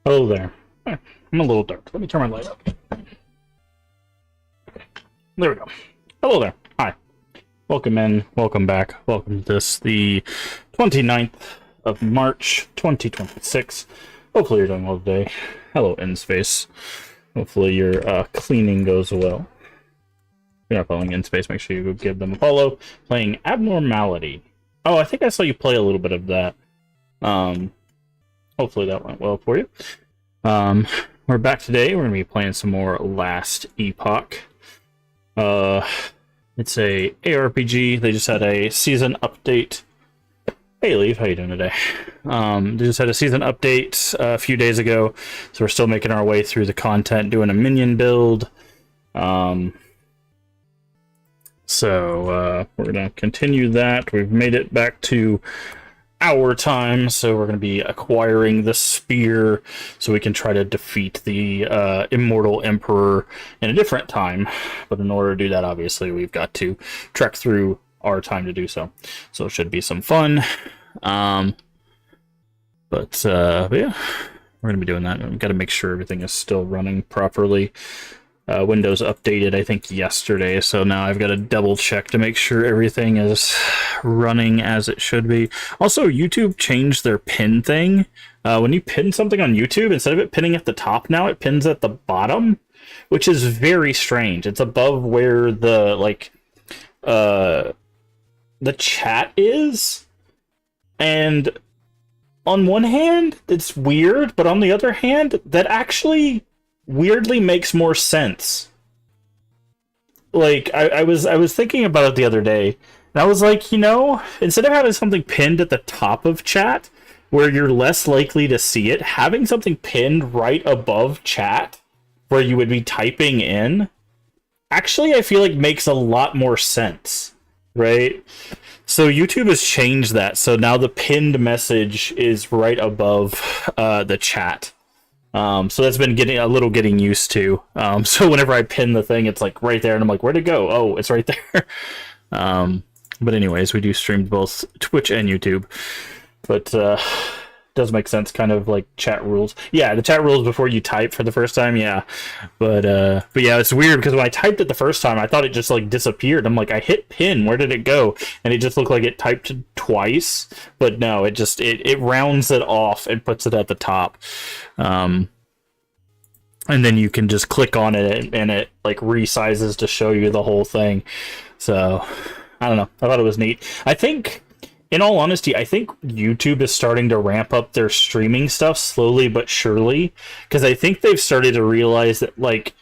Hello there. I'm a little dark. Let me turn my light up. There we go. Hello there. Hi. Welcome in. Welcome back. Welcome to this, the 29th of March, 2026. Hopefully you're doing well today. Hello, InSpace. Hopefully your cleaning goes well. If you're not following InSpace, make sure you give them a follow. Playing Abnormality. Oh, I think I saw you play a little bit of that. Hopefully that went well for you. We're back today. We're going to be playing some more Last Epoch. It's a ARPG. They just had a season update. Hey, Leaf, how you doing today? They just had a season update a few days ago, so we're still making our way through the content, doing a minion build. So we're going to continue that. We've made it back to our time, so we're going to be acquiring the spear so we can try to defeat the immortal emperor in a different time. But in order to do that, obviously we've got to trek through our time to do so. So it should be some fun. But yeah, we're going to be doing that. We've got to make sure everything is still running properly. Windows updated, I think, yesterday, so now I've got to double check to make sure everything is running as it should be. Also, YouTube changed their pin thing. When you pin something on YouTube, instead of it pinning at the top now, it pins at the bottom, which is very strange. It's above where the chat is, and on one hand, it's weird, but on the other hand, that actually weirdly makes more sense. Like, I was thinking about it the other day, and I was like, you know, instead of having something pinned at the top of chat, where you're less likely to see it, having something pinned right above chat, where you would be typing in, actually, I feel like makes a lot more sense, right? So YouTube has changed that, so now the pinned message is right above the chat. So that's been getting used to. So whenever I pin the thing, it's like right there, and I'm like, where'd it go? Oh, it's right there. But anyways, we do stream both Twitch and YouTube. But does make sense, kind of like chat rules. Yeah, the chat rules before you type for the first time, yeah. But yeah, it's weird because when I typed it the first time, I thought it just like disappeared. I'm like, I hit pin, where did it go? And it just looked like it typed twice. But no, it rounds it off and puts it at the top. And then you can just click on it and it like resizes to show you the whole thing. So I don't know. I thought it was neat. I think, in all honesty, I think YouTube is starting to ramp up their streaming stuff slowly but surely, because I think they've started to realize that like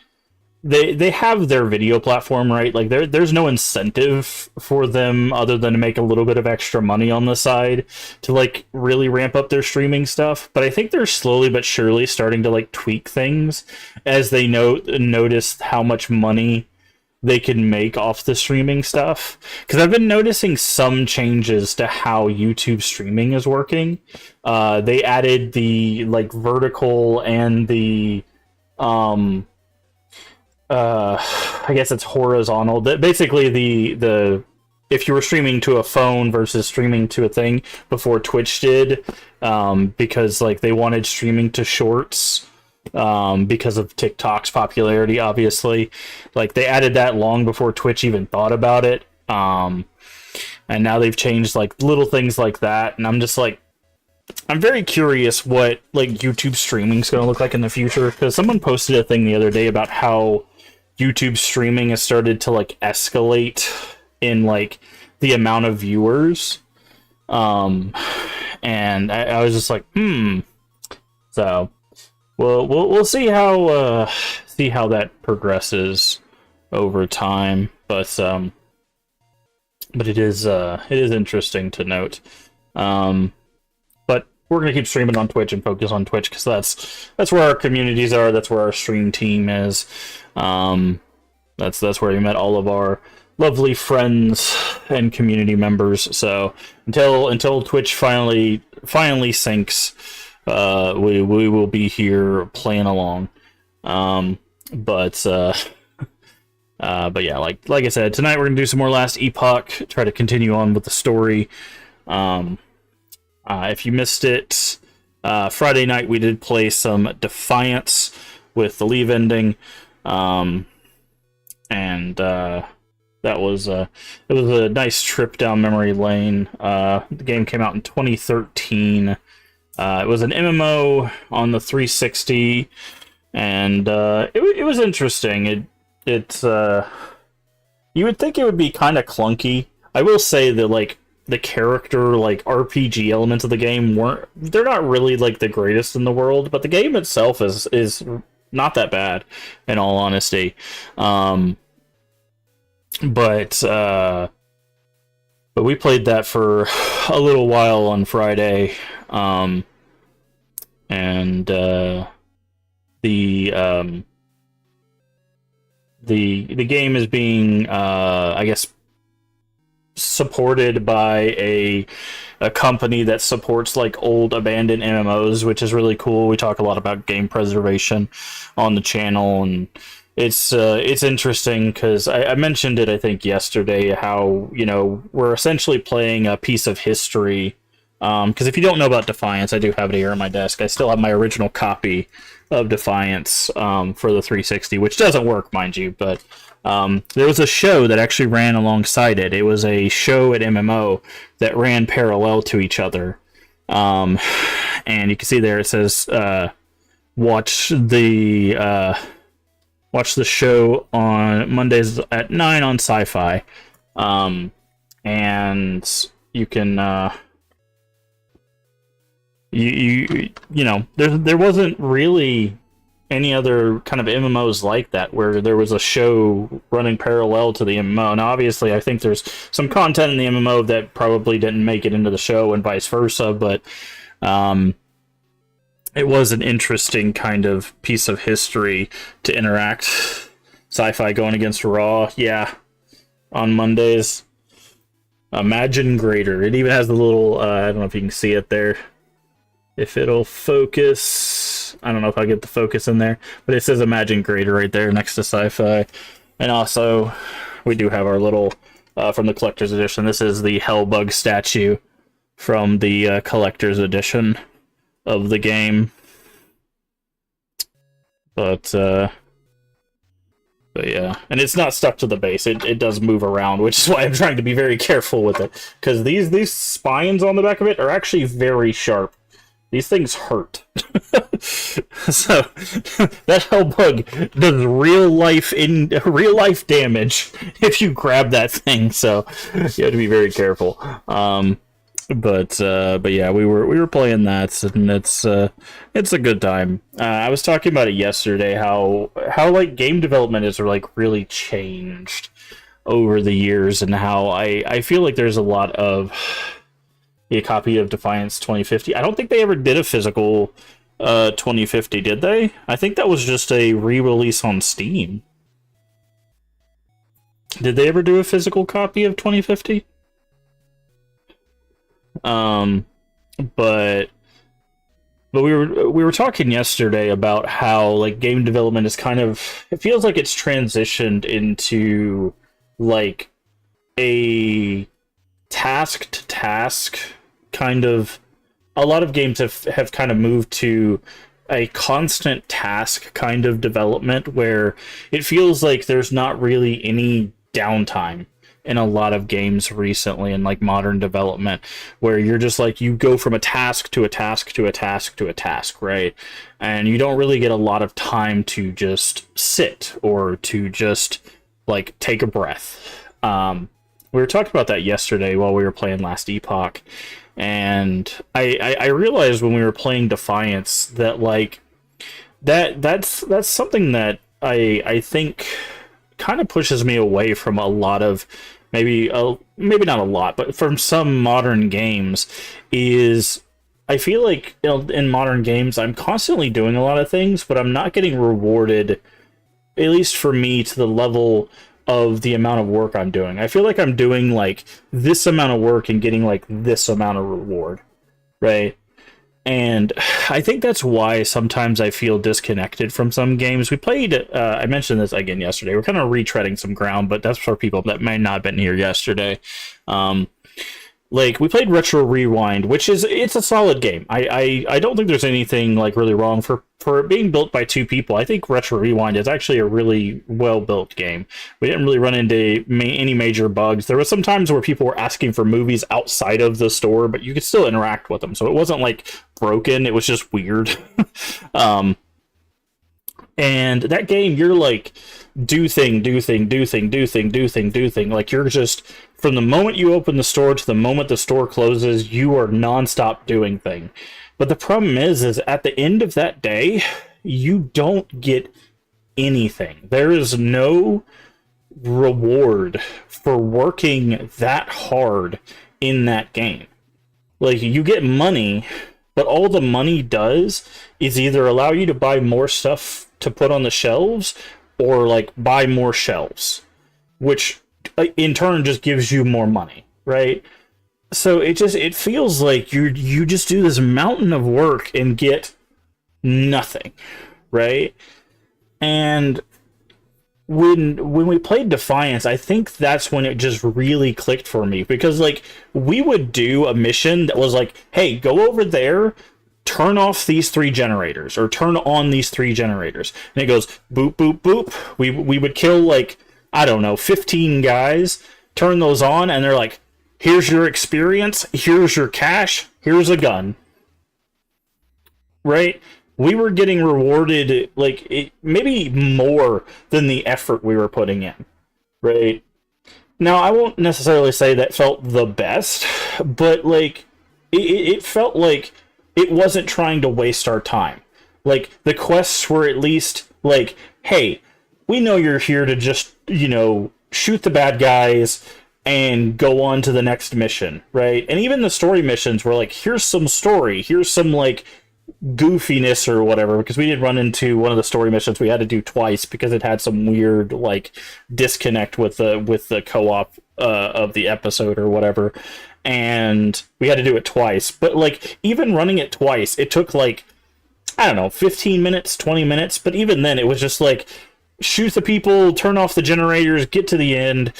they have their video platform, right? Like there's no incentive for them other than to make a little bit of extra money on the side to like really ramp up their streaming stuff. But I think they're slowly but surely starting to like tweak things as they notice how much money they can make off the streaming stuff. Because I've been noticing some changes to how YouTube streaming is working. They added the like vertical and the I guess it's horizontal. Basically, the if you were streaming to a phone versus streaming to a thing before Twitch did, because like they wanted streaming to shorts, because of TikTok's popularity, obviously. Like they added that long before Twitch even thought about it. And now they've changed like little things like that, and I'm just like, I'm very curious what like YouTube streaming is going to look like in the future, because someone posted a thing the other day about how YouTube streaming has started to like escalate in like the amount of viewers, and I was just like, So we'll see how that progresses over time, but it is interesting to note. But we're gonna keep streaming on Twitch and focus on Twitch because that's where our communities are. That's where our stream team is. That's where we met all of our lovely friends and community members. So until Twitch finally syncs, we will be here playing along. But yeah, like I said, tonight we're gonna do some more Last Epoch. Try to continue on with the story. If you missed it, Friday night we did play some Defiance with the Leave ending, and that was it was a nice trip down memory lane. The game came out in 2013. It was an MMO on the 360, and it was interesting. It's you would think it would be kind of clunky. I will say that like the character like RPG elements of the game they're not really like the greatest in the world, but the game itself is not that bad in all honesty. But we played that for a little while on Friday. And the game is being I guess supported by a company that supports like old abandoned MMOs, which is really cool. We talk a lot about game preservation on the channel, and it's interesting because I mentioned it I think yesterday how we're essentially playing a piece of history. Because if you don't know about Defiance, I do have it here on my desk. I still have my original copy of Defiance for the 360, which doesn't work, mind you, but there was a show that actually ran alongside it. It was a show at MMO that ran parallel to each other. And you can see there it says, watch the show on Mondays at 9 on Sci-Fi. And you can... there wasn't really any other kind of MMOs like that where there was a show running parallel to the MMO. Now, obviously, I think there's some content in the MMO that probably didn't make it into the show and vice versa, but it was an interesting kind of piece of history to interact. Sci-Fi going against Raw, yeah, on Mondays. Imagine Greater. It even has the little, I don't know if you can see it there. If it'll focus, I don't know if I'll get the focus in there, but it says Imagine Greater right there next to Sci-Fi. And also, we do have our little, from the Collector's Edition, this is the Hellbug statue from the Collector's Edition of the game. But yeah, and it's not stuck to the base. It does move around, which is why I'm trying to be very careful with it. Because these spines on the back of it are actually very sharp. These things hurt. So that Hellbug does real life damage if you grab that thing. So you have to be very careful. But yeah, we were playing that, and it's a good time. I was talking about it yesterday how like game development has like really changed over the years, and how I feel like there's a lot of a copy of Defiance 2050. I don't think they ever did a physical 2050, did they? I think that was just a re-release on Steam. Did they ever do a physical copy of 2050? But we were talking yesterday about how like game development is kind of, it feels like it's transitioned into like a task to task kind of. A lot of games have kind of moved to a constant task kind of development where it feels like there's not really any downtime in a lot of games recently in like modern development, where you're just like, you go from a task to a task to a task to a task, right? And you don't really get a lot of time to just sit or to just like take a breath. We were talking about that yesterday while we were playing last Epoch, and I realized when we were playing Defiance that like that's something that I think kind of pushes me away from a lot of maybe not a lot, but from some modern games. Is I feel like in modern games I'm constantly doing a lot of things, but I'm not getting rewarded, at least for me, to the level of the amount of work I'm doing. I feel like I'm doing like this amount of work and getting like this amount of reward, right? And I think that's why sometimes I feel disconnected from some games. We played, I mentioned this again yesterday, we're kind of retreading some ground, but that's for people that may not have been here yesterday. Like, we played Retro Rewind, which it's a solid game. I don't think there's anything like really wrong for it being built by two people. I think Retro Rewind is actually a really well built game. We didn't really run into any major bugs. There was some times where people were asking for movies outside of the store, but you could still interact with them. So it wasn't like broken. It was just weird. And that game, you're like, do thing, do thing, do thing, do thing, do thing, do thing. Like, you're just, from the moment you open the store to the moment the store closes, you are nonstop doing thing. But the problem is at the end of that day, you don't get anything. There is no reward for working that hard in that game. Like, you get money, but all the money does is either allow you to buy more stuff to put on the shelves, or like buy more shelves, which in turn just gives you more money, right? So it feels like you just do this mountain of work and get nothing, right? And when we played Defiance, I think that's when it just really clicked for me, because like, we would do a mission that was like, hey, go over there, turn off these 3 generators, or turn on these 3 generators. And it goes boop, boop, boop. We would kill, like, I don't know, 15 guys, turn those on, and they're like, here's your experience, here's your cash, here's a gun. Right? We were getting rewarded, like, maybe more than the effort we were putting in. Right? Now, I won't necessarily say that felt the best, but, like, it felt like it wasn't trying to waste our time. Like, the quests were at least like, hey, we know you're here to just, shoot the bad guys and go on to the next mission, right? And even the story missions were like, here's some story, here's some, like, goofiness or whatever, because we did run into one of the story missions we had to do twice because it had some weird, like, disconnect with the co-op of the episode or whatever. And we had to do it twice. But, like, even running it twice, it took, like, I don't know, 15 minutes, 20 minutes. But even then, it was just like, shoot the people, turn off the generators, get to the end,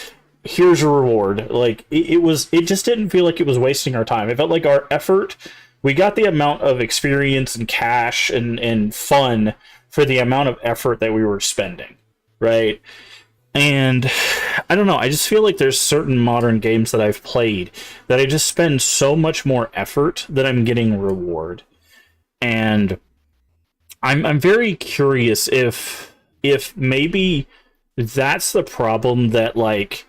here's your reward. Like, it just didn't feel like it was wasting our time. It felt like our effort, we got the amount of experience and cash and fun for the amount of effort that we were spending, right? And I don't know, I just feel like there's certain modern games that I've played that I just spend so much more effort that I'm getting reward. And I'm very curious if maybe that's the problem that, like,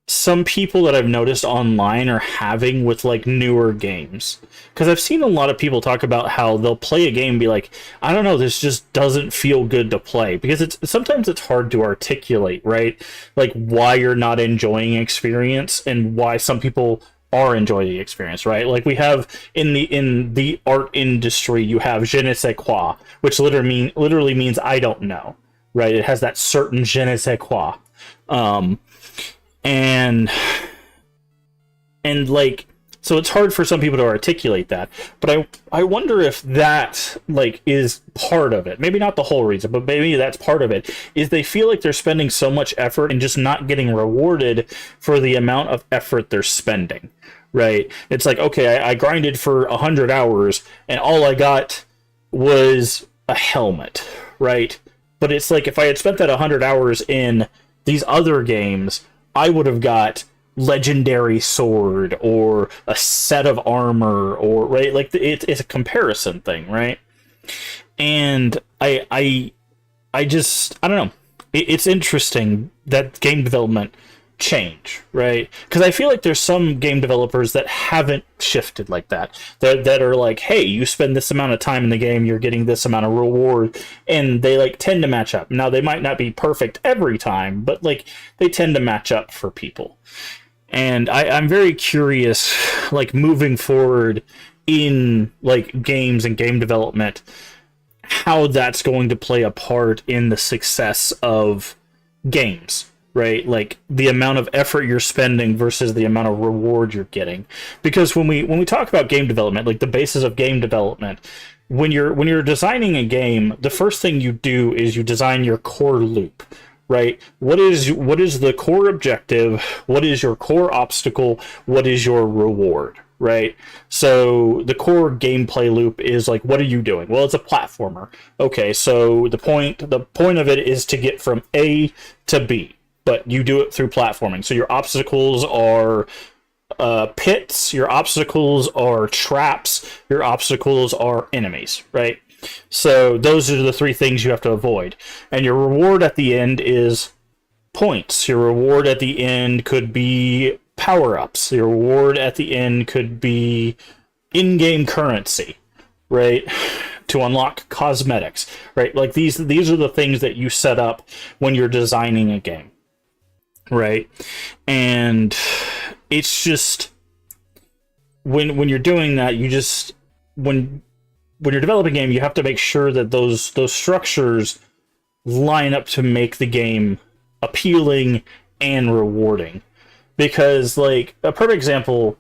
some people that I've noticed online are having with, like, newer games. Because I've seen a lot of people talk about how they'll play a game and be like, I don't know, this just doesn't feel good to play. Because sometimes it's hard to articulate, right? Like, why you're not enjoying experience and why some people are enjoying the experience, right? Like, we have in the art industry, you have je ne sais quoi, which literally means I don't know, right? It has that certain je ne sais quoi. And like, so it's hard for some people to articulate that, but I wonder if that, like, is part of it. Maybe not the whole reason, but maybe that's part of it, is they feel like they're spending so much effort and just not getting rewarded for the amount of effort they're spending, right? It's like, okay, I grinded for 100 hours and all I got was a helmet, right? But it's like, if I had spent that 100 hours in these other games, I would have got legendary sword or a set of armor, or, right? Like, it's a comparison thing, right? And I just, I don't know. It's interesting that game development change, right? Because I feel like there's some game developers that haven't shifted like that are like, hey, you spend this amount of time in the game, you're getting this amount of reward, and they, like, tend to match up. Now, they might not be perfect every time, but, like, they tend to match up for people. And I'm very curious, like, moving forward in, like, games and game development, how that's going to play a part in the success of games, right? Like, the amount of effort you're spending versus the amount of reward you're getting. Because when we talk about game development, like, the basis of game development, when you're designing a game, the first thing you do is you design your core loop, right? What is the core objective? What is your core obstacle? What is your reward, right? So the core gameplay loop is like, what are you doing? Well, it's a platformer. Okay, so the point of it is to get from A to B, but you do it through platforming. So your obstacles are pits, your obstacles are traps, your obstacles are enemies, right? So those are the three things you have to avoid. And your reward at the end is points. Your reward at the end could be power-ups. Your reward at the end could be in-game currency, right? To unlock cosmetics, right? Like these are the things that you set up when you're designing a game, right? And it's just when you're doing that, you just when you're developing a game, you have to make sure that those structures line up to make the game appealing and rewarding. Because, like, a perfect example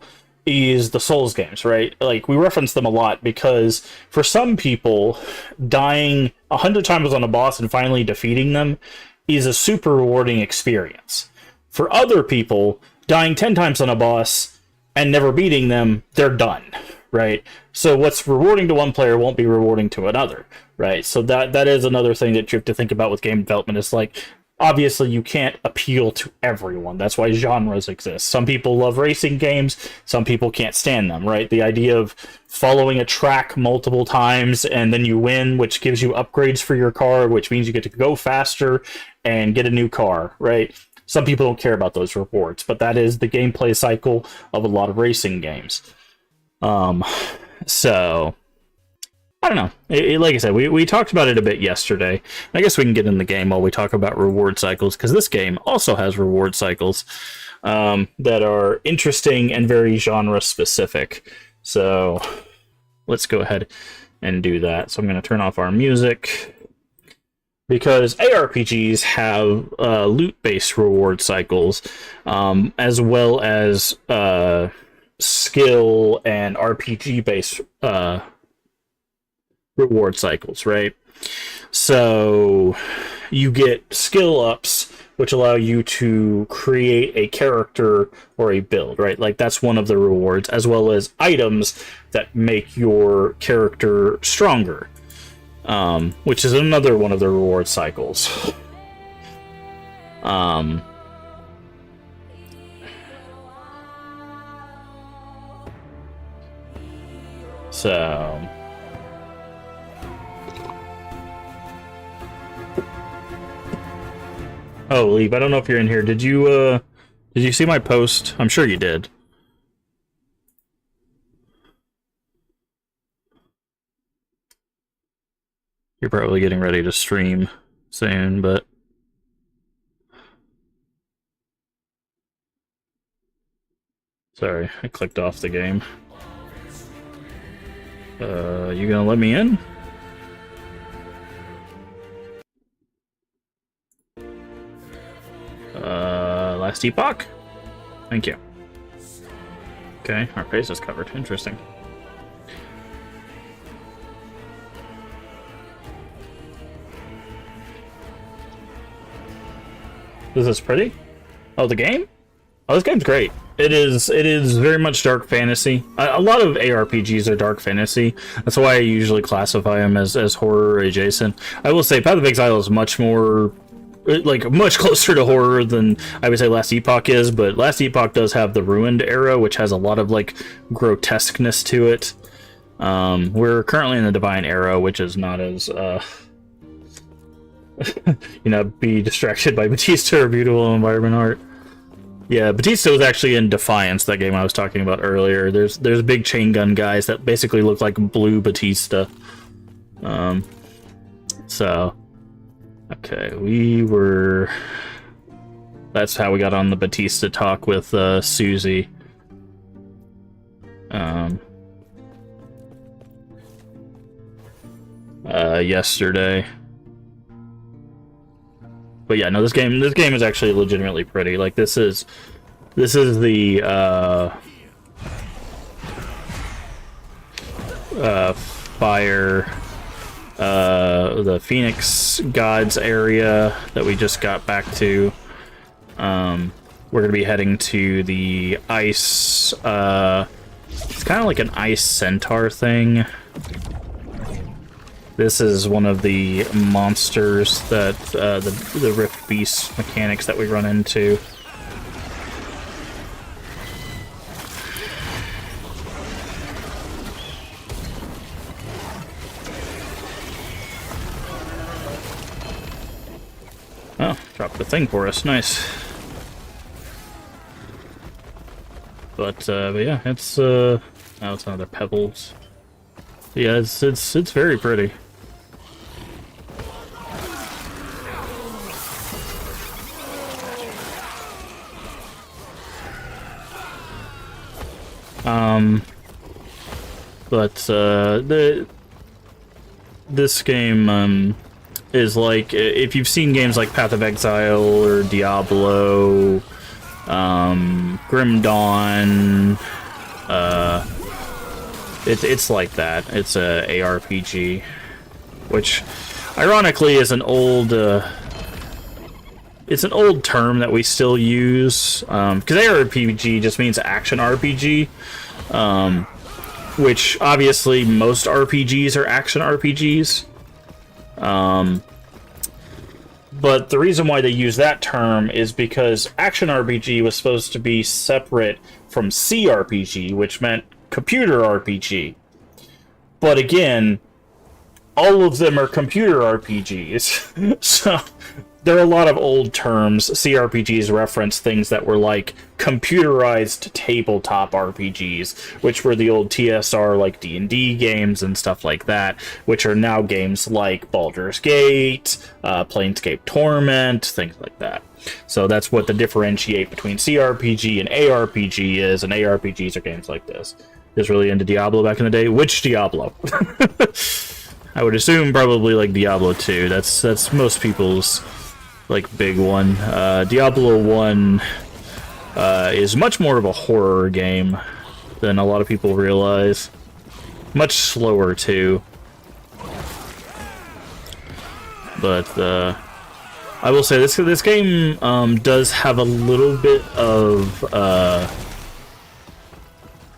is the Souls games, right? Like, we reference them a lot because for some people, dying 100 times on a boss and finally defeating them is a super rewarding experience. For other people, dying 10 times on a boss and never beating them, they're done, right? So what's rewarding to one player won't be rewarding to another, right? So that is another thing that you have to think about with game development. Is like, obviously you can't appeal to everyone. That's why genres exist. Some people love racing games, some people can't stand them, right? The idea of following a track multiple times and then you win, which gives you upgrades for your car, which means you get to go faster and get a new car, right? Some people don't care about those rewards, but that is the gameplay cycle of a lot of racing games. So I don't know. Like I said, we talked about it a bit yesterday. I guess we can get in the game while we talk about reward cycles, because this game also has reward cycles that are interesting and very genre specific. So let's go ahead and do that. So I'm going to turn off our music, because ARPGs have loot-based reward cycles, as well as skill and RPG-based reward cycles, right? So you get skill ups, which allow you to create a character or a build, right? Like that's one of the rewards, as well as items that make your character stronger, which is another one of the reward cycles. So oh, Leave, I don't know if you're in here. Did you see my post? I'm sure you did. You're probably getting ready to stream soon, but sorry, I clicked off the game. You gonna let me in? Last Epoch? Thank you. Okay, our face is covered. Interesting. Is this pretty? Oh, the game? Oh, this game's great. It is very much dark fantasy. A lot of ARPGs are dark fantasy. That's why I usually classify them as horror adjacent. I will say Path of Exile is much more, like, much closer to horror than I would say Last Epoch is, but Last Epoch does have the Ruined era, which has a lot of, like, grotesqueness to it. We're currently in the Divine era, which is not as, be distracted by Batista or beautiful environment art. Yeah, Batista was actually in Defiance, that game I was talking about earlier. There's big chain gun guys that basically look like blue Batista. So, okay, that's how we got on the Batista talk with Susie. Yesterday. But yeah, no, this game is actually legitimately pretty. Like this is the fire the Phoenix Gods area that we just got back to. We're gonna be heading to the ice. It's kind of like an ice centaur thing. This is one of the monsters that the Rift Beast mechanics that we run into. Oh, dropped the thing for us. Nice. But yeah, it's now it's another pebbles. Yeah, it's very pretty. But this game is like, if you've seen games like Path of Exile or Diablo, Grim Dawn, it's like that. It's a ARPG, which ironically is an old it's an old term that we still use, because ARPG just means action RPG, which obviously most RPGs are action RPGs. But the reason why they use that term is because action RPG was supposed to be separate from CRPG, which meant computer RPG. But again, all of them are computer RPGs. So there are a lot of old terms. CRPGs reference things that were like computerized tabletop RPGs, which were the old TSR like D&D games and stuff like that, which are now games like Baldur's Gate, Planescape Torment, things like that. So that's what the differentiate between CRPG and ARPG is, and ARPGs are games like this. Is really into Diablo back in the day. Which Diablo? I would assume probably like Diablo 2. That's most people's like big one. Diablo 1 is much more of a horror game than a lot of people realize. Much slower too. But I will say this game does have a little bit of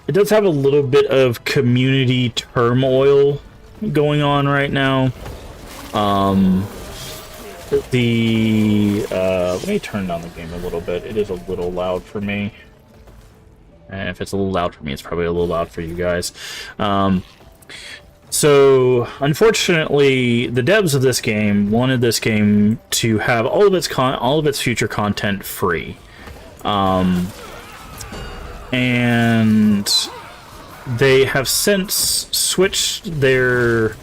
it does have a little bit of community turmoil going on right now. Let me turn down the game a little bit. It is a little loud for me. And if it's a little loud for me, it's probably a little loud for you guys. So, unfortunately, the devs of this game wanted this game to have all of its future content free. And they have since switched their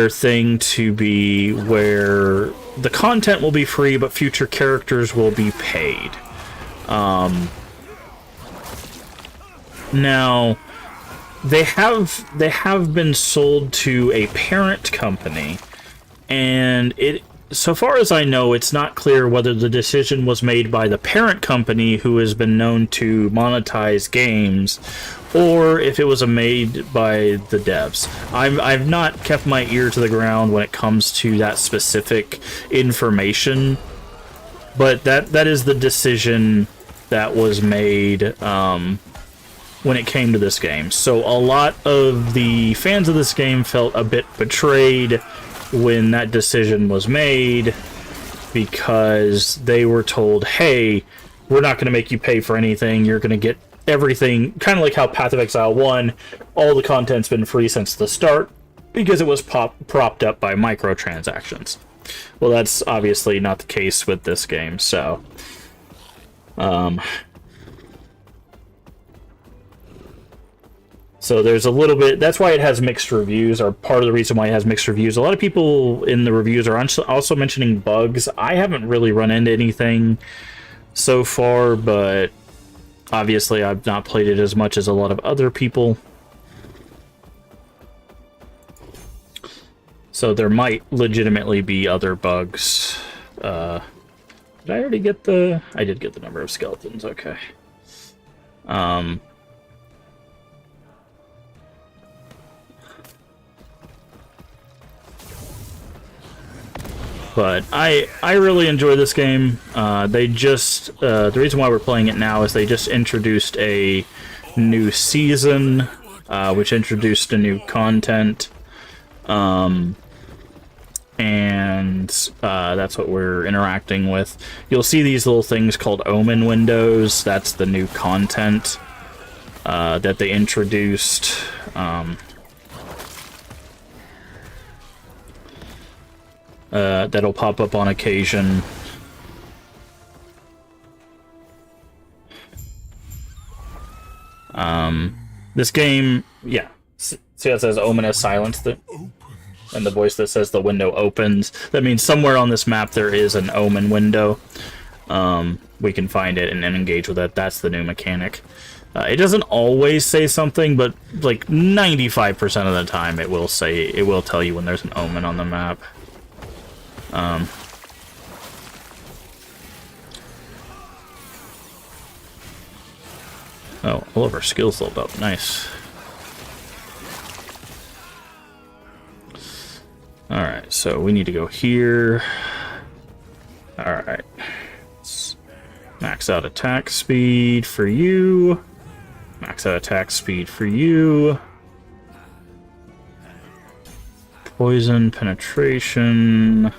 thing to be where the content will be free, but future characters will be paid. Now, they have been sold to a parent company, and so far as I know, it's not clear whether the decision was made by the parent company, who has been known to monetize games, or if it was made by the devs. I've not kept my ear to the ground when it comes to that specific information, but that is the decision that was made when it came to this game. So a lot of the fans of this game felt a bit betrayed when that decision was made, because they were told, hey, we're not going to make you pay for anything, you're going to get everything, kind of like how Path of Exile 1, all the content's been free since the start, because it was propped up by microtransactions. Well, that's obviously not the case with this game, so so there's a little bit, that's why it has mixed reviews, or part of the reason why it has mixed reviews. A lot of people in the reviews are also mentioning bugs. I haven't really run into anything so far, but obviously I've not played it as much as a lot of other people. So there might legitimately be other bugs. Did I already get the... I did get the number of skeletons, okay. But I really enjoy this game. They just the reason why we're playing it now is they just introduced a new season, which introduced a new content, and that's what we're interacting with. You'll see these little things called Omen windows. That's the new content that they introduced. That'll pop up on occasion. This game, yeah. See how it says Omen has silenced it? And the voice that says the window opens. That means somewhere on this map there is an Omen window. We can find it and then engage with it. That's the new mechanic. It doesn't always say something, but like 95% of the time it will tell you when there's an Omen on the map. Oh, all of our skills leveled up. Nice. Alright, so we need to go here. Alright. Let's max out attack speed for you. Max out attack speed for you. Poison penetration.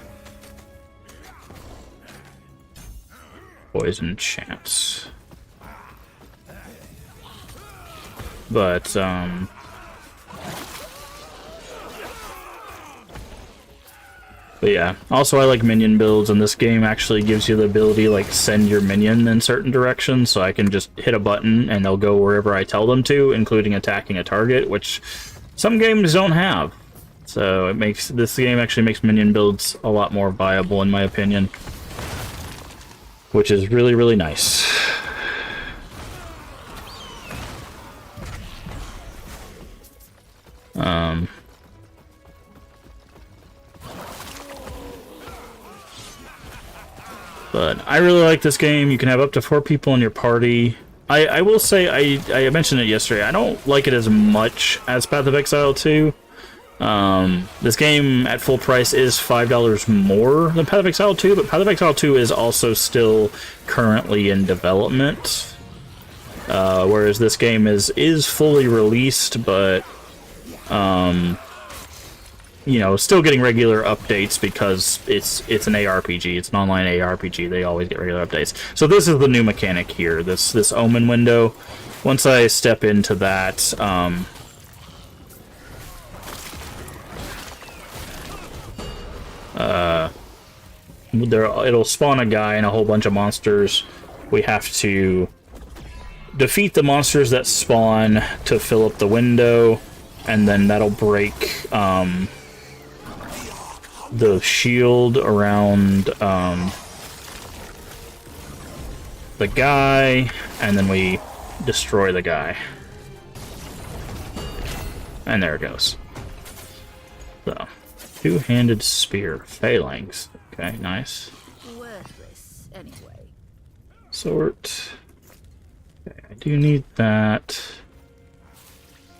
Poison chance. But, yeah. Also, I like minion builds, and this game actually gives you the ability to, like, send your minion in certain directions, so I can just hit a button and they'll go wherever I tell them to, including attacking a target, which some games don't have. So this game actually makes minion builds a lot more viable, in my opinion. Which is really, really nice. But I really like this game. You can have up to 4 people in your party. I will say, I mentioned it yesterday, I don't like it as much as Path of Exile 2. This game at full price is $5 more than Path of Exile 2, but Path of Exile 2 is also still currently in development. Whereas this game is fully released, but you know, still getting regular updates because it's an ARPG. It's an online ARPG. They always get regular updates. So this is the new mechanic here. This Omen window. Once I step into that, it'll spawn a guy and a whole bunch of monsters. We have to defeat the monsters that spawn to fill up the window, and then that'll break the shield around the guy, and then we destroy the guy. And there it goes. So, two-handed spear, phalanx. Okay, nice. Worthless, anyway. Sort. Okay, I do need that.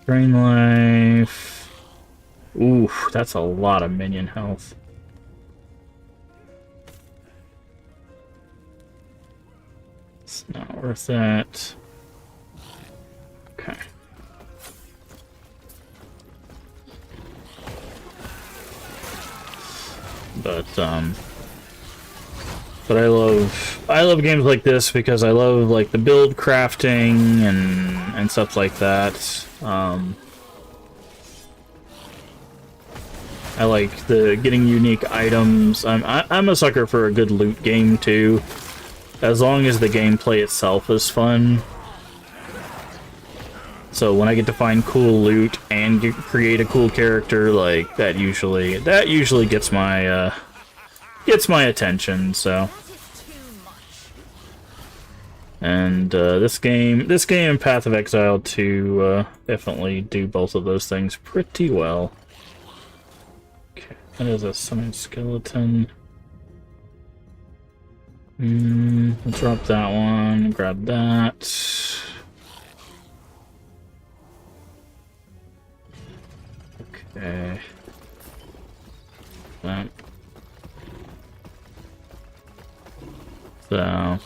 Drain life. Ooh, that's a lot of minion health. It's not worth it. Okay. But I love games like this because I love like the build crafting and stuff like that. I like the getting unique items. I'm a sucker for a good loot game too, as long as the gameplay itself is fun. So when I get to find cool loot and create a cool character, like that usually gets my attention. So, and this game and Path of Exile 2 definitely do both of those things pretty well. Okay, that is a summoned skeleton. Let's drop that one. Grab that. Okay. That. So,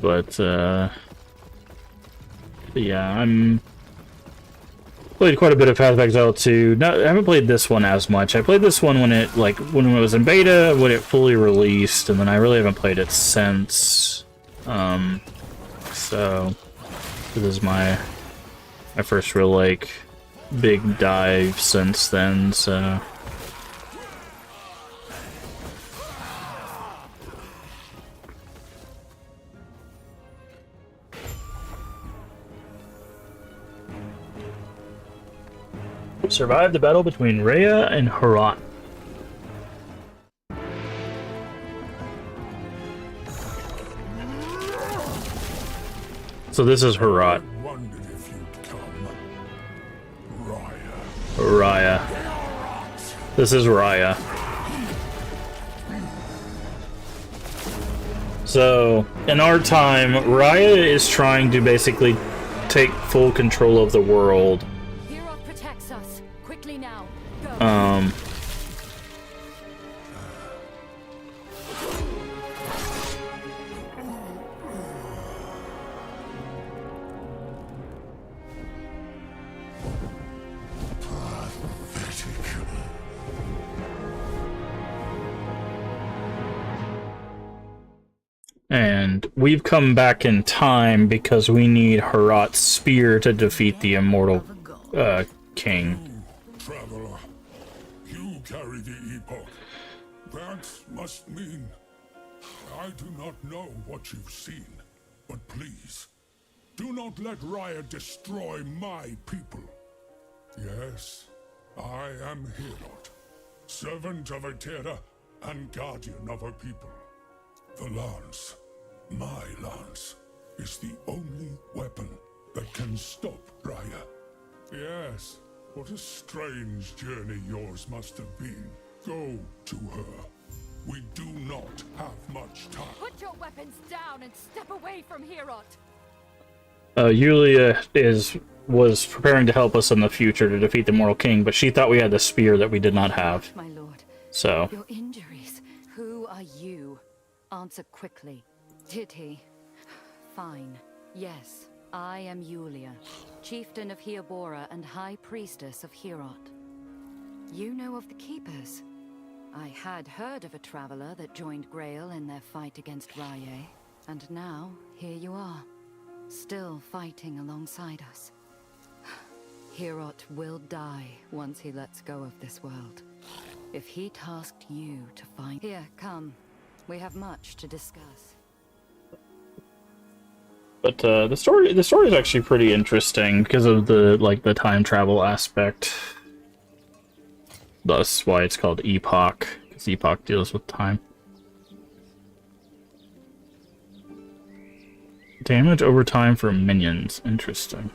but yeah, I'm played quite a bit of Path of Exile 2. No, I haven't played this one as much. I played this one when it was in beta, when it fully released, and then I really haven't played it since. So this is my first real like big dive since then. So. Survived the battle between Rhea and Herat. So this is Herat. Wondered if you'd come. Raya. Raya. This is Raya. So, in our time, Raya is trying to basically take full control of the world. And we've come back in time because we need Herat's spear to defeat the immortal king. Traveler, you carry the Epoch. That must mean I do not know what you've seen, but please, do not let Raya destroy my people. Yes, I am Herat, servant of Atera and guardian of her people. The lance, my lance, is the only weapon that can stop Raya. Yes, what a strange journey yours must have been. Go to her. We do not have much time. Put your weapons down and step away from Herat. Yulia was preparing to help us in the future to defeat the Mortal King, but she thought we had the spear that we did not have. My lord. So. Your injuries. Who are you? Answer quickly. Did he? Fine. Yes, I am Yulia, chieftain of Heobora and high priestess of Herat. You know of the Keepers? I had heard of a traveler that joined Grail in their fight against Raya, and now here you are, still fighting alongside us. Herat will die once he lets go of this world. If he tasked you to find... Here, come. We have much to discuss. But the story is actually pretty interesting because of the time travel aspect. That's why it's called Epoch, because Epoch deals with time. Damage over time for minions. Interesting.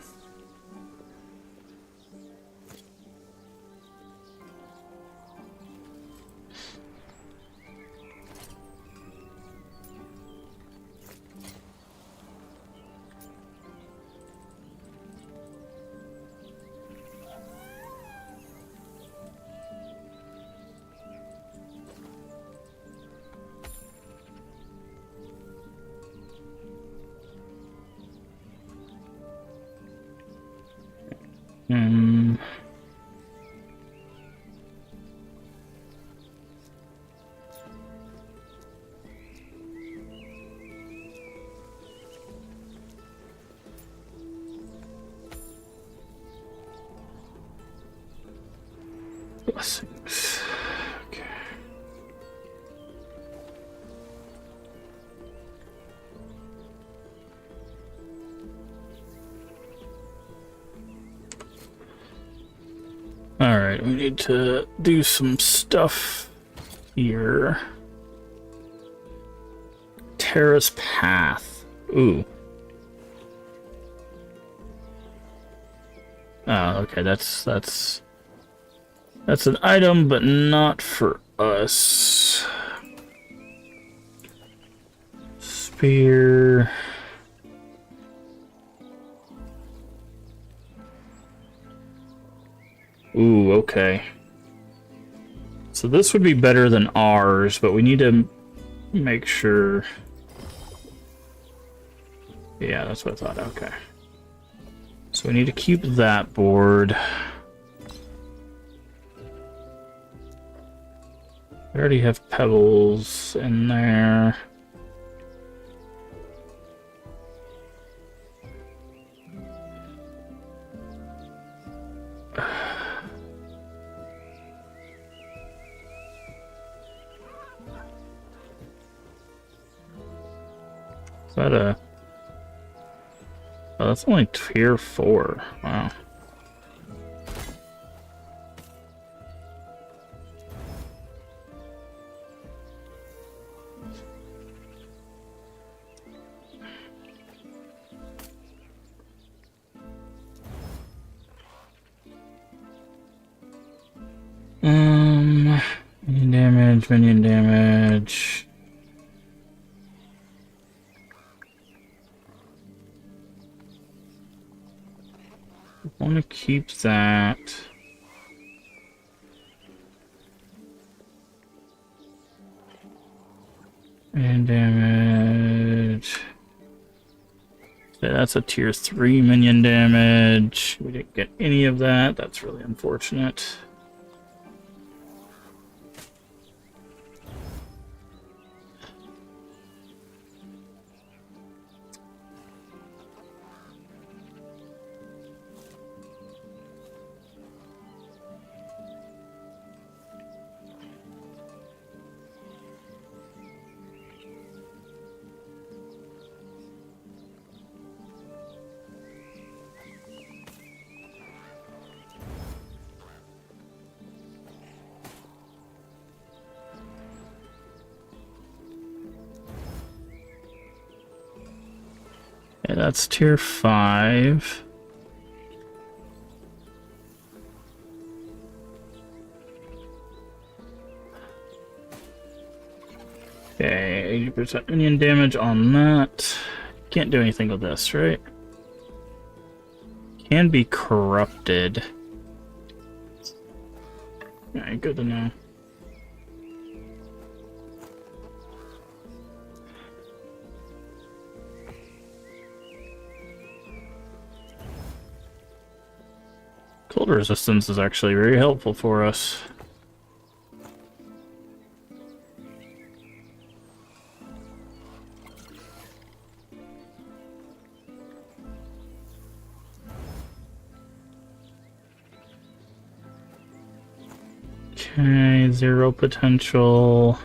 Blessings. Okay. Alright, we need to do some stuff here. Terrace Path. Ooh. Oh, okay, that's an item, but not for us. Spear. Ooh, okay. So this would be better than ours, but we need to Make sure. Yeah, that's what I thought. Okay. So we need to keep that board. We already have pebbles in there. Is that a... Oh, that's only tier 4. Wow. Minion damage, minion damage. I want to keep that. Minion damage. Okay, that's a tier 3 minion damage. We didn't get any of that. That's really unfortunate. Okay, that's tier 5. Okay, 80% minion damage on that. Can't do anything with this, right? Can be corrupted. Alright, good to know. Cold resistance is actually very helpful for us. Okay, 0 potential.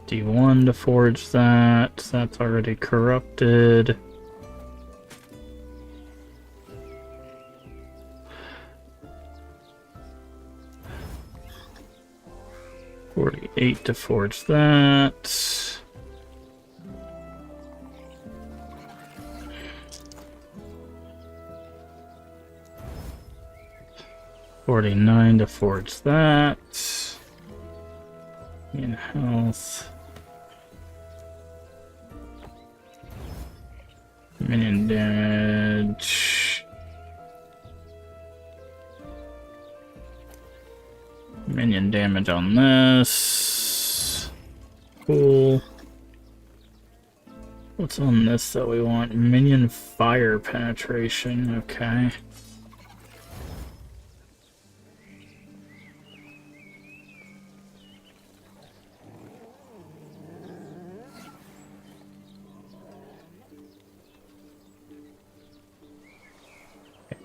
D1 to forge that. That's already corrupted. $48 to forge that. $49 to forge that. In health. Minion damage. Minion damage on this. Cool. What's on this that we want? Minion fire penetration. Okay.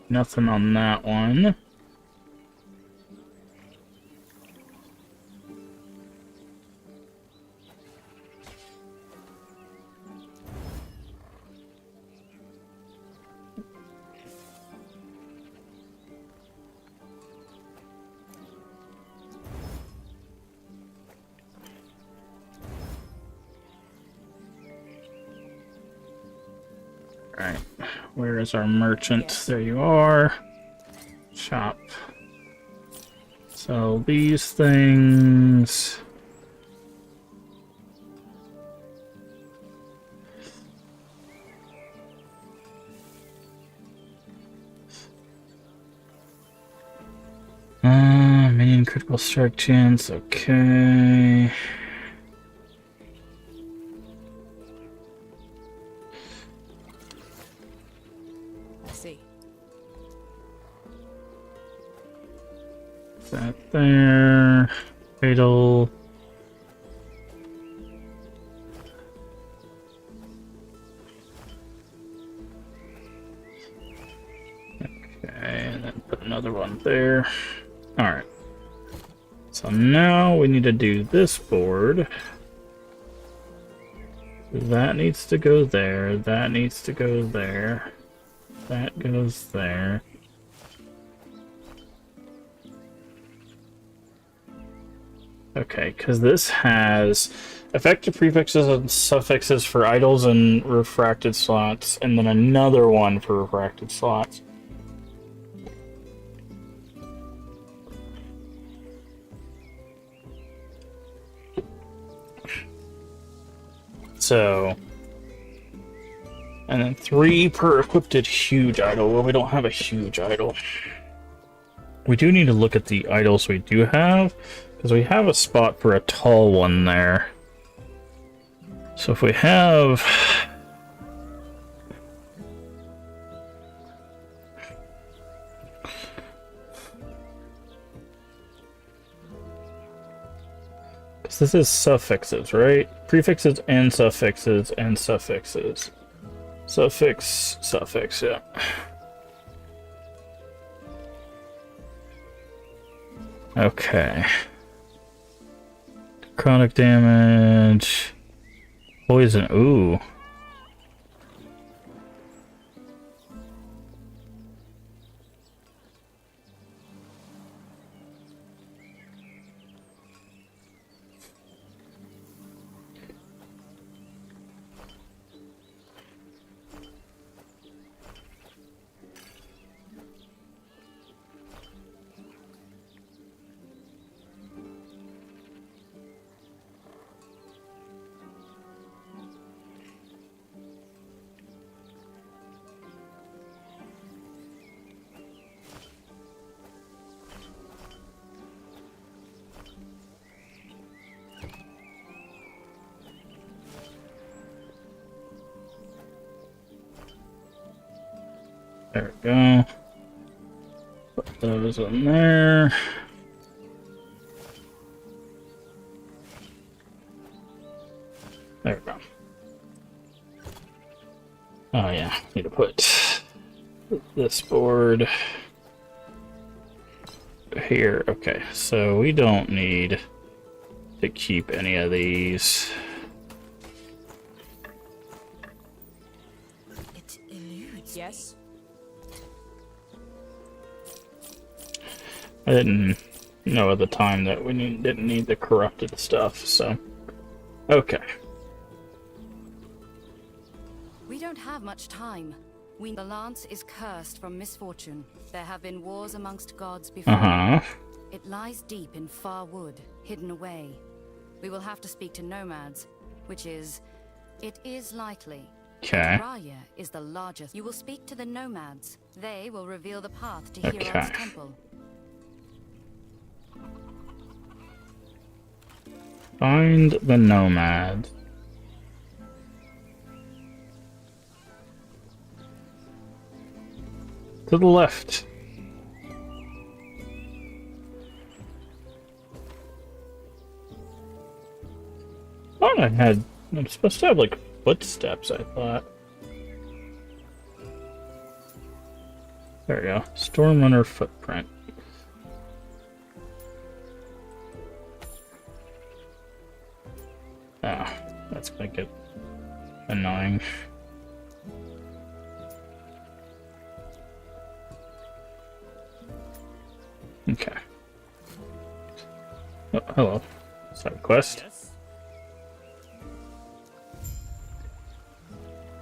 Nothing on that one. Alright, where is our merchant? There you are. Shop. Sell these things. Minion critical strike chance, okay. I see. That there. Fatal. Okay, and then put another one there. Alright. So now we need to do this board. That needs to go there. That needs to go there. That goes there. Okay, because this has effective prefixes and suffixes for idols and refracted slots, and then another one for refracted slots. So, and then 3 per equipped huge idol. Well, we don't have a huge idol. We do need to look at the idols we do have, because we have a spot for a tall one there. So if we have... Because this is suffixes, right? Prefixes and suffixes and suffixes. Suffix, suffix, yeah. Okay. Chronic damage. Poison, ooh. There we go. Put those in there. There we go. Oh yeah, need to put this board here. Okay, so we don't need to keep any of these. It eludes. Yes. I didn't know at the time that we didn't need the corrupted stuff, so... Okay. We don't have much time. The lance is cursed from misfortune. There have been wars amongst gods before. Uh-huh. It lies deep in far wood, hidden away. We will have to speak to nomads, it is likely. Okay. Raya is the largest. You will speak to the nomads. They will reveal the path to Okay. Herod's temple. Find the nomad. To the left. Oh, I'm supposed to have, like, footsteps, I thought. There we go. Stormrunner footprint. Ah, that's gonna get annoying. Okay. Oh, hello. Side quest.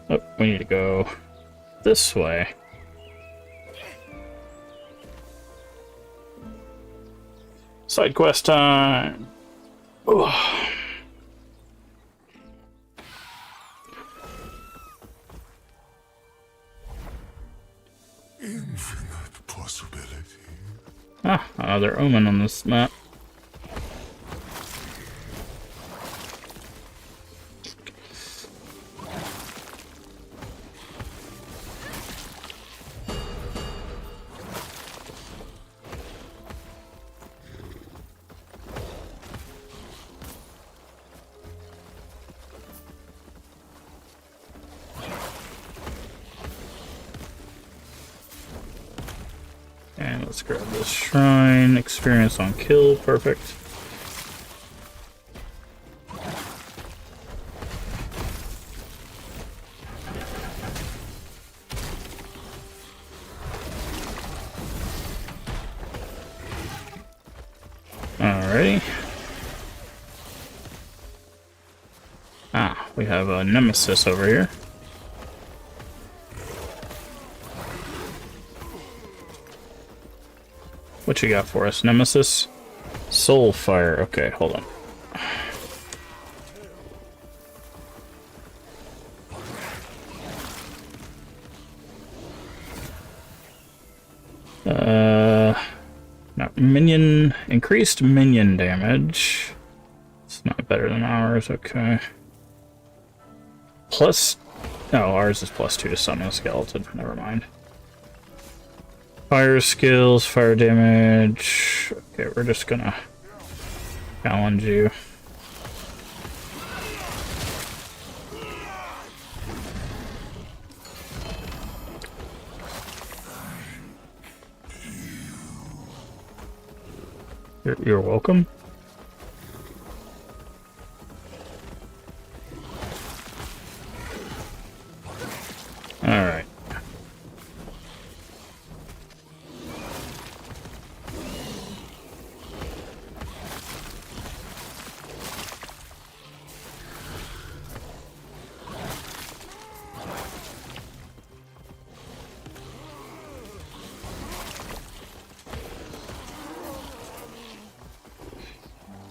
Oh, we need to go this way. Side quest time. Oh. Infinite possibility. Ah, another omen on this map. And let's grab this shrine. Experience on kill. Perfect. Alrighty. Ah, we have a nemesis over here. What you got for us, Nemesis? Soul Fire. Okay, hold on. Minion, increased minion damage. It's not better than ours, okay. Plus, no, ours is +2 to summon a skeleton, never mind. Fire skills, fire damage. Okay, we're just gonna challenge you. You're welcome. All right.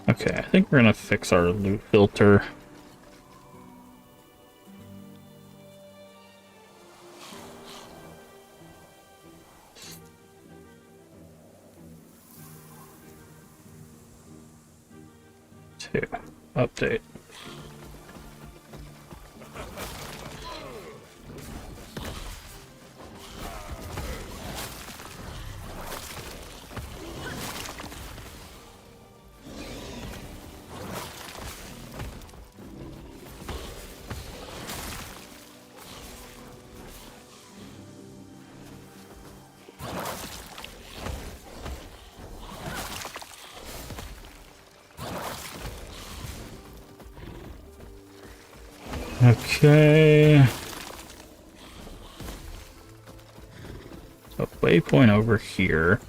Okay, I think we're gonna fix our loot filter. To update. Okay. So waypoint over here.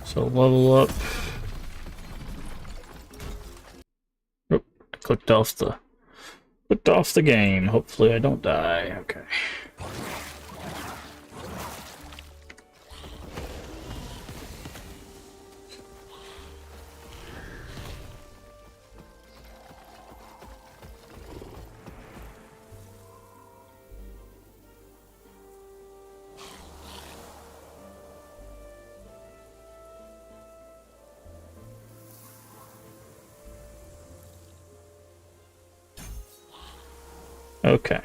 So level up. Oh, I clicked off the game. Hopefully I don't die. Okay. Okay.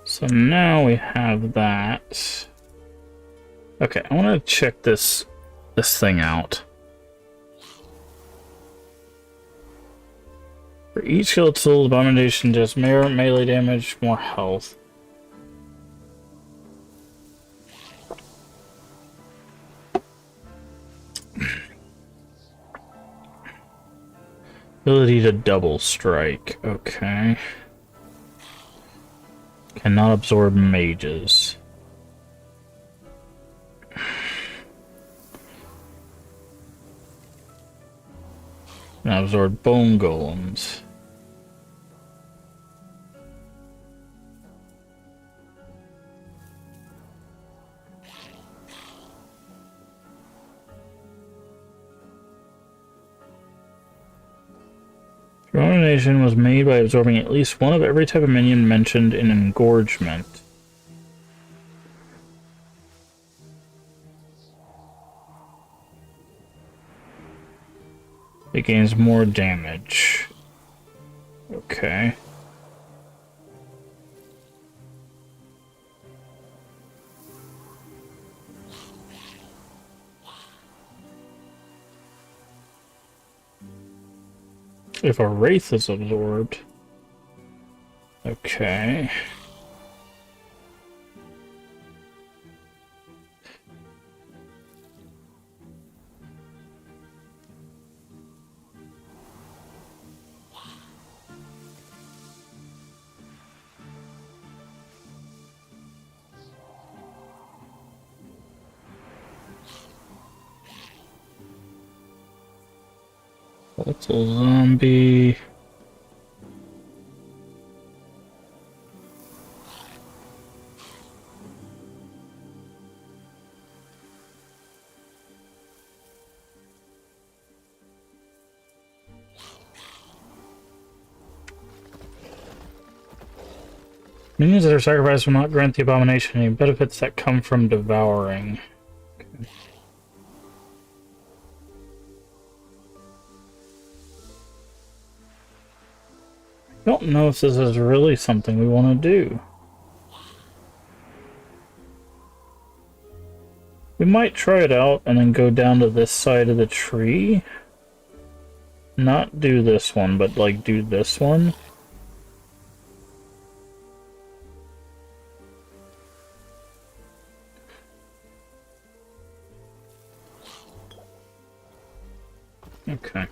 So now we have that. Okay, I want to check this thing out. For each skill tool, Abomination does more melee damage, more health. Ability to double strike. Okay. Cannot absorb mages. Can absorb bone golems. Your elimination was made by absorbing at least one of every type of minion mentioned in engorgement. It gains more damage. Okay. If a wraith is absorbed. Okay. Volatile zombie. Minions that are sacrificed will not grant the abomination any benefits that come from devouring. Okay. I don't know if this is really something we want to do. We might try it out and then go down to this side of the tree. Not do this one, but like do this one. Okay.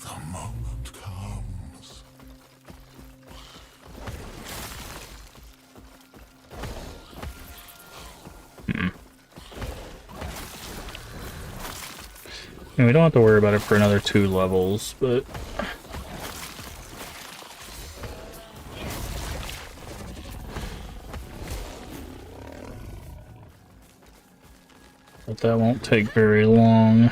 The moment comes. And we don't have to worry about it for another 2 levels, but... But that won't take very long.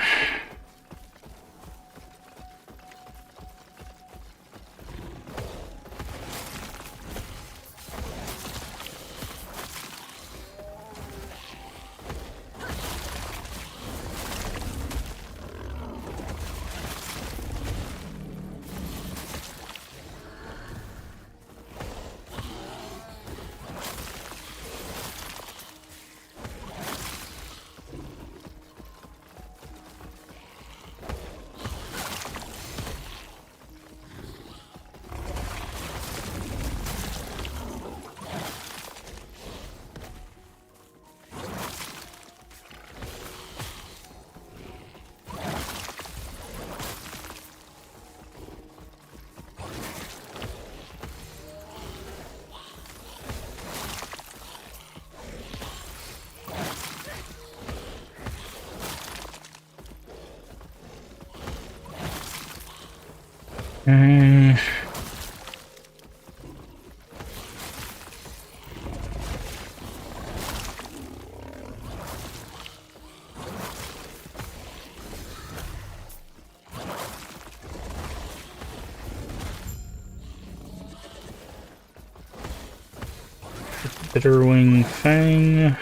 Bitterwing Fang.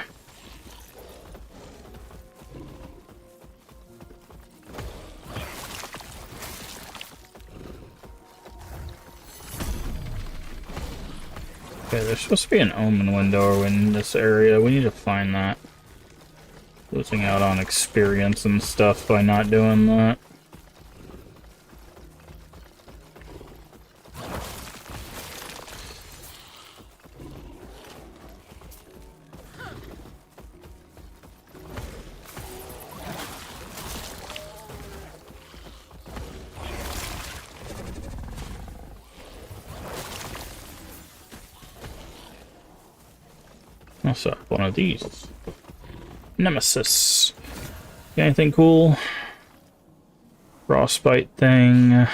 Okay, there's supposed to be an omen window in this area. We need to find that. Losing out on experience and stuff by not doing that. I'll set up one of these. Nemesis. Got anything cool? Frostbite thing.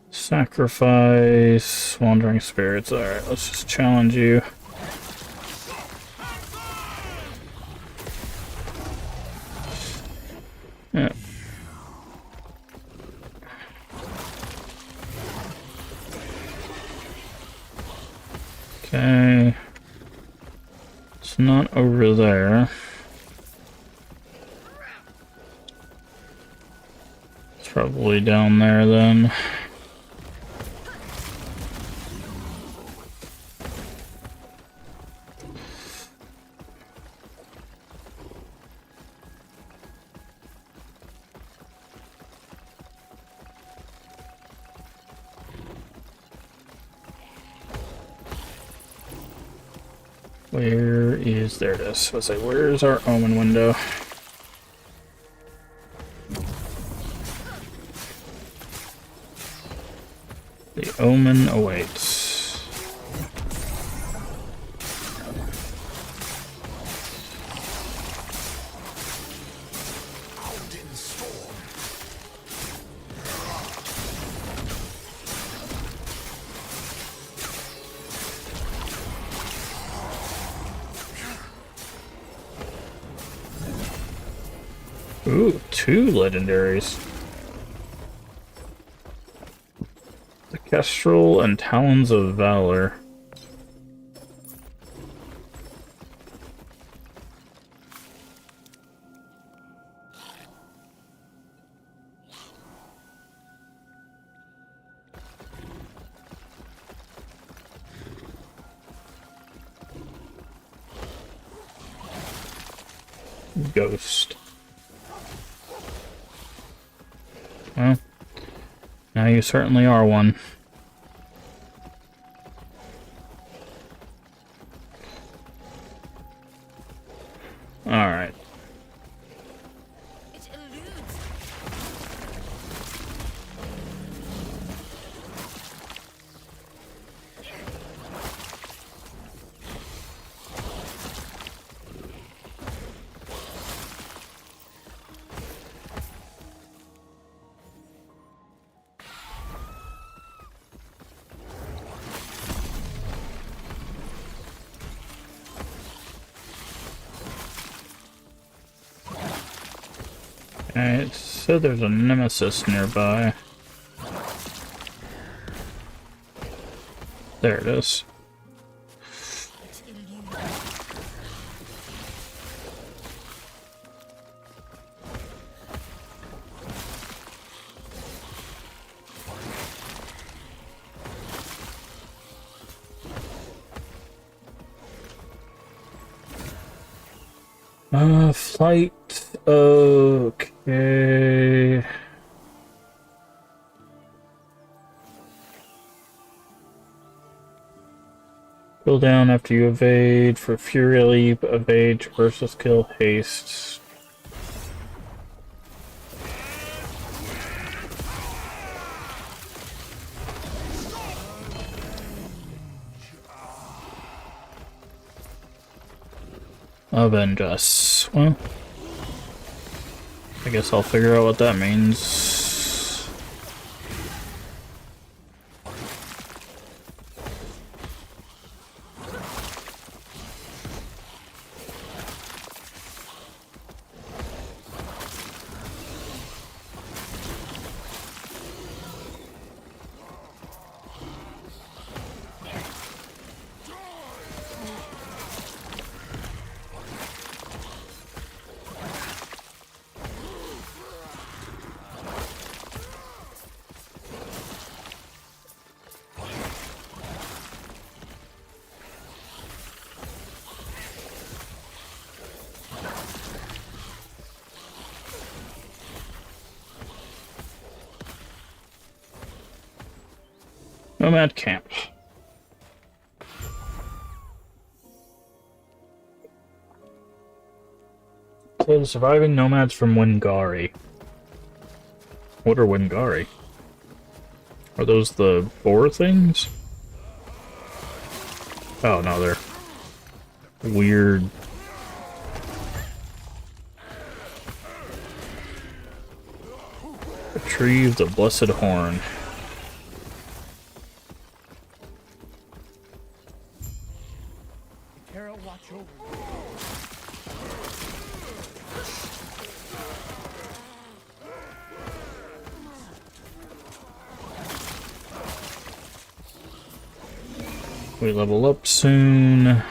Sacrifice. Wandering spirits. Alright, let's just challenge you. Yeah. Okay. It's not over there. It's probably down there then. Where is... there it is. Let's say, where's our omen window? The omen awaits. Ooh, 2 legendaries. The Kestrel and Talons of Valor. Ghost. Well, now you certainly are one. Alright. It eludes. It said there's a nemesis nearby. There it is. Flight. Okay. Go down after you evade for Fury Leap, evade, traverse skill, haste. Avenge us. Well, I guess I'll figure out what that means. Nomad camp. So the surviving nomads from Wingari. What are Wingari? Are those the boar things? Oh no, they're weird Retrieve the Blessed Horn. Carol, watch over. We level up soon.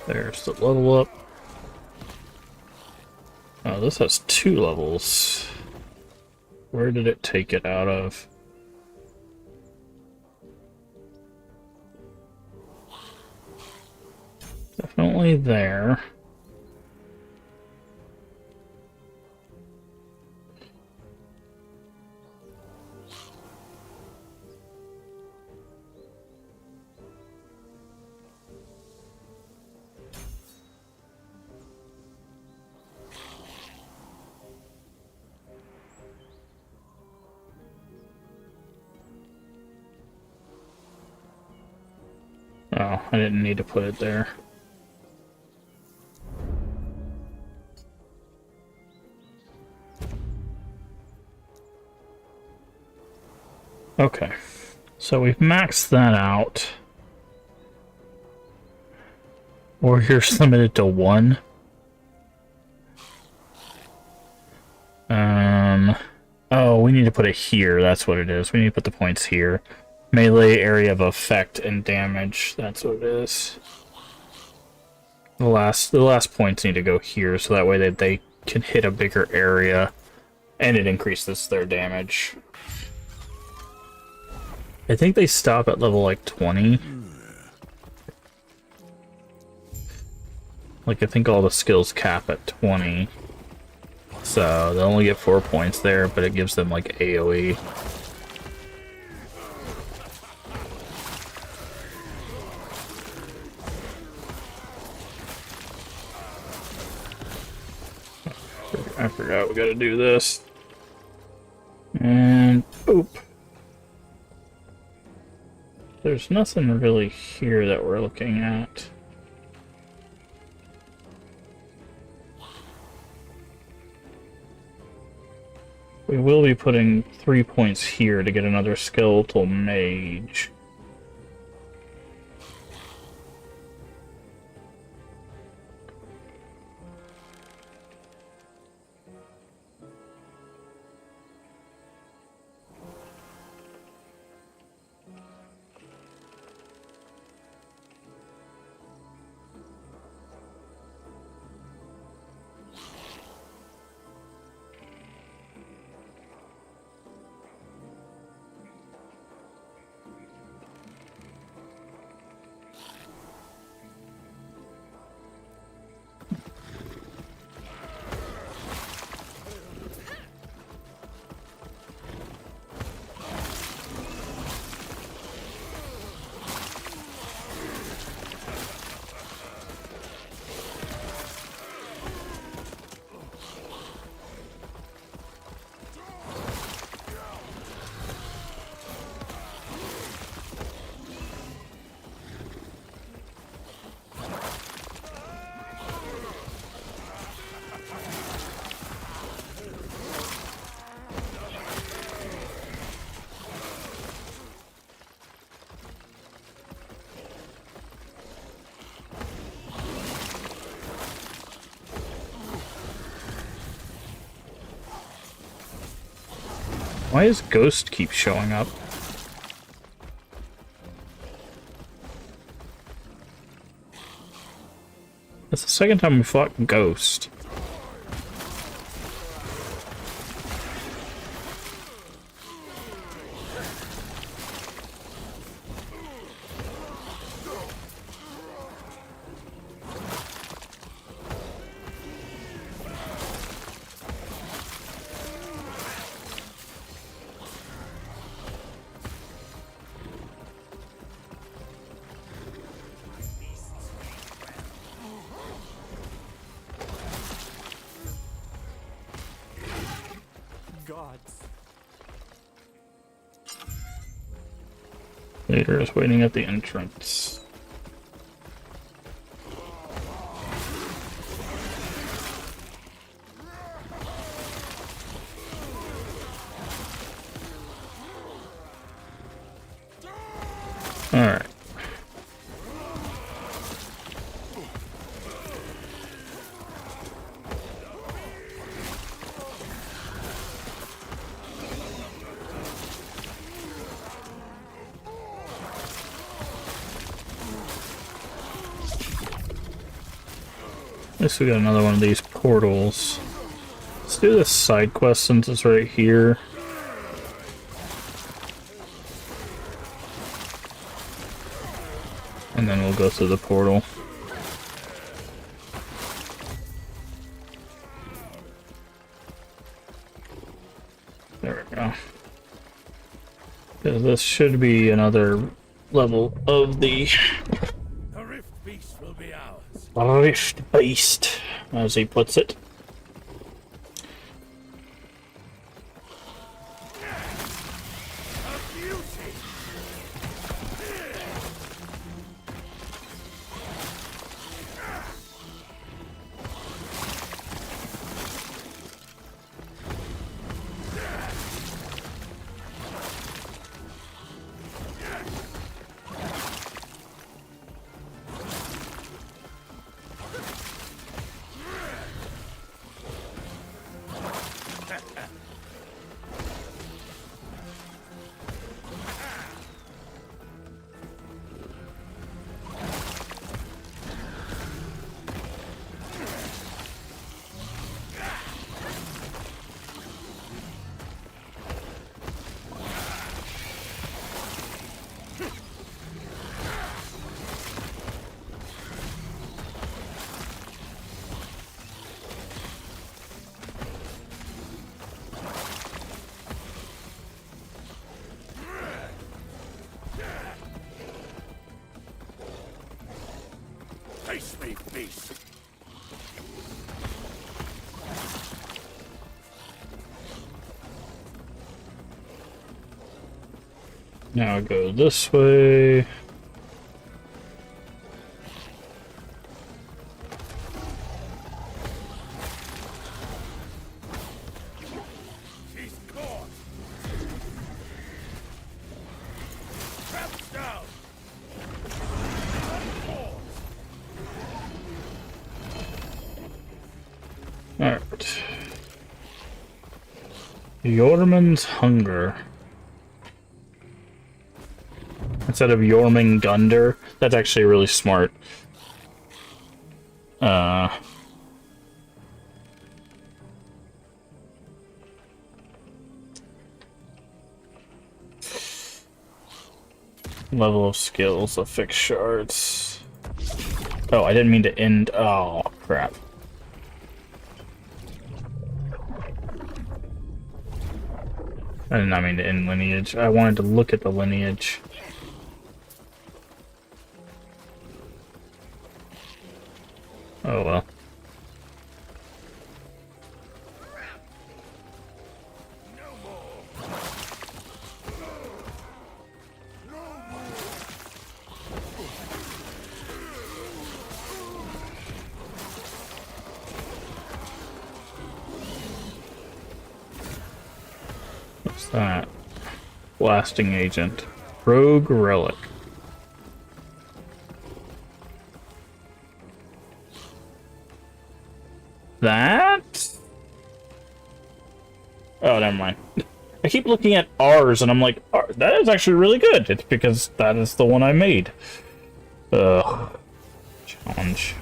There's the level up. Oh, this has 2 levels. Where did it take it out of? Definitely there. Oh, I didn't need to put it there. Okay, so we've maxed that out. Warriors limited to 1. Oh, we need to put it here. That's what it is. We need to put the points here. Melee area of effect and damage. That's what it is. The last points need to go here, so that way they can hit a bigger area, and it increases their damage. I think they stop at level like 20. Like I think all the skills cap at 20. So they only get 4 points there, but it gives them like AoE. I forgot we gotta do this. And oop. There's nothing really here that we're looking at. We will be putting 3 points here to get another skeletal mage. Why does Ghost keep showing up? That's the second time we fought Ghost. Leader is waiting at the entrance. Alright. Guess we got another one of these portals. Let's do this side quest since it's right here. And then we'll go through the portal. There we go. Because this should be another level of the Rift Beast will be ours. Rift Beast, as he puts it. Face me, beast. Now go this way. She's caught. Traps down. Alright. Yorman's Hunger. Instead of Jormungandr. That's actually really smart. Level of skills, affix shards. Oh, I didn't mean to end. Oh, crap. I did not mean to end lineage. I wanted to look at the lineage. Oh well. What's that? Blasting agent. Rogue relic. That? Oh, never mind. I keep looking at ours and I'm like, that is actually really good. It's because that is the one I made. Ugh. Challenge.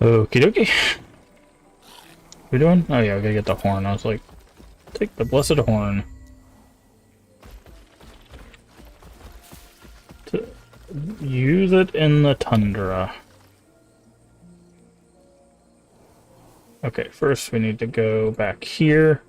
Okie dokie. We doing? Oh yeah, we gotta get the horn. I was like, take the blessed horn. To use it in the tundra. Okay, first we need to go back here.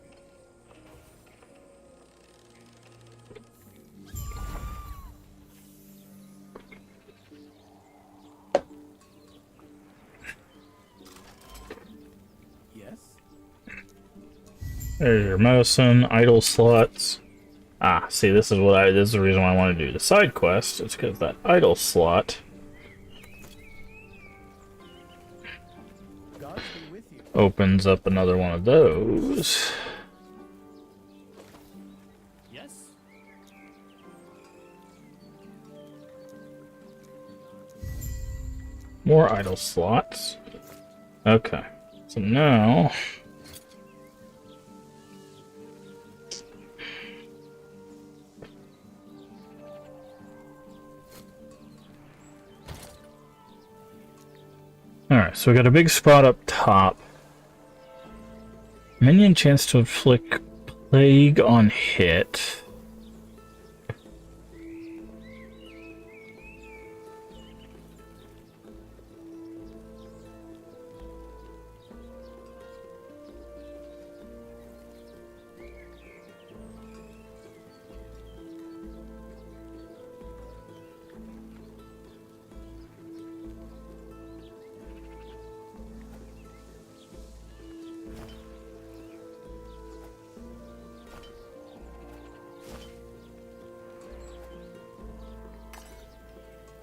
There's your medicine, idle slots. Ah, see, this is the reason why I want to do the side quest. It's because that idle slot opens up another one of those. Yes. More idle slots. Okay, so now alright, so we got a big spot up top. Minion chance to inflict plague on hit.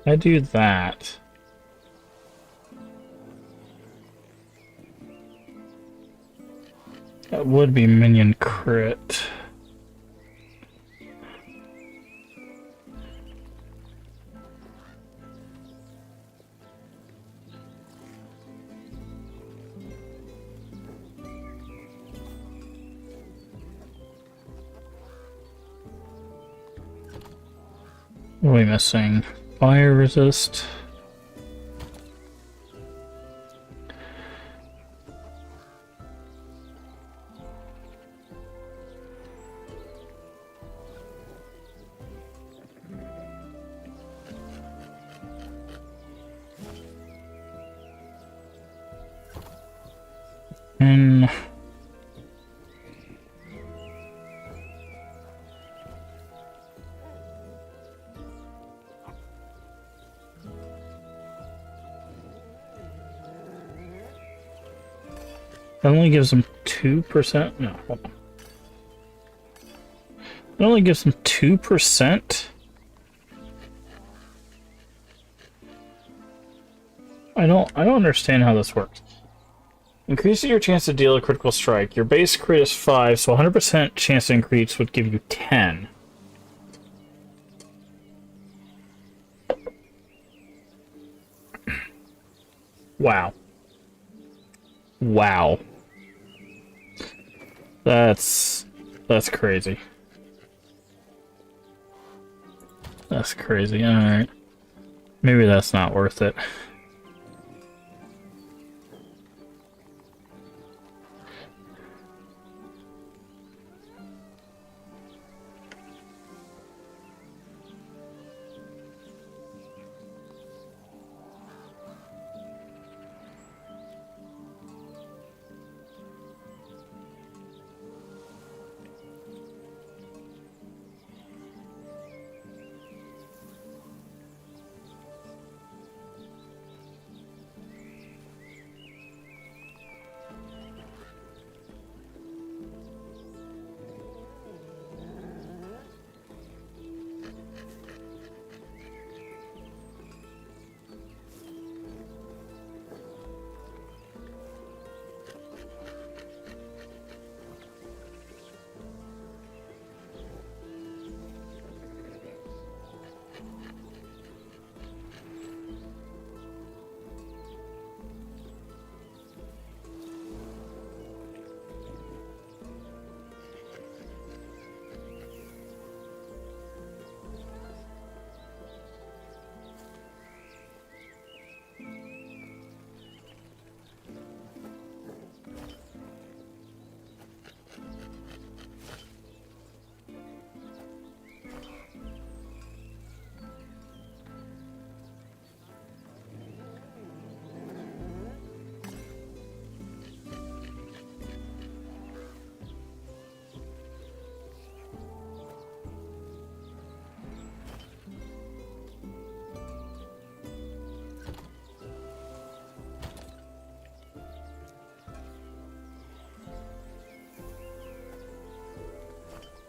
I do that. That would be minion crit. What are we missing? Fire resist. And it only gives them 2%. No, hold on. It only gives them 2%. I don't understand how this works. Increasing your chance to deal a critical strike. Your base crit is 5, so 100% chance to increase would give you 10. Wow. Wow. That's crazy. That's crazy. Alright. Maybe that's not worth it.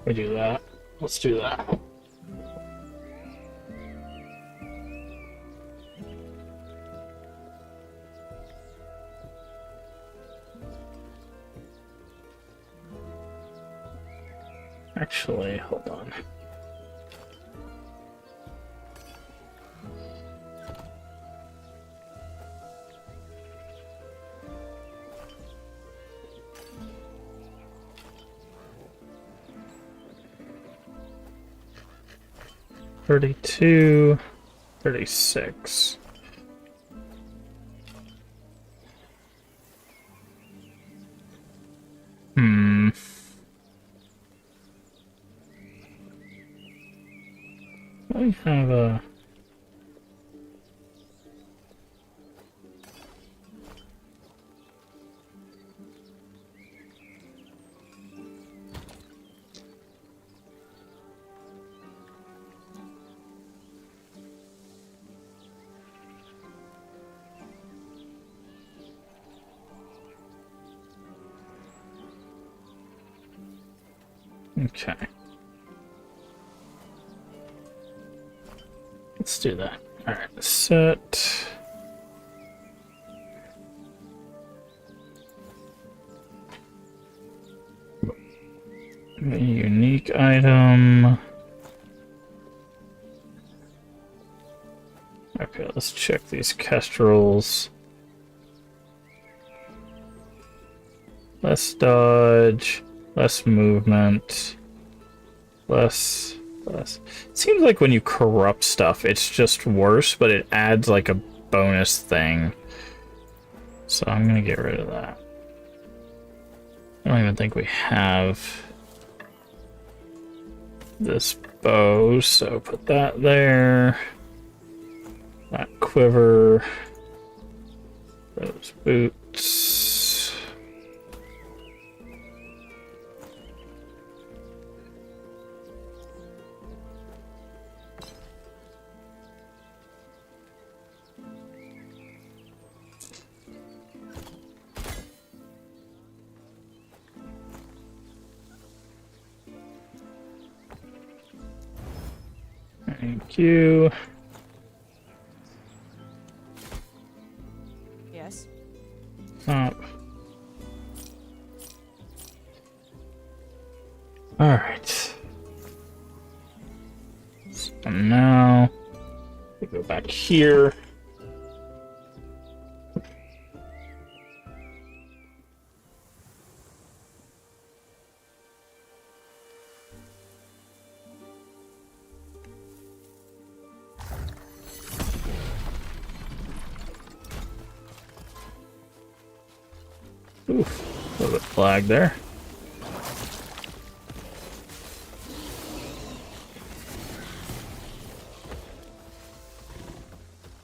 We do that. Let's do that. Actually, hold on. $32, $36. We have a... Okay. Let's do that. Alright, set. A unique item. Okay, let's check these kestrels. Less dodge, less movement, less. It seems like when you corrupt stuff, it's just worse, but it adds like a bonus thing. So I'm gonna get rid of that. I don't even think we have this bow, so put that there. That quiver. Those boots. Thank you. Yes. Up. Alright. So now we go back here. Oof, a little bit flag there.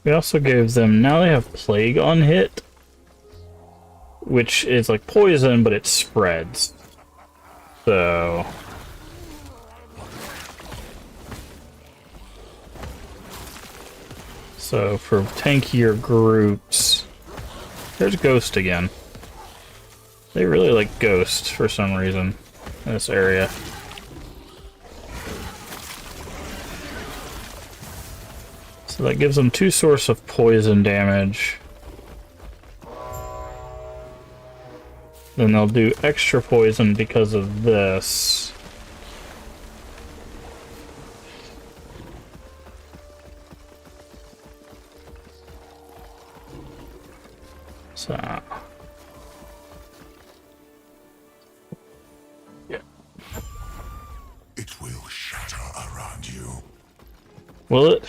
We also gave them, now they have plague on hit, which is like poison, but it spreads. So for tankier groups, there's Ghost again. They really like Ghost for some reason in this area. So that gives them 2 source of poison damage. Then they'll do extra poison because of this. So... yeah. It will shatter around you. Will it?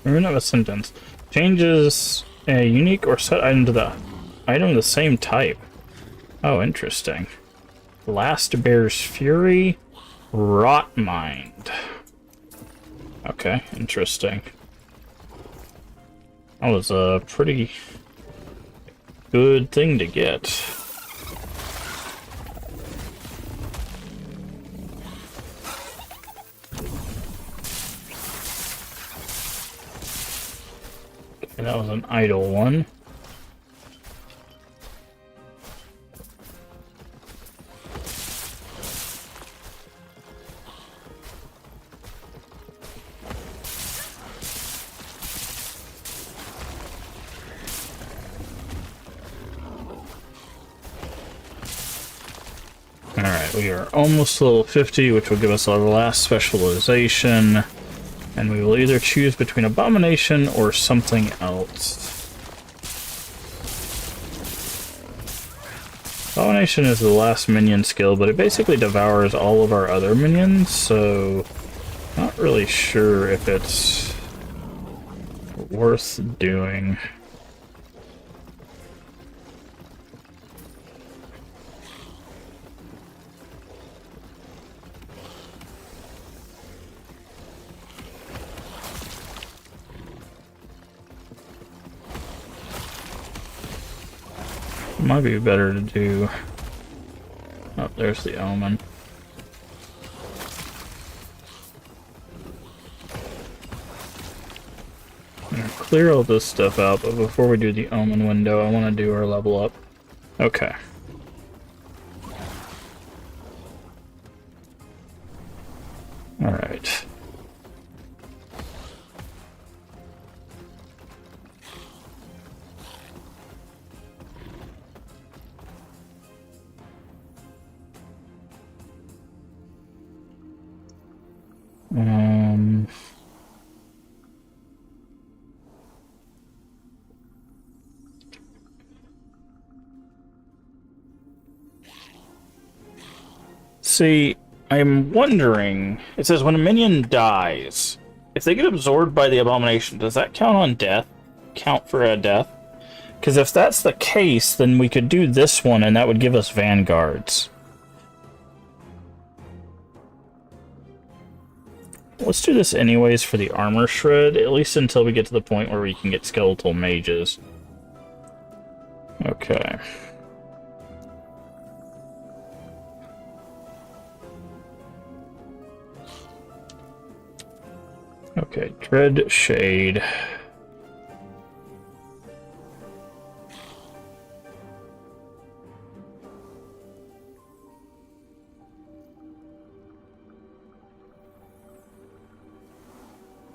Remove of a sentence. Changes a unique or set item to the item of the same type. Oh, interesting. Last Bear's Fury. Rot Mind. Okay, interesting. That was a pretty good thing to get. Okay, that was an idle one. Alright, we are almost level 50, which will give us our last specialization. And we will either choose between Abomination or something else. Abomination is the last minion skill, but it basically devours all of our other minions, so not really sure if it's worth doing. Might be better to do... Oh, there's the Omen. I'm gonna clear all this stuff out, but before we do the Omen window, I want to do our level up. Okay. Alright. See, I'm wondering, it says when a minion dies, if they get absorbed by the Abomination, does that count on death? Count for a death? Because if that's the case, then we could do this one and that would give us Vanguards. Let's do this anyways for the armor shred, at least until we get to the point where we can get skeletal mages. Okay. Okay, Dread Shade.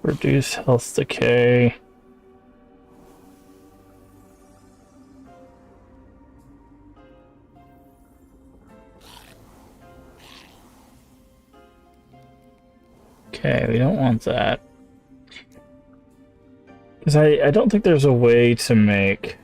Reduce health decay. Okay, we don't want that. Because I don't think there's a way to make...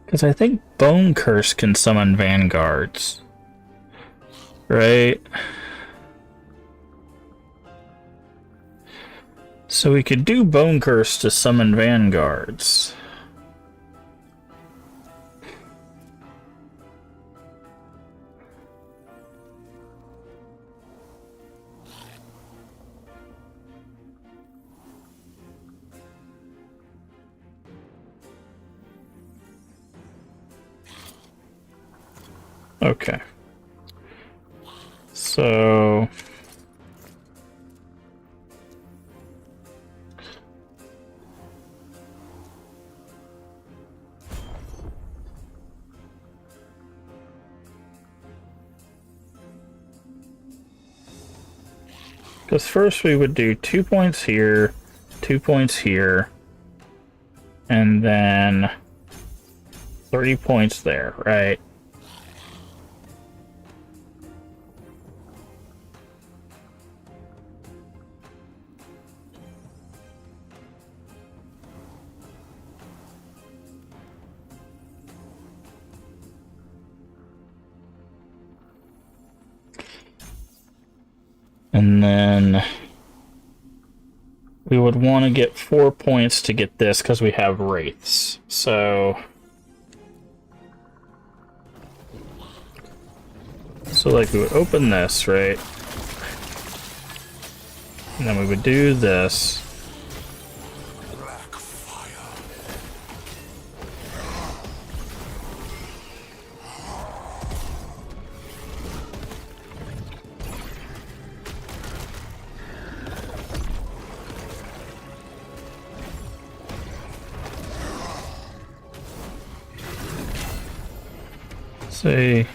Because I think Bone Curse can summon Vanguards. Right? So we could do Bone Curse to summon Vanguards. Okay. So... Because first we would do 2 points here, 2 points here, And then 30 points there, right? And then we would want to get 4 points to get this because we have wraiths. So like we would open this, right? And then we would do this. Black fire. Say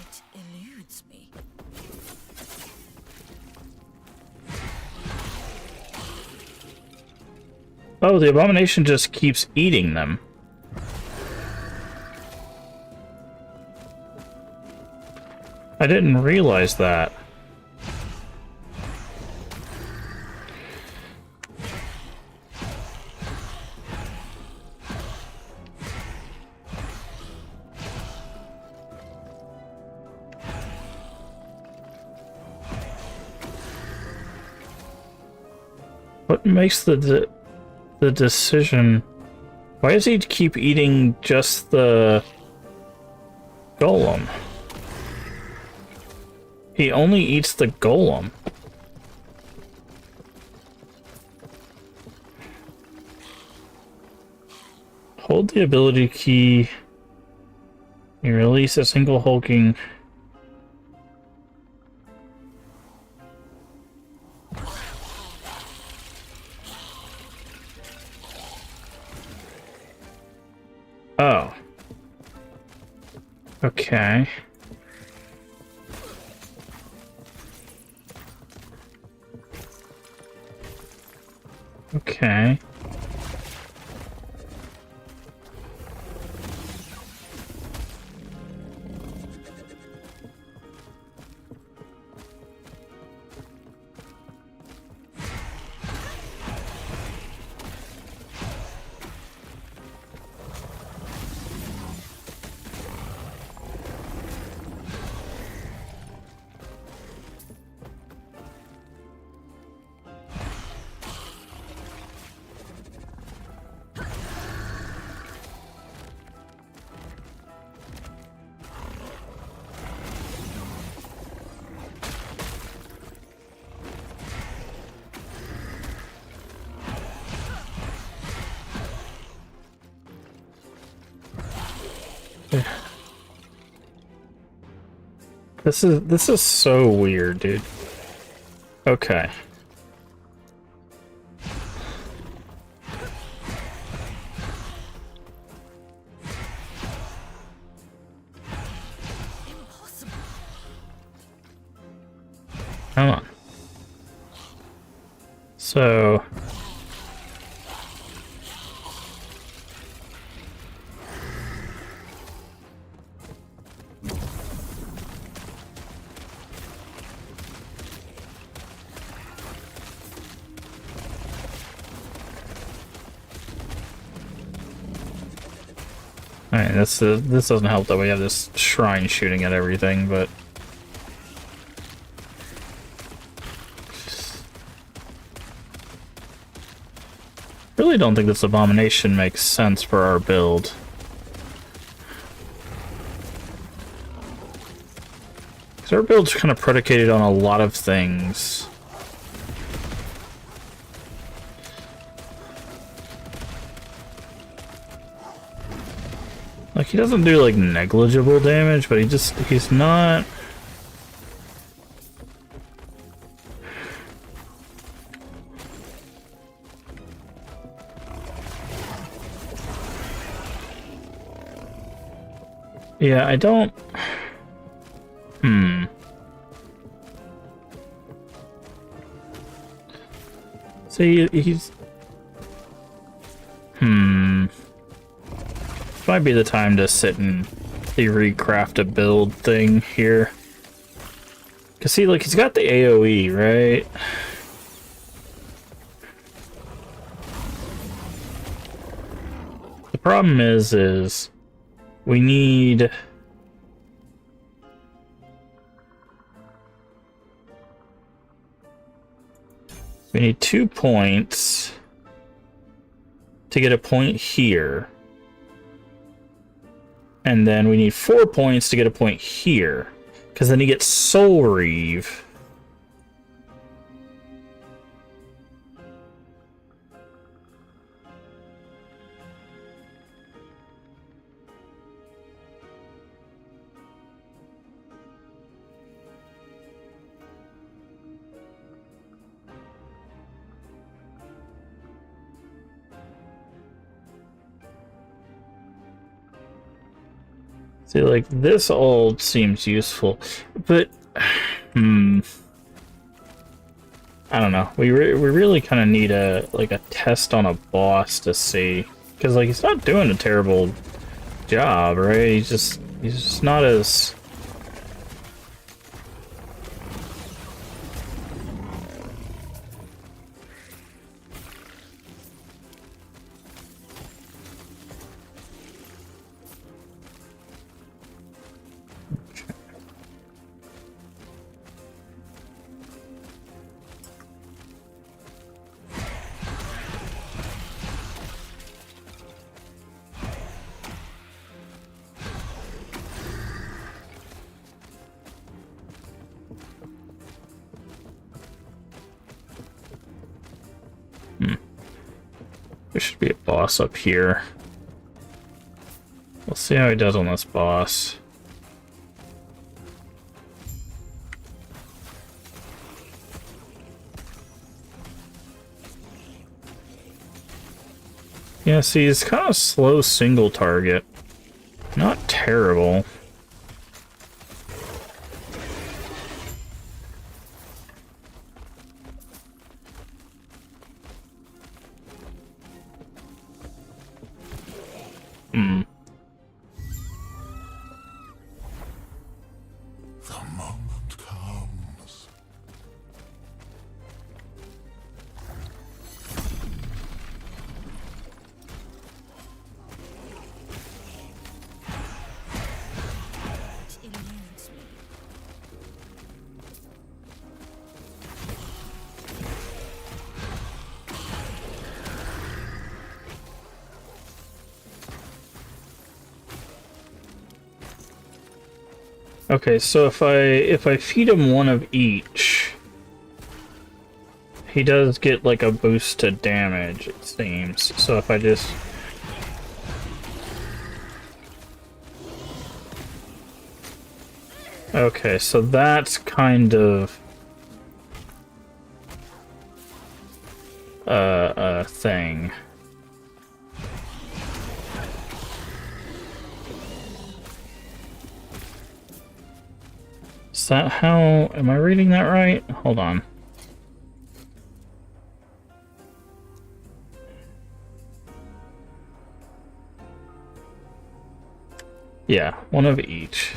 It eludes me. oh, the abomination just keeps eating them. I didn't realize that. What makes the decision? Why does he keep eating just the golem? He only eats the golem. Hold the ability key. You release a single hulking. Oh. Okay. Okay. This is so weird, dude. Okay. Impossible. Come on. So alright, this doesn't help that we have this shrine shooting at everything, but really don't think this abomination makes sense for our build. Because our build's kind of predicated on a lot of things. Like, he doesn't do, like, negligible damage, but he's not... Yeah, I don't... See, he's... Might be the time to sit and recraft a build thing here. Cause see, like, he's got the AoE, right? The problem is we need... We need 2 points to get a point here. And then we need 4 points to get a point here. Because then he gets Soul Reave. See, like, this all seems useful, but, I don't know. We really kind of need a test on a boss to see, because, like, he's not doing a terrible job, right? He's just not as... There should be a boss up here. We'll see how he does on this boss. Yeah, see, it's kind of slow single target. Not terrible. The moment comes. It eludes me. Okay, so if I feed him one of each, he does get like a boost to damage, it seems. So if I just... Okay, so that's kind of a thing. Is that how... Am I reading that right? Hold on. Yeah, one of each.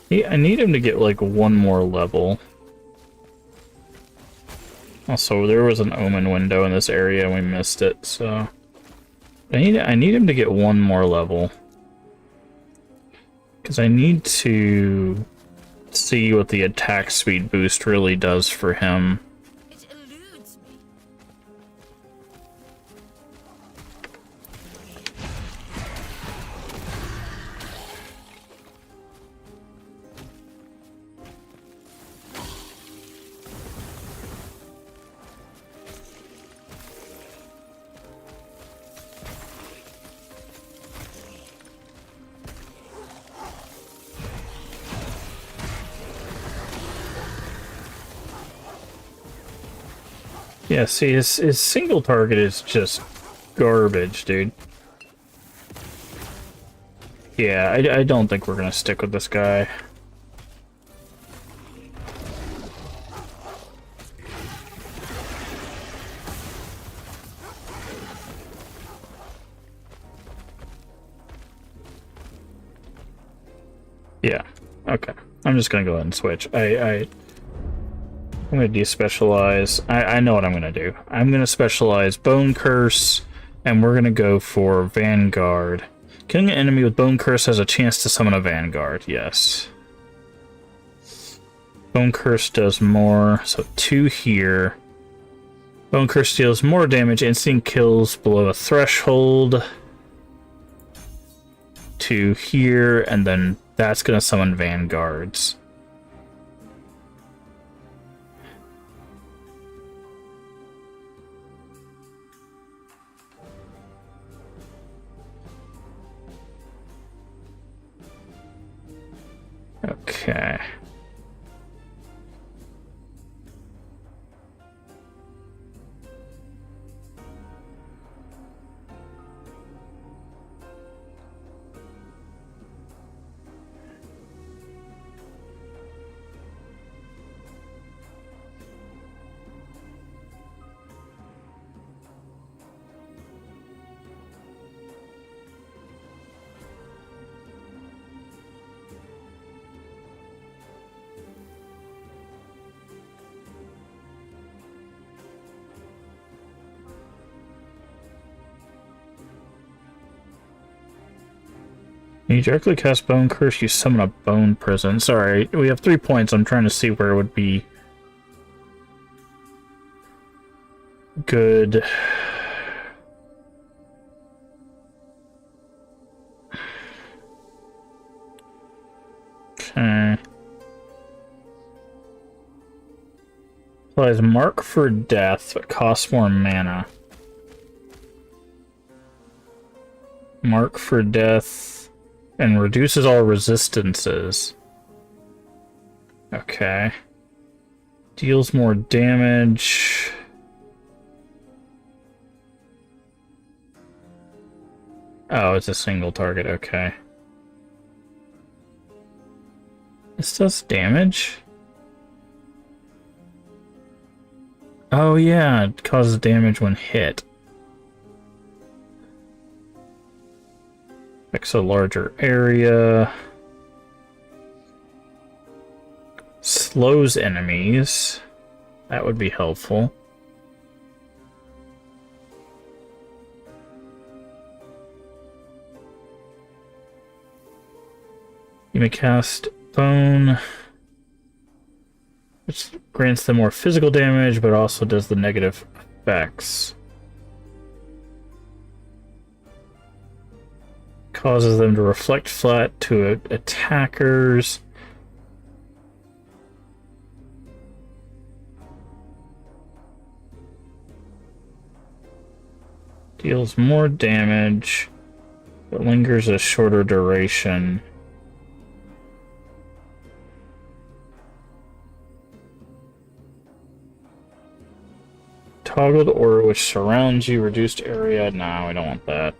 I need him to get like one more level. Also, there was an Omen window in this area and we missed it, so... I need him to get one more level. Because I need to see what the attack speed boost really does for him. It eludes me. Yeah, see, his single target is just garbage, dude. Yeah, I don't think we're gonna stick with this guy. Yeah, okay. I'm just gonna go ahead and switch. I'm gonna despecialize. I know what I'm gonna do. I'm gonna specialize Bone Curse, and we're gonna go for Vanguard. Killing an enemy with Bone Curse has a chance to summon a Vanguard, yes. Bone Curse does more, so 2 here. Bone Curse deals more damage, instant kills below a threshold. 2 here, and then that's gonna summon Vanguards. Okay. When you directly cast Bone Curse, you summon a Bone Prison. Sorry, we have 3 points. I'm trying to see where it would be good. Okay. Applies Mark for Death, but costs more mana. Mark for Death. And reduces all resistances. Okay. Deals more damage. Oh, it's a single target, okay. This does damage? Oh yeah, it causes damage when hit. Affects a larger area. Slows enemies. That would be helpful. You may cast Bone, which grants them more physical damage, but also does the negative effects. Causes them to reflect flat to attackers. Deals more damage, but lingers a shorter duration. Toggle the aura which surrounds you, reduced area. No, we don't want that.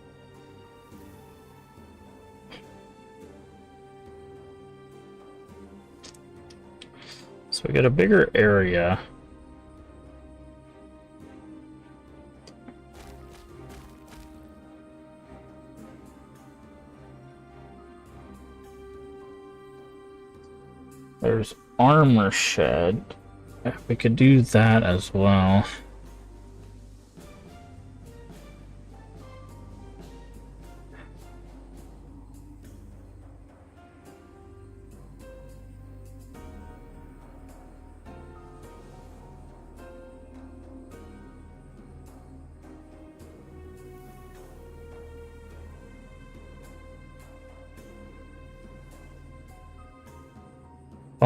So we got a bigger area. There's Armor Shed. We could do that as well.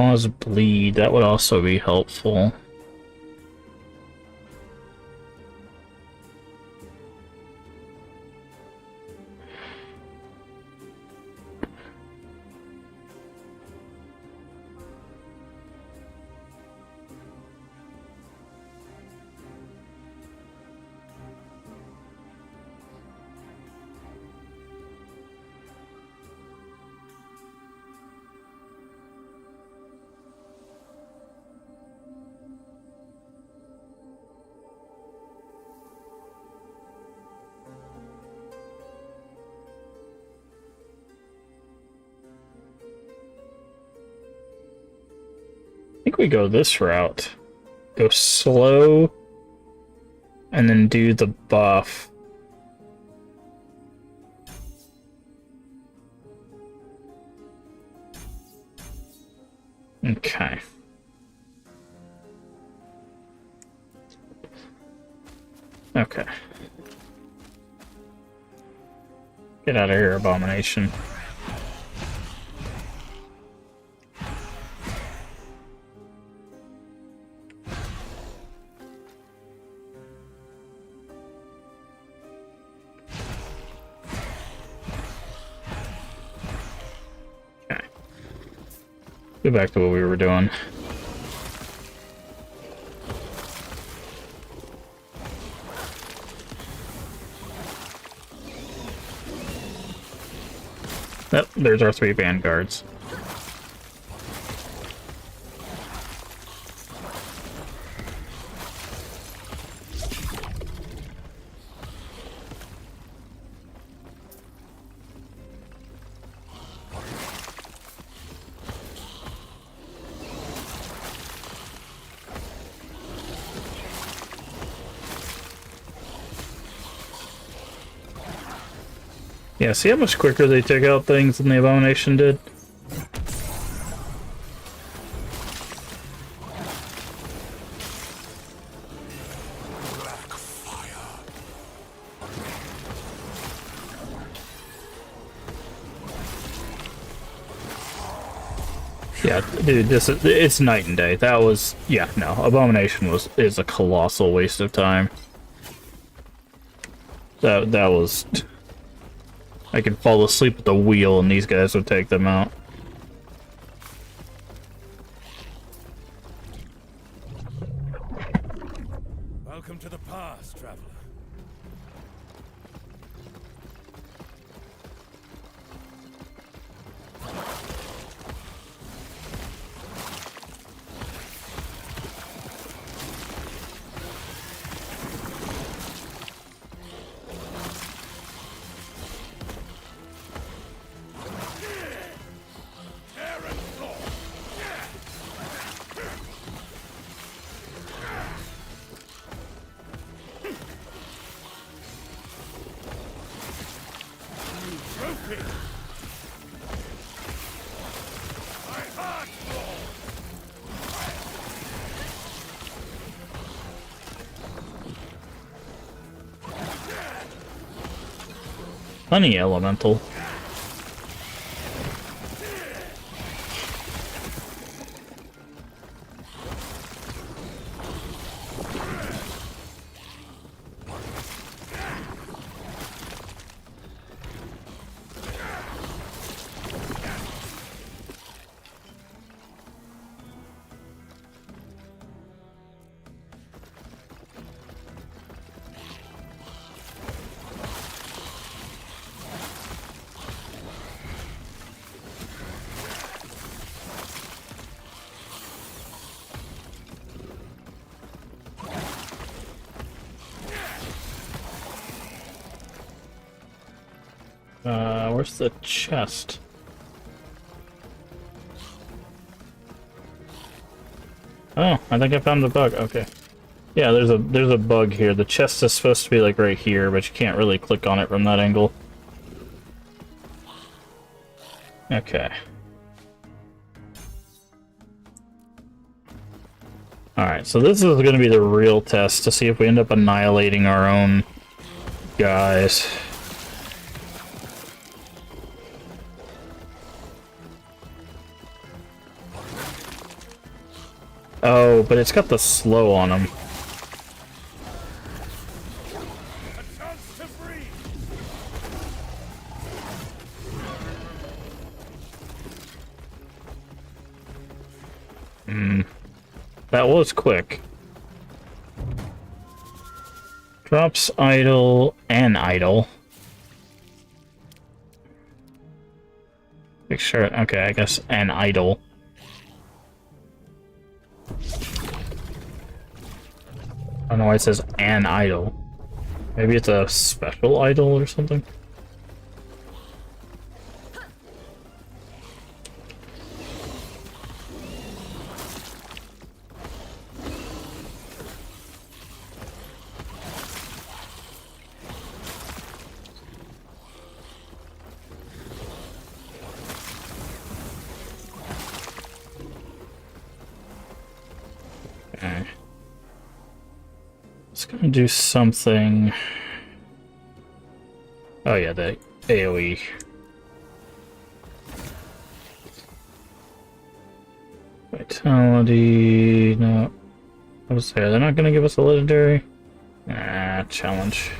Cause bleed. That would also be helpful. I think we go this route. Go slow, and then do the buff. Okay. Okay. Get out of here, Abomination. Go back to what we were doing. Yep, there's our 3 vanguards. Yeah, see how much quicker they took out things than the Abomination did? Yeah, dude, it's night and day. That was, yeah, no, Abomination is a colossal waste of time. That was, I could fall asleep at the wheel and these guys would take them out. Welcome to the past, traveler. Honey Elemental. Where's the chest? Oh, I think I found the bug. Okay. Yeah, there's a bug here. The chest is supposed to be like right here, but you can't really click on it from that angle. Okay. Alright, so this is going to be the real test to see if we end up annihilating our own guys. Oh, but it's got the slow on him. A chance to breathe. That was quick. Drops idle and idle. Make sure. Okay, I guess and idle. I don't know why it says an idle. Maybe it's a special idle or something. Okay. It's gonna do something. Oh yeah, the AoE. Vitality. No. I was there. They're not gonna give us a legendary. Ah, challenge.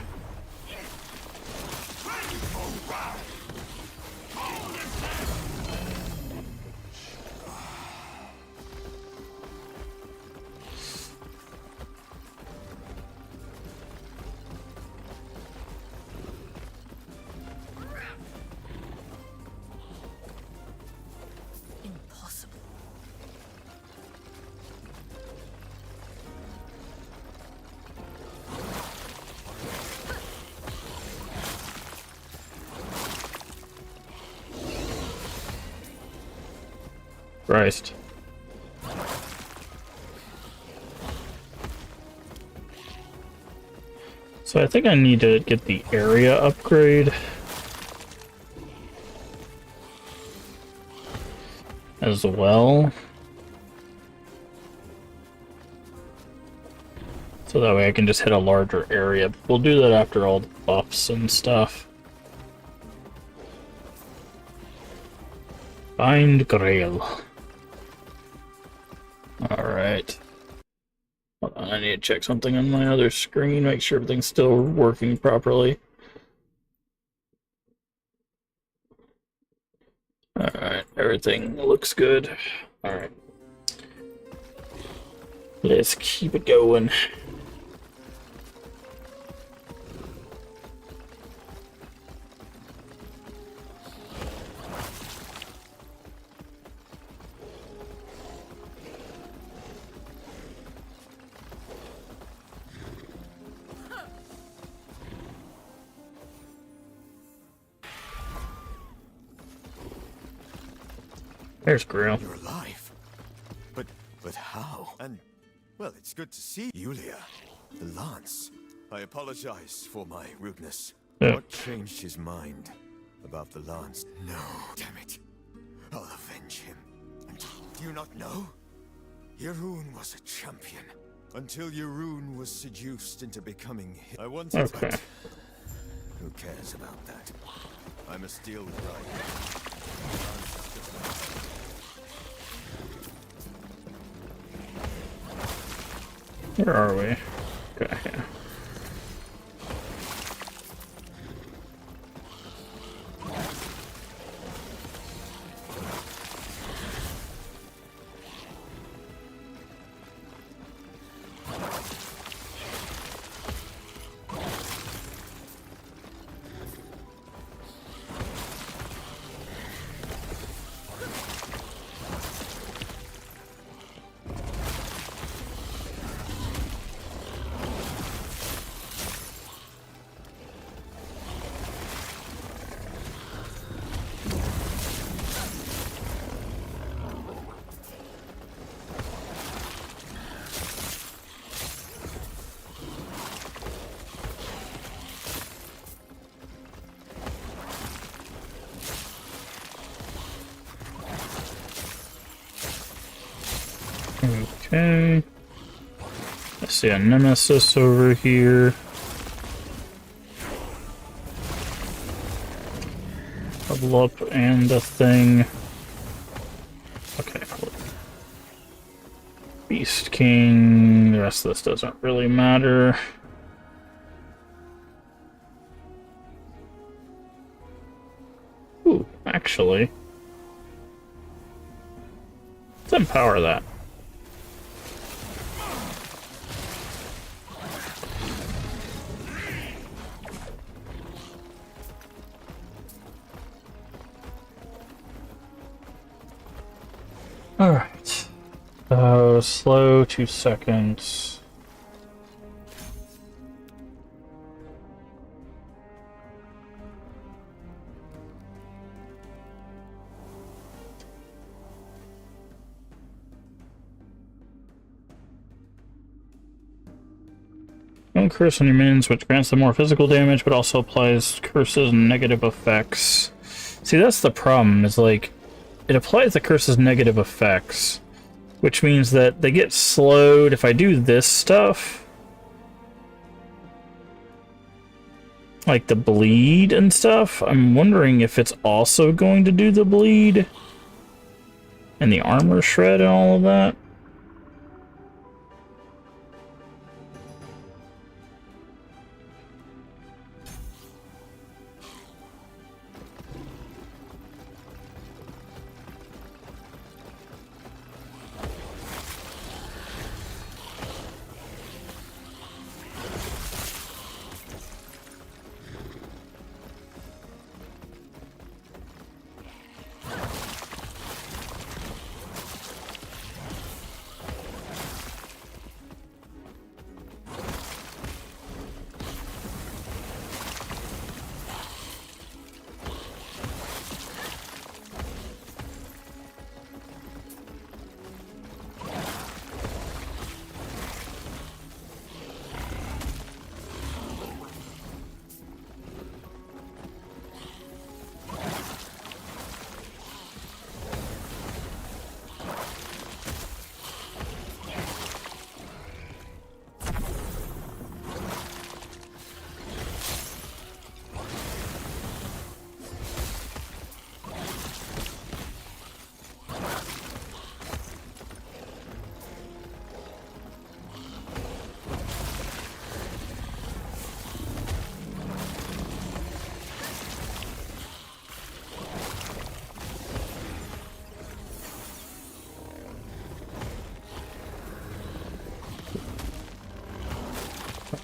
Impossible. Christ. So I think I need to get the area upgrade as well. So that way I can just hit a larger area. We'll do that after all the buffs and stuff. Find Grail. Alright. Hold on, I need to check something on my other screen, make sure everything's still working properly. Alright, everything looks good. Alright. Let's keep it going. There's Grail. You're alive. But how? And, well, it's good to see Yulia. The lance. I apologize for my rudeness. Yeah. What changed his mind about the lance? No. Damn it. I'll avenge him. And do you not know? Yarun was a champion. Until Yarun was seduced into becoming him. I wanted Okay. but who cares about that? I'm a steel dragon. Where are we? Okay, yeah. Okay. I see a nemesis over here. Level up and a thing. Okay. Be Beast King. The rest of this doesn't really matter. Ooh, actually. Let's empower that. Alright. Slow 2 seconds. Don't curse on your minions, which grants them more physical damage, but also applies curses and negative effects. See, that's the problem, is like, it applies the curse's negative effects, which means that they get slowed if I do this stuff. Like the bleed and stuff. I'm wondering if it's also going to do the bleed and the armor shred and all of that.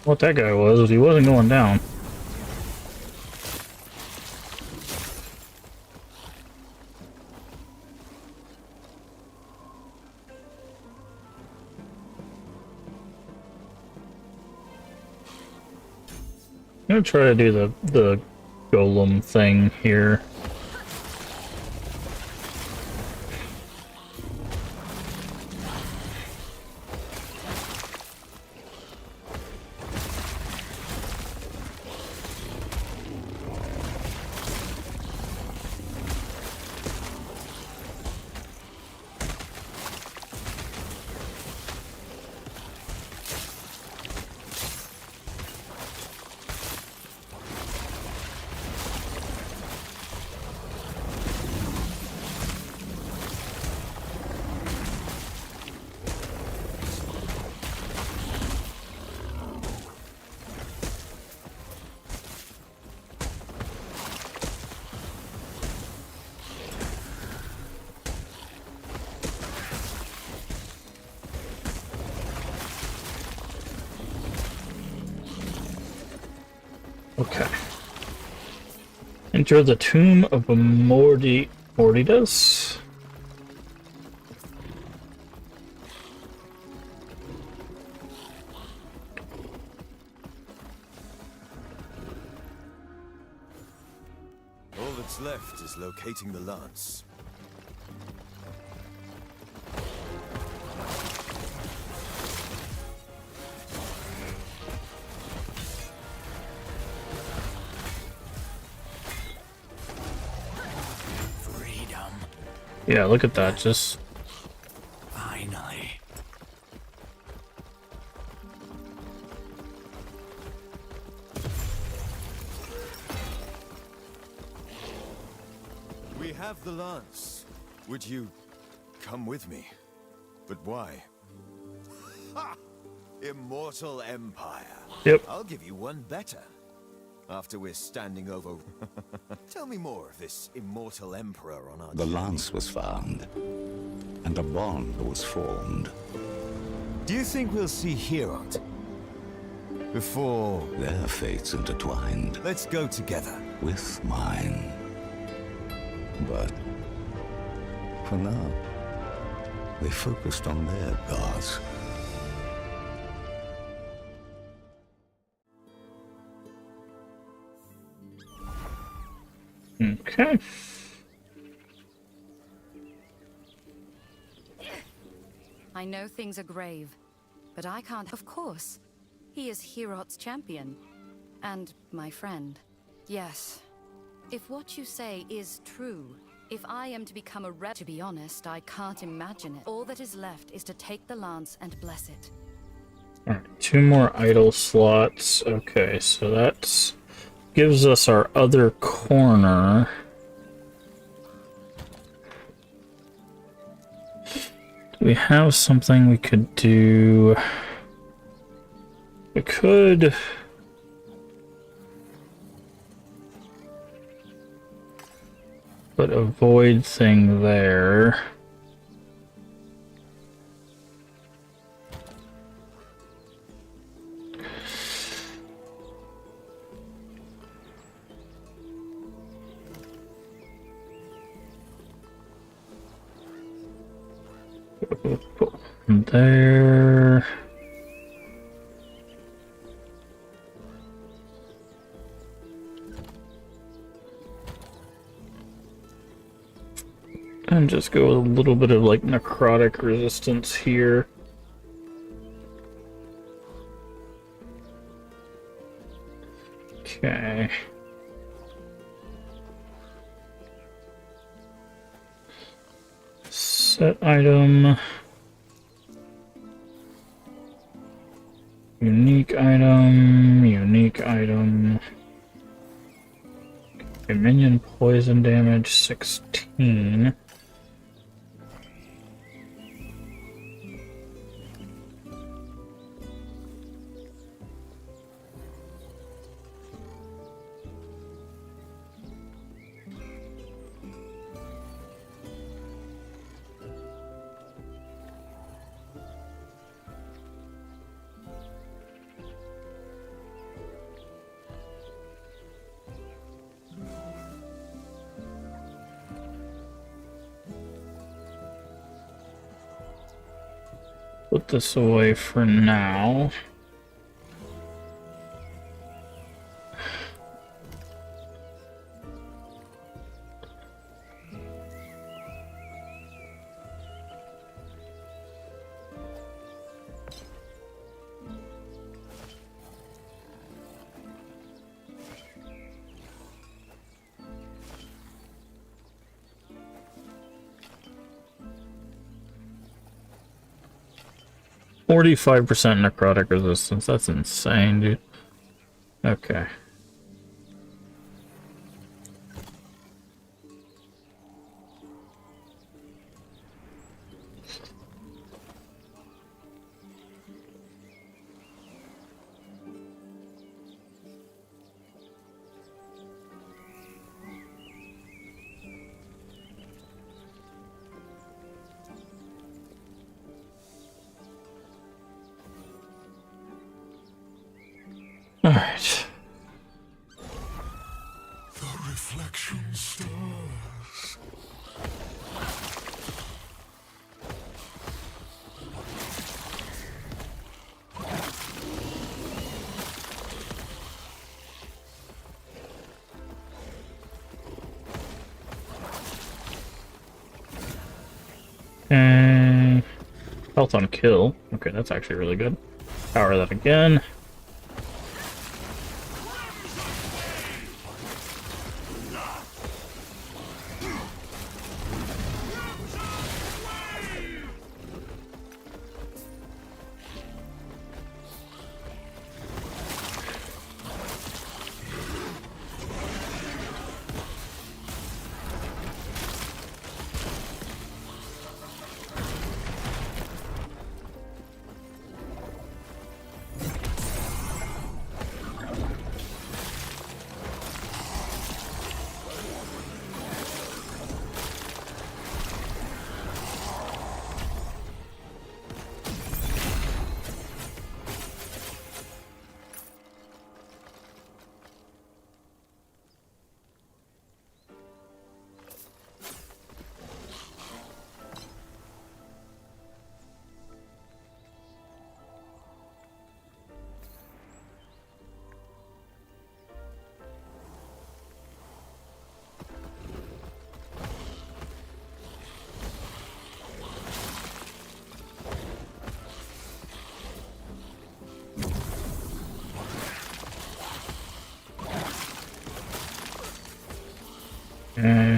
What that guy was he wasn't going down. I'm gonna try to do the golem thing here. Okay. Enter the tomb of Mordidas. All that's left is locating the lance. Yeah, look at that, just... Finally. We have the lance. Would you come with me? But why? Immortal Empire. Yep. I'll give you one better. After we're standing over... Tell me more of this immortal emperor on our... The lance was found, and a bond was formed. Do you think we'll see Herod? Before... Their fates intertwined Let's go together. with mine. But for now, they focused on their gods. Okay. I know things are grave, but I can't. Of course. He is Herod's champion. And my friend. Yes. If what you say is true, if I am to become a to be honest, I can't imagine it. All that is left is to take the lance and bless it. Alright, 2 more idle slots. Okay, so that gives us our other corner. Do we have something we could do? We could... put a void thing there. There. And just go with a little bit of like necrotic resistance here. Okay. Set item. Unique item. Unique item. Okay, minion poison damage 16. Put this away for now. $45% necrotic resistance. That's insane, dude. Okay. All right. The reflection stars. And health on kill. Okay, that's actually really good. Power that again.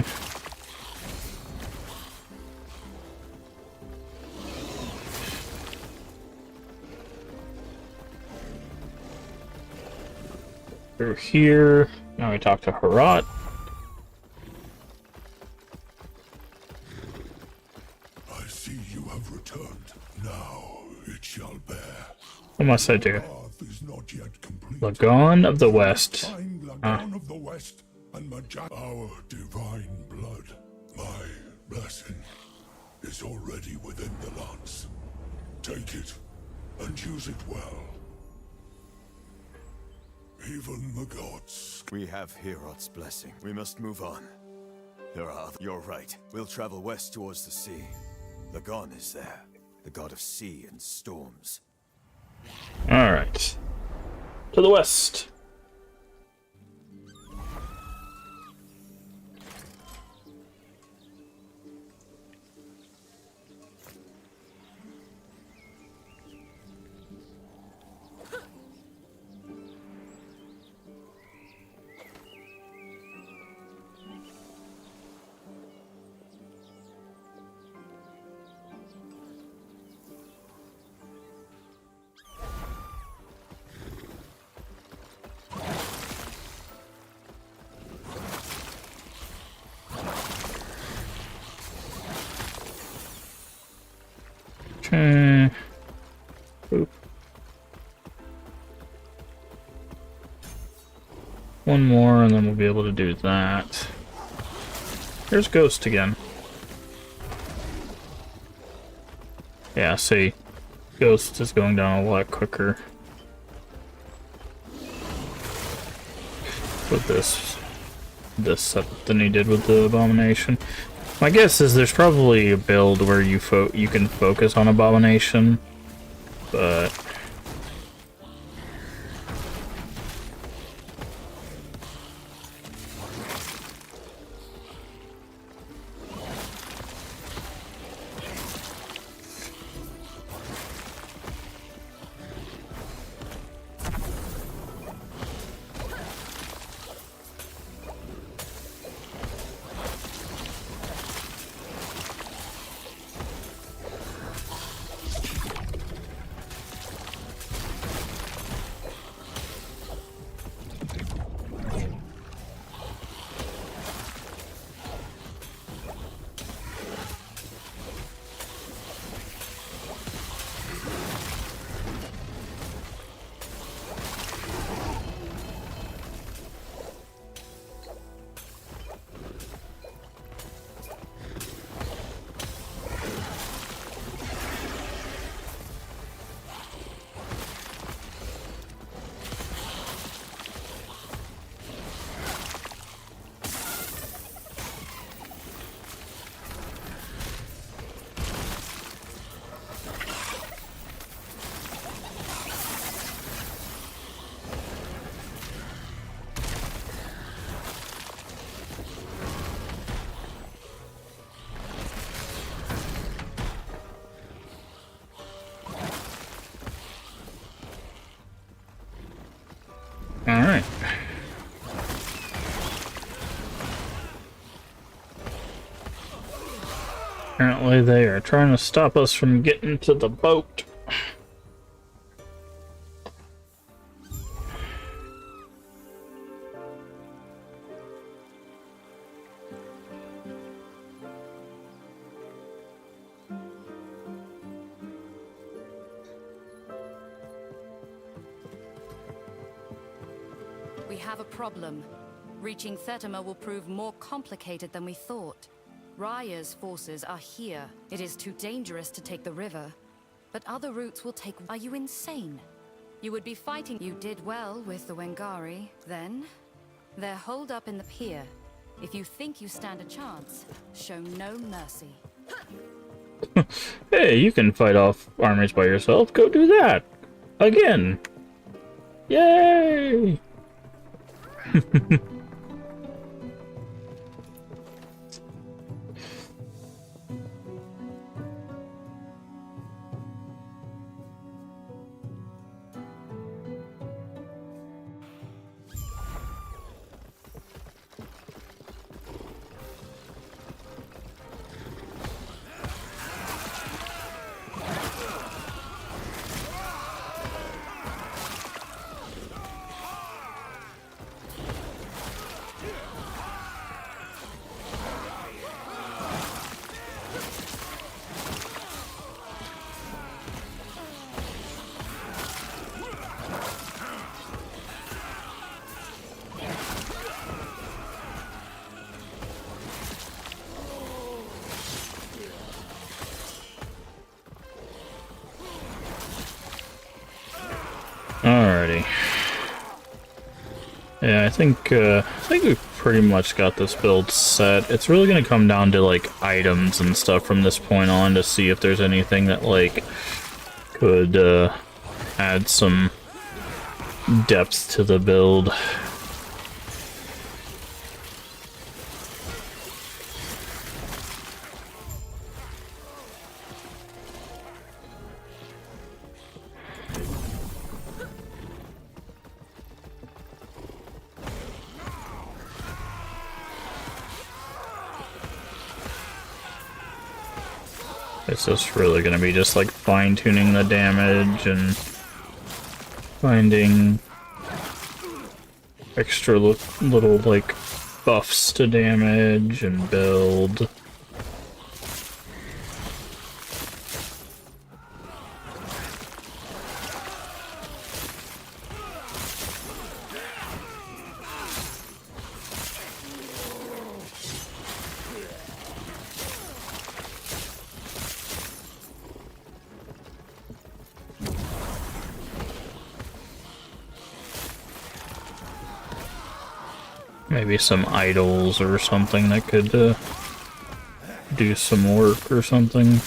Okay. Through here. Now we talk to Herat. I see you have returned. Now it shall bear. What must I do? Path is not yet complete. Lagon of the West. Find Lagon of the West and our divine blood. My blessing is already within the lance. Take it and use it well. Even the gods. We have Herod's blessing. We must move on. You're right. We'll travel west towards the sea. Lagon is there, the god of sea and storms. Alright. To the west. Okay. Oop. One more, and then we'll be able to do that. There's Ghost again. Yeah, see, Ghost is going down a lot quicker with this setup than he did with the Abomination. My guess is there's probably a build where you can focus on Abomination, but alright. Apparently they are trying to stop us from getting to the boat. We have a problem. Reaching Thetima will prove more complicated than we thought. Raya's forces are here. It is too dangerous to take the river. But other routes will take... Are you insane? You would be fighting... You did well with the Wengari, then. They're holed up in the pier. If you think you stand a chance, show no mercy. Hey, you can fight off armies by yourself. Go do that. Again. Yay! Alrighty. Yeah, I think we've pretty much got this build set. It's really gonna come down to like items and stuff from this point on to see if there's anything that like could add some depth to the build. It's just really gonna be just like fine-tuning the damage and finding extra little like buffs to damage and build. Maybe some idols or something that could do some work or something.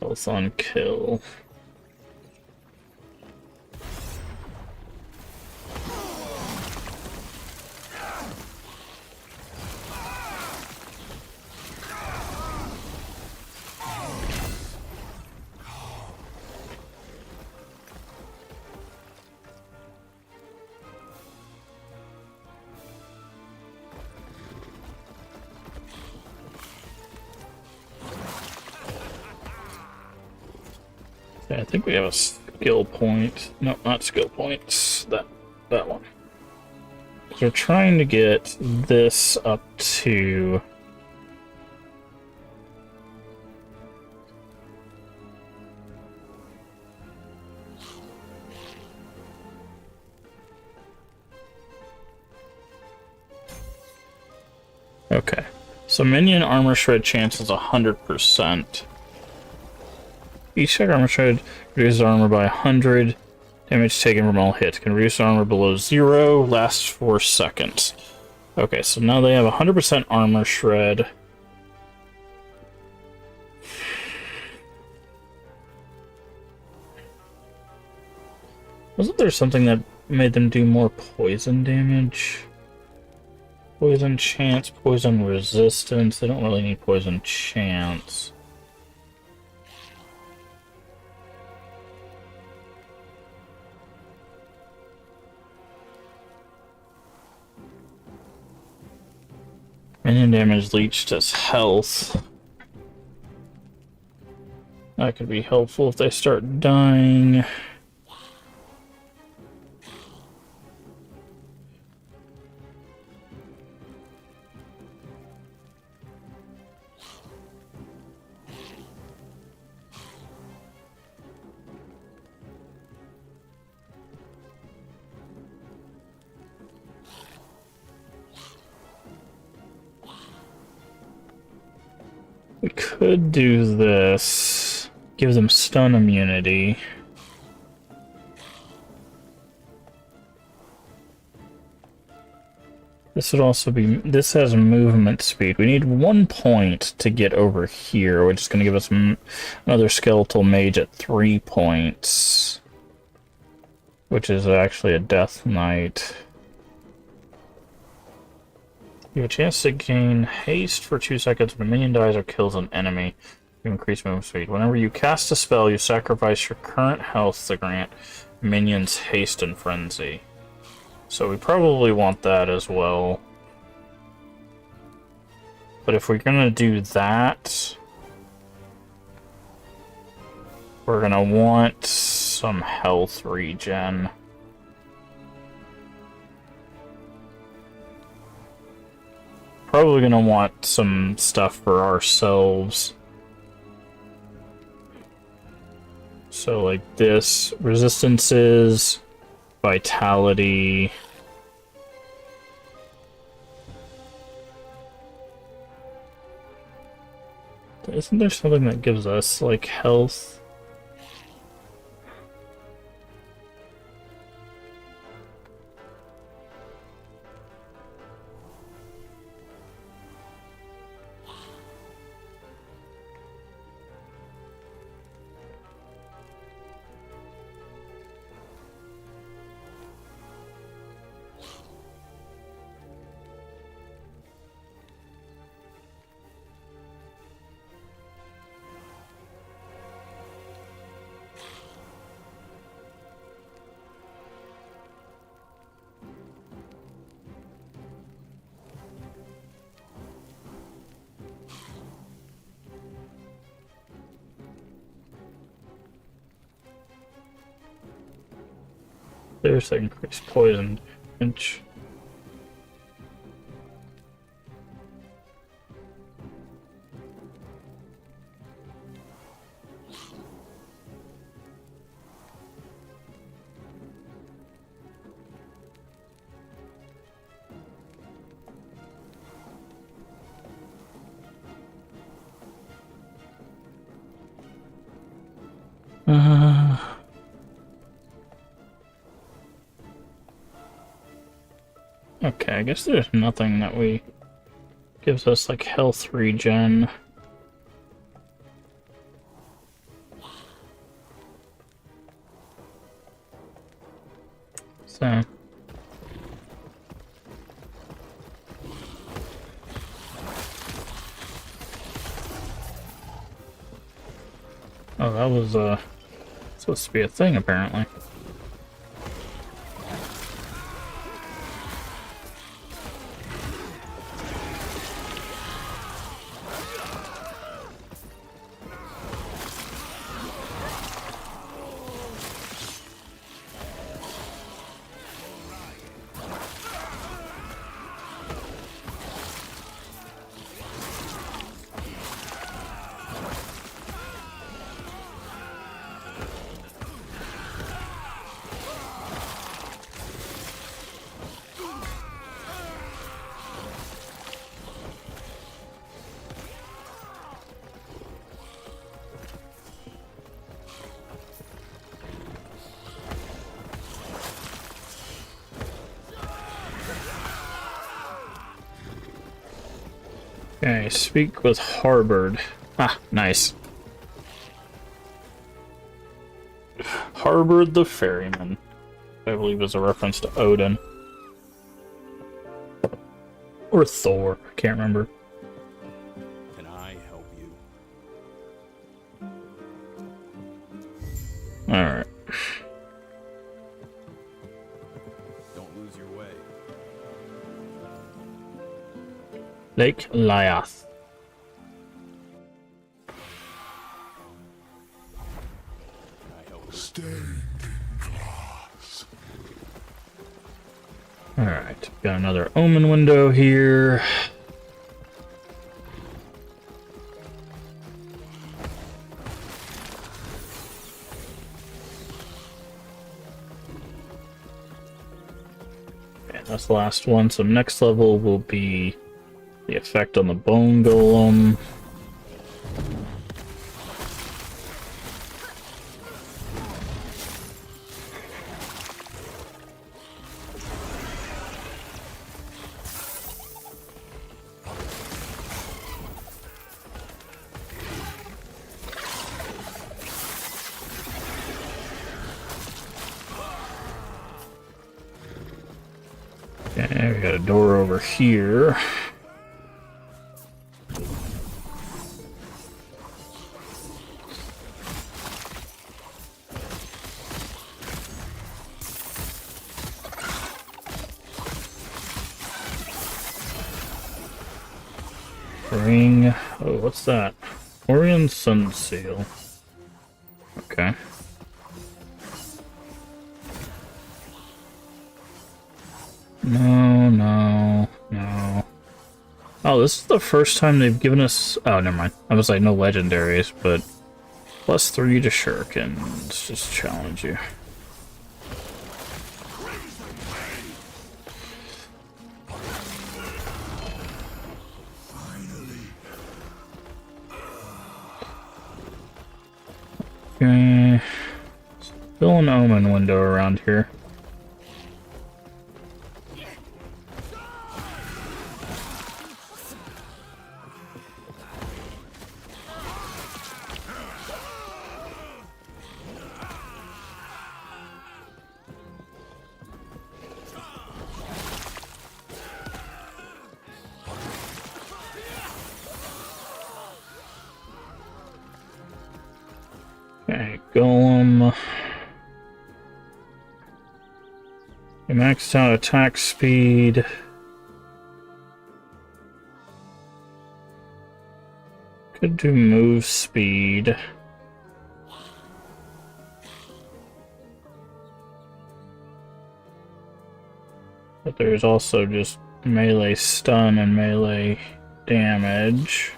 Health on kill. Okay, I think we have a skill point. No, not skill points. That one. So we're trying to get this up to... Okay. So minion armor shred chance is 100%. Each check armor shred reduces armor by 100. Damage taken from all hits. Can reduce armor below 0. Lasts 4 seconds. Okay, so now they have 100% armor shred. Wasn't there something that made them do more poison damage? Poison chance, poison resistance. They don't really need poison chance. Minion damage leached as health. That could be helpful if they start dying. We could do this. Give them stun immunity. This would also be... This has movement speed. We need 1 point to get over here, which is going to give us another skeletal mage at 3 points. Which is actually a death knight. You have a chance to gain haste for 2 seconds when a minion dies or kills an enemy. You increase movement speed. Whenever you cast a spell, you sacrifice your current health to grant minions haste and frenzy. So we probably want that as well. But if we're gonna do that, we're gonna want some health regen. Probably gonna want some stuff for ourselves. So like this, resistances, vitality. Isn't there something that gives us, like, health? There's the increased poison damage. Okay, I guess there's nothing that gives us like health regen. So oh, that was supposed to be a thing apparently. Okay, speak with Harbord. Ah, nice. Harbord the Ferryman. I believe is a reference to Odin. Or Thor, I can't remember. Can I help you? Alright. Don't lose your way. Lake Lyath. Stained in glass. Alright, got another Omen window here. Okay, that's the last one. So next level will be the effect on the bone golem. Okay, we got a door over here. Ring. Oh, what's that? Orion Sun Seal. Okay. No, no, no. Oh, this is the first time they've given us... Oh, never mind. I was like, no legendaries, but... +3 to Shuriken. Let's just challenge you. Okay. Still an Omen window around here. Okay, Golem. You maxed out attack speed. Could do move speed. But there's also just melee stun and melee damage.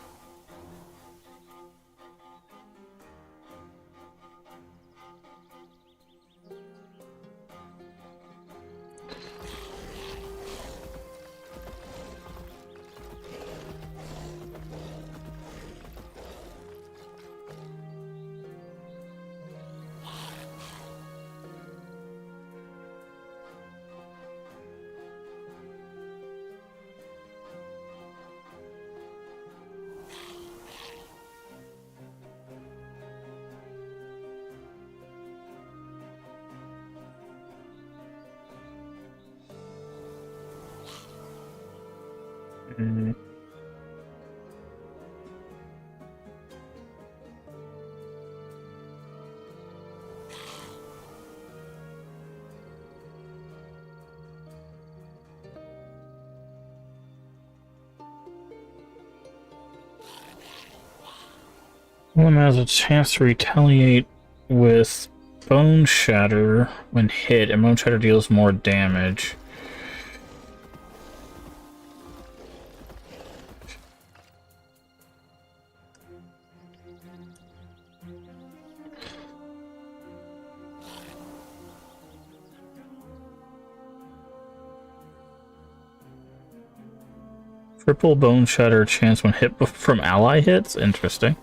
Mm. One has a chance to retaliate with Bone Shatter when hit, and Bone Shatter deals more damage. Triple Bone Shatter chance when hit from ally hits? Interesting.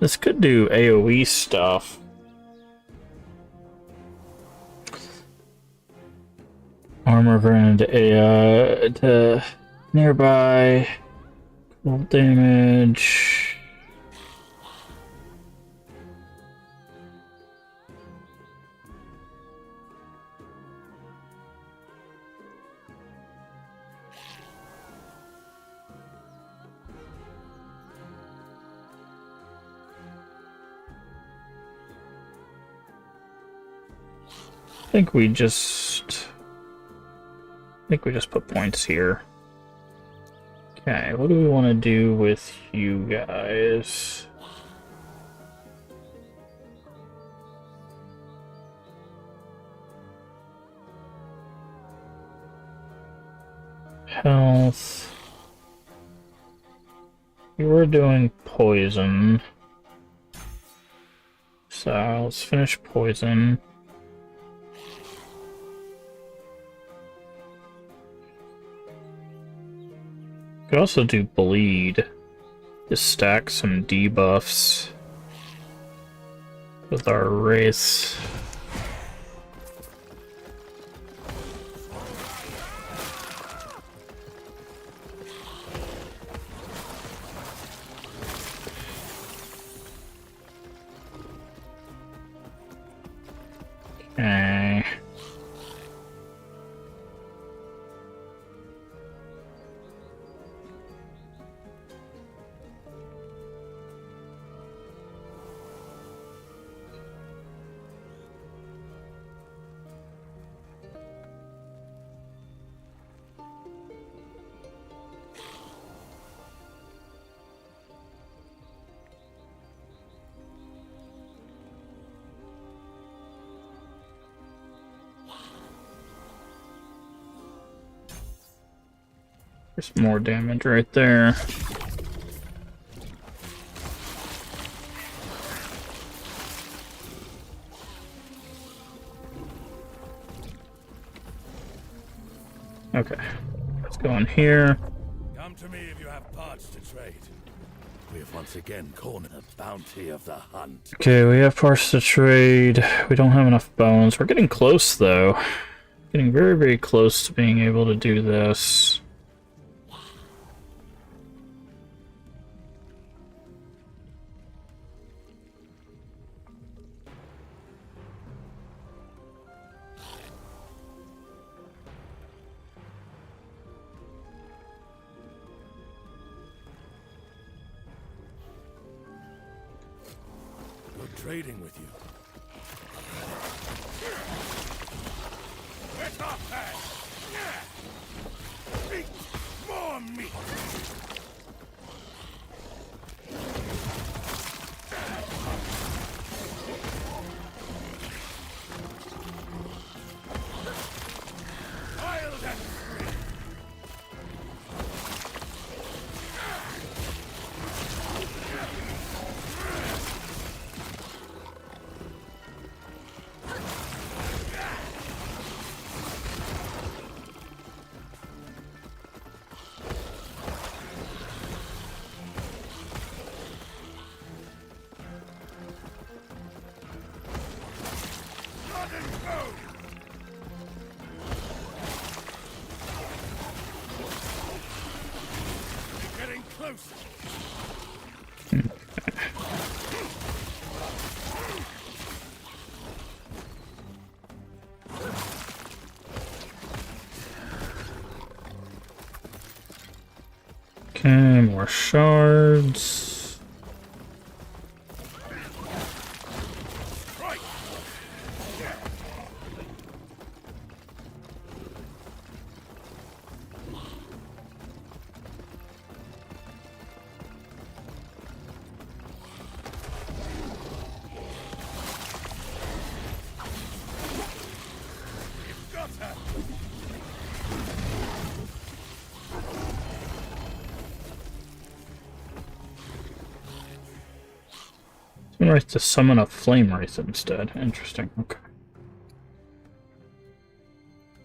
This could do AoE stuff. Armor granted to nearby. Cold damage. I think we just put points here. Okay, what do we want to do with you guys? Health. You were doing poison. So let's finish poison. Could also do bleed to stack some debuffs with our race. Okay. There's more damage right there. Okay. Let's go in here. Come to me if you have parts to trade. We have once again cornered the bounty of the hunt. Okay, we have parts to trade. We don't have enough bones. We're getting close, though. Getting very, very close to being able to do this. Good trading with you. Get up there! Eat more meat! Wild and free! Blood and bone! You're getting closer! Okay, more shards. Right! You've got her! Someone writes to summon a flame wraith instead. Interesting. Okay.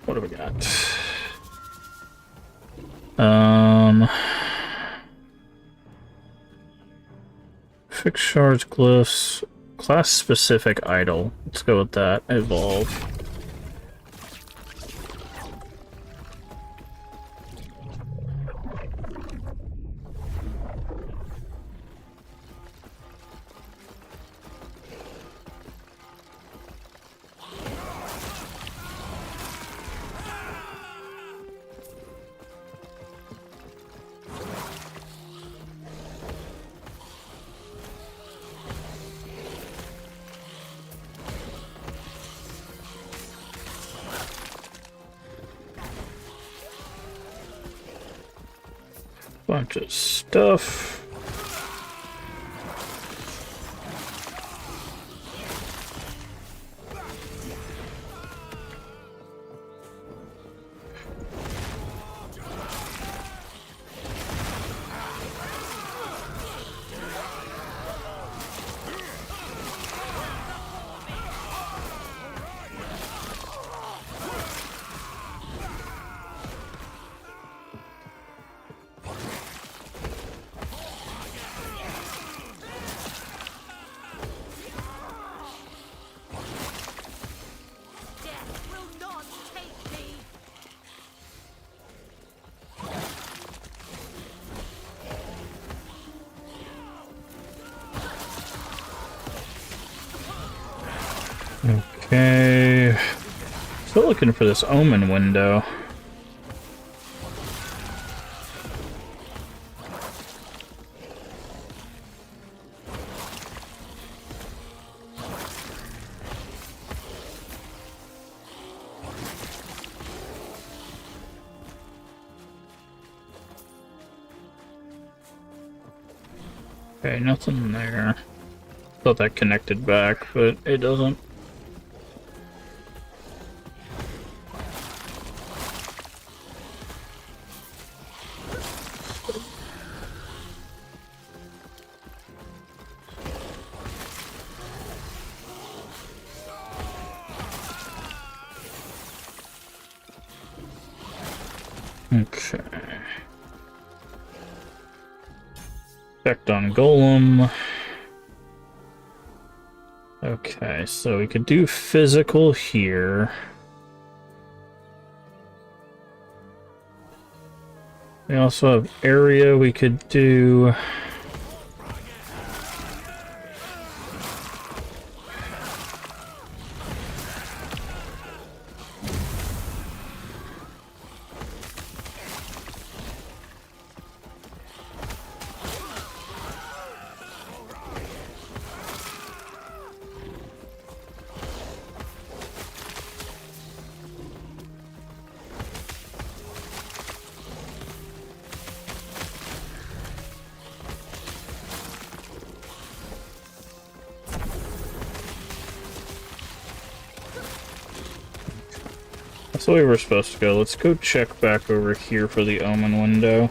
What do we got? Fix shards, glyphs, class specific idol. Let's go with that. Evolve. Bunch of stuff. Death will not take me. Okay. Still looking for this omen window. Okay, nothing there. Thought that connected back, but it doesn't. Okay. Checked on Golem. Okay, so we could do physical here. We also have area we could do. That's the way we're supposed to go. Let's go check back over here for the Omen window.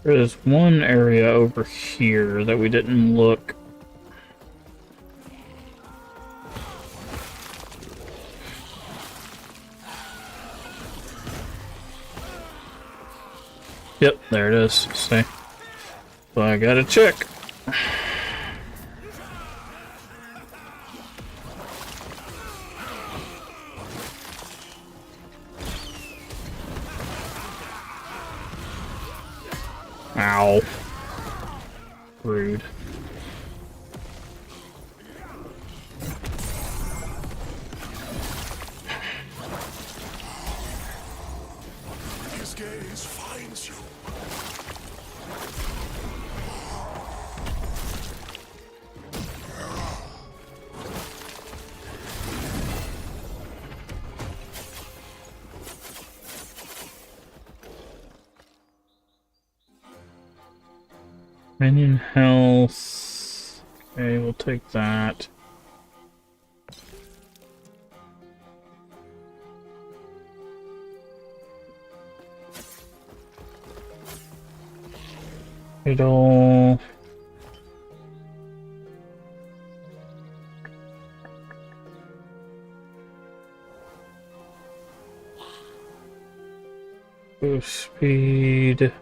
There's one area over here that we didn't look. Yep, there it is. See? So I gotta check. Ow. Rude. His gaze finds you. Minion health. Okay, we'll take that. It'll... Boost speed.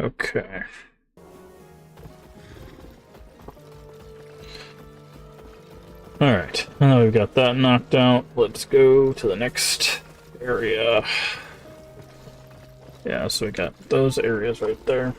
Okay. Alright, now that we've got that knocked out, let's go to the next area. Yeah, so we got those areas right there.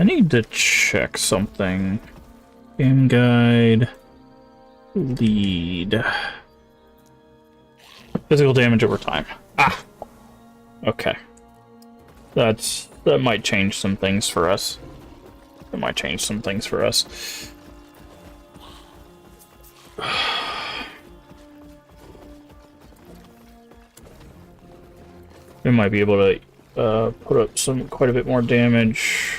I need to check something. Game guide. Lead. Physical damage over time. Ah! Okay. That might change some things for us. It might change some things for us. We might be able to put up quite a bit more damage.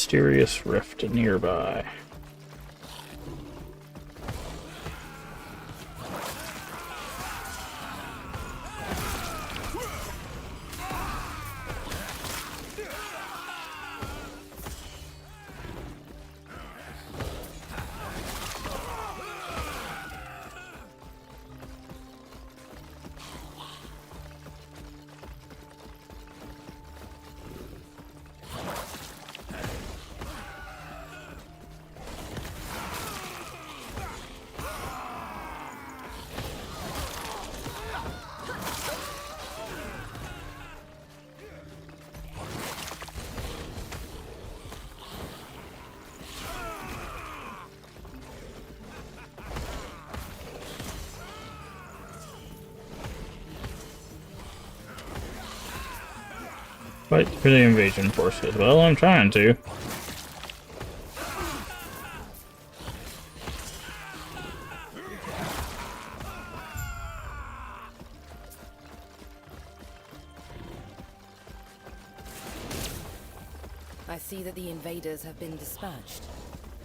mysterious rift nearby. Fight for the invasion forces. Well, I'm trying to. I see that the invaders have been dispatched.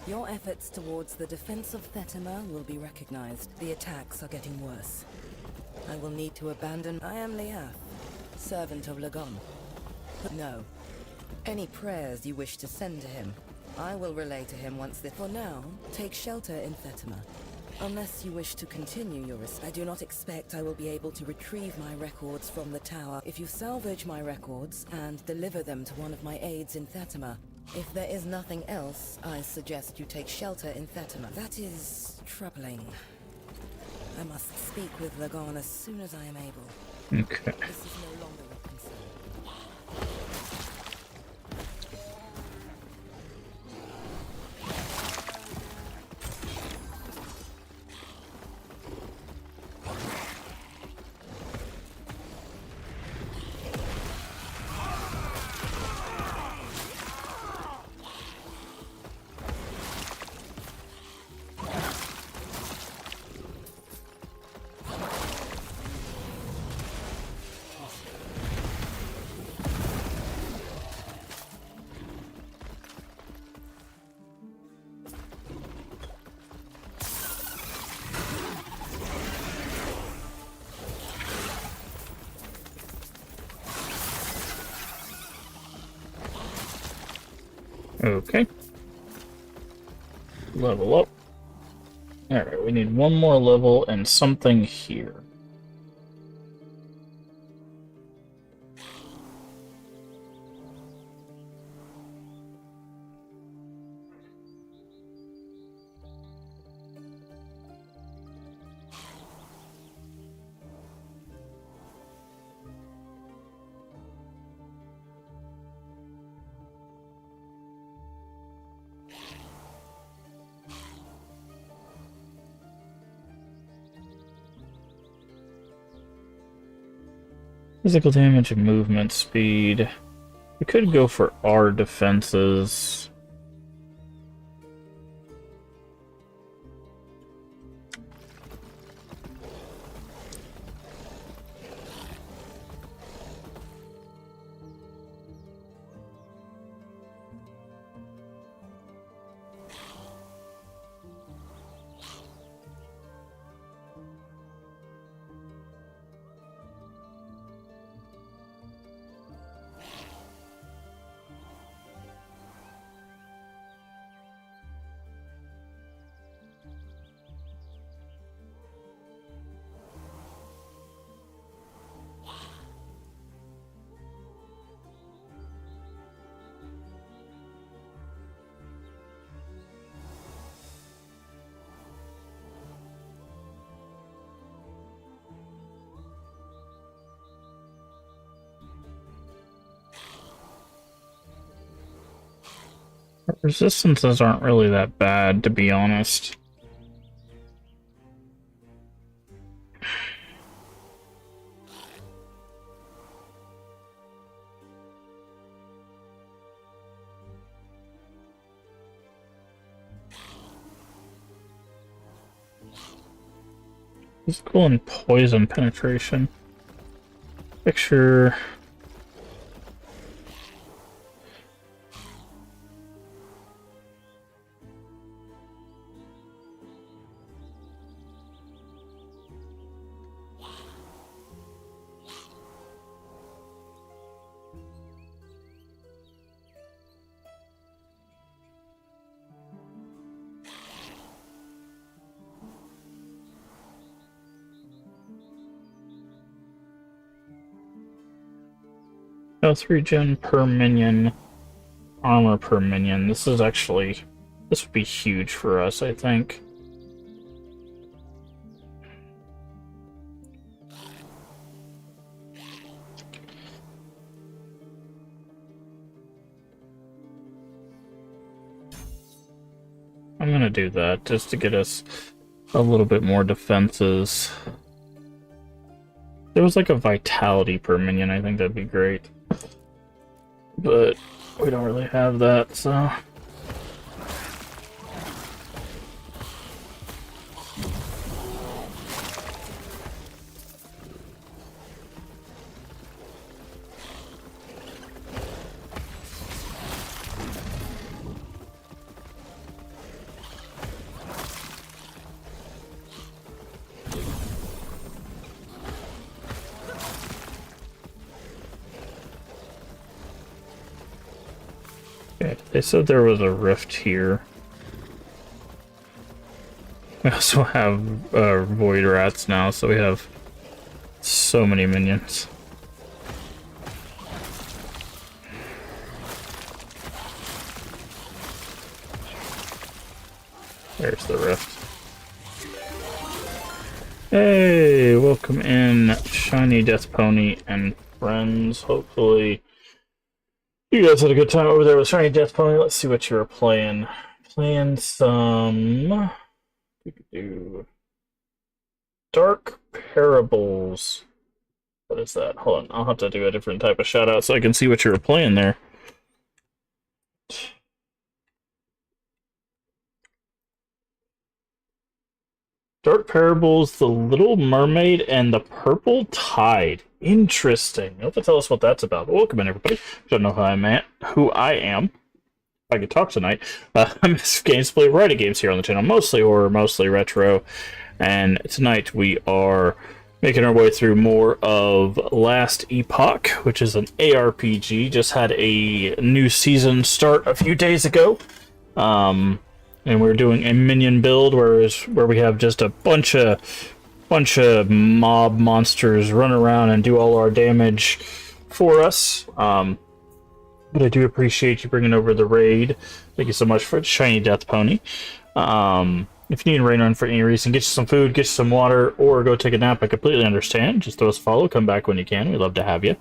Your efforts towards the defense of Thetima will be recognized. The attacks are getting worse. I will need to abandon. I am Liath, servant of Lagon. But no. Any prayers you wish to send to him, I will relay to him once For now, take shelter in Thetima. Unless you wish to continue your I do not expect I will be able to retrieve my records from the tower. If you salvage my records and deliver them to one of my aides in Thetima, if there is nothing else, I suggest you take shelter in Thetima. That is troubling. I must speak with Lagon as soon as I am able. Okay. This is no longer a concern. Okay. Level up. Alright, we need one more level and something here. Physical damage and movement speed. We could go for our defenses. Resistances aren't really that bad, to be honest. Physical and poison penetration. Picture. Health regen per minion, armor per minion. This would be huge for us, I think. I'm gonna do that just to get us a little bit more defenses. There was like a vitality per minion, I think that'd be great. But we don't really have that, so... Okay, they said there was a rift here. We also have void rats now, so we have so many minions. There's the rift. Hey, welcome in, Shiny Death Pony and friends. Hopefully you guys had a good time over there with Shiny Death Pony. Let's see what you were playing. Playing some... Dark Parables. What is that? Hold on, I'll have to do a different type of shout out so I can see what you were playing there. Dark Parables, The Little Mermaid, and The Purple Tide. Interesting. You'll have to tell us what that's about. But welcome in, everybody. Don't know who I am. If I could talk tonight. I'm games play variety games here on the channel. Mostly horror, mostly retro. And tonight we are making our way through more of Last Epoch, which is an ARPG. Just had a new season start a few days ago. And we're doing a minion build, where we have just a bunch of mob monsters run around and do all our damage for us. But I do appreciate you bringing over the raid. Thank you so much for Shiny Death Pony. If you need a raid run for any reason, get you some food, get you some water, or go take a nap, I completely understand. Just throw us a follow, come back when you can. We'd love to have you.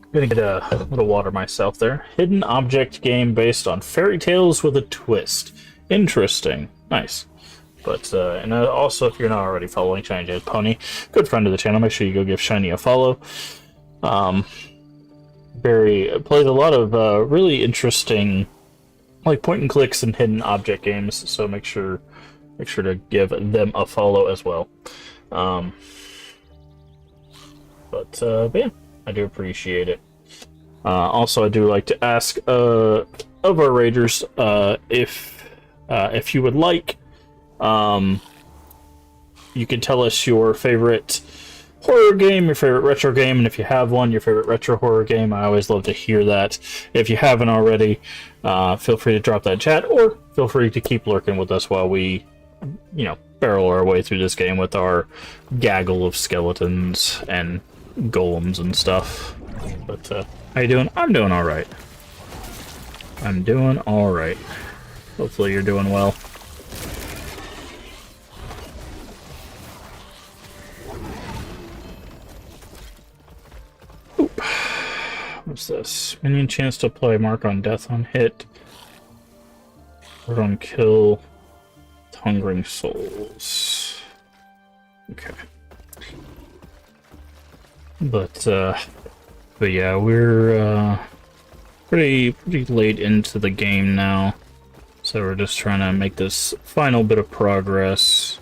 I'm gonna get a little water myself there. Hidden object game based on fairy tales with a twist. Interesting. Nice. But, and also, if you're not already following Shiny Death Pony, good friend of the channel, make sure you go give Shiny a follow. Plays a lot of really interesting, like, point and clicks and hidden object games, so make sure to give them a follow as well. But yeah, I do appreciate it. Also, I do like to ask of our raiders if you would like, you can tell us your favorite horror game, your favorite retro game, and if you have one, your favorite retro horror game. I always love to hear that. If you haven't already, feel free to drop that in chat, or feel free to keep lurking with us while we, barrel our way through this game with our gaggle of skeletons and golems and stuff. But, how you doing? I'm doing alright. I'm doing alright. Hopefully you're doing well. Oop. What's this? Minion chance to apply mark on death on hit. Or on kill. Hungering souls. Okay. But yeah, we're pretty late into the game now, so we're just trying to make this final bit of progress.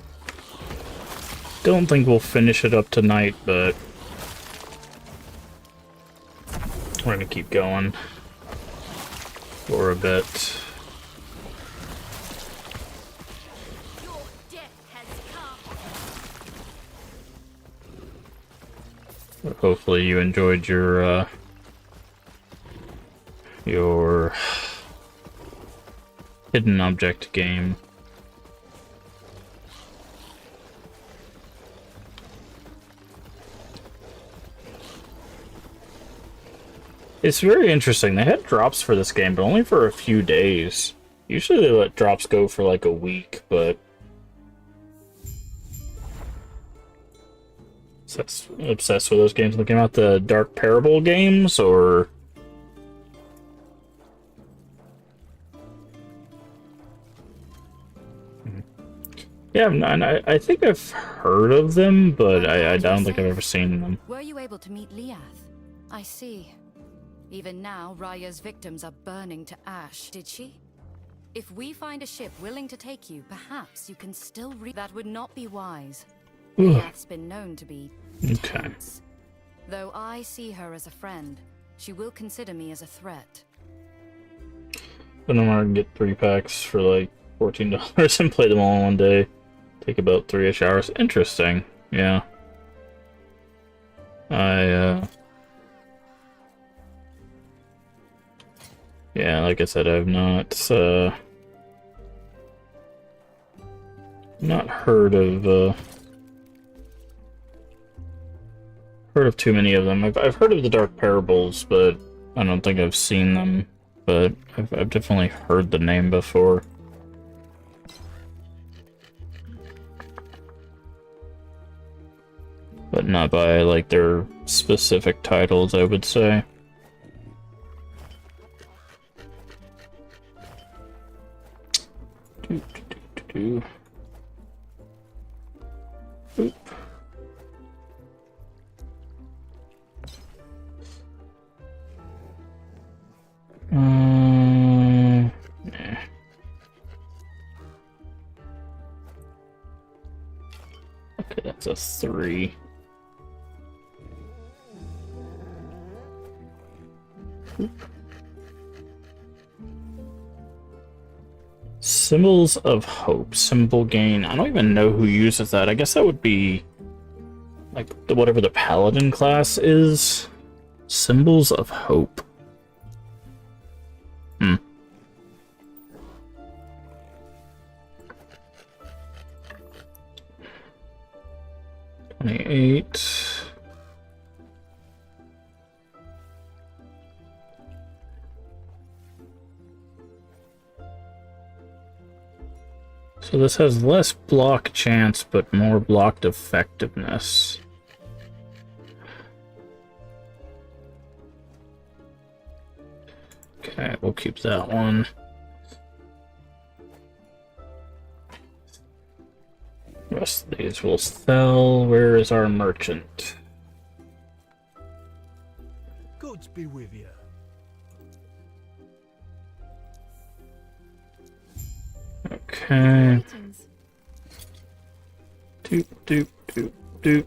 Don't think we'll finish it up tonight, but we're gonna keep going for a bit. Your death has come. Hopefully you enjoyed your hidden object game. It's very interesting. They had drops for this game, but only for a few days. Usually they let drops go for like a week, but... Obsessed with those games that came out. The Dark Parable games, or... Yeah, I think I've heard of them, but I don't think I've ever seen them. Were you able to meet Liath? I see. Even now, Raya's victims are burning to ash. Did she? If we find a ship willing to take you, perhaps you can still That would not be wise. Liath's been known to be tense. Though I see her as a friend, she will consider me as a threat. Then I'm gonna get 3 packs for like $14 and play them all in one day. Take about 3-ish hours. Interesting. Yeah. Yeah, like I said, I've not heard of too many of them. I've heard of the Dark Parables, but I don't think I've seen them. But I've definitely heard the name before. But not by, like, their specific titles, I would say. Oop. Nah. Okay, that's a 3. Symbols of Hope. Symbol gain. I don't even know who uses that. I guess that would be like whatever the Paladin class is. Symbols of Hope. 28. So this has less block chance, but more blocked effectiveness. Okay, we'll keep that one. Rest of these will sell. Where is our merchant? Goods be with you. Okay. Doop, doop, doop, doop.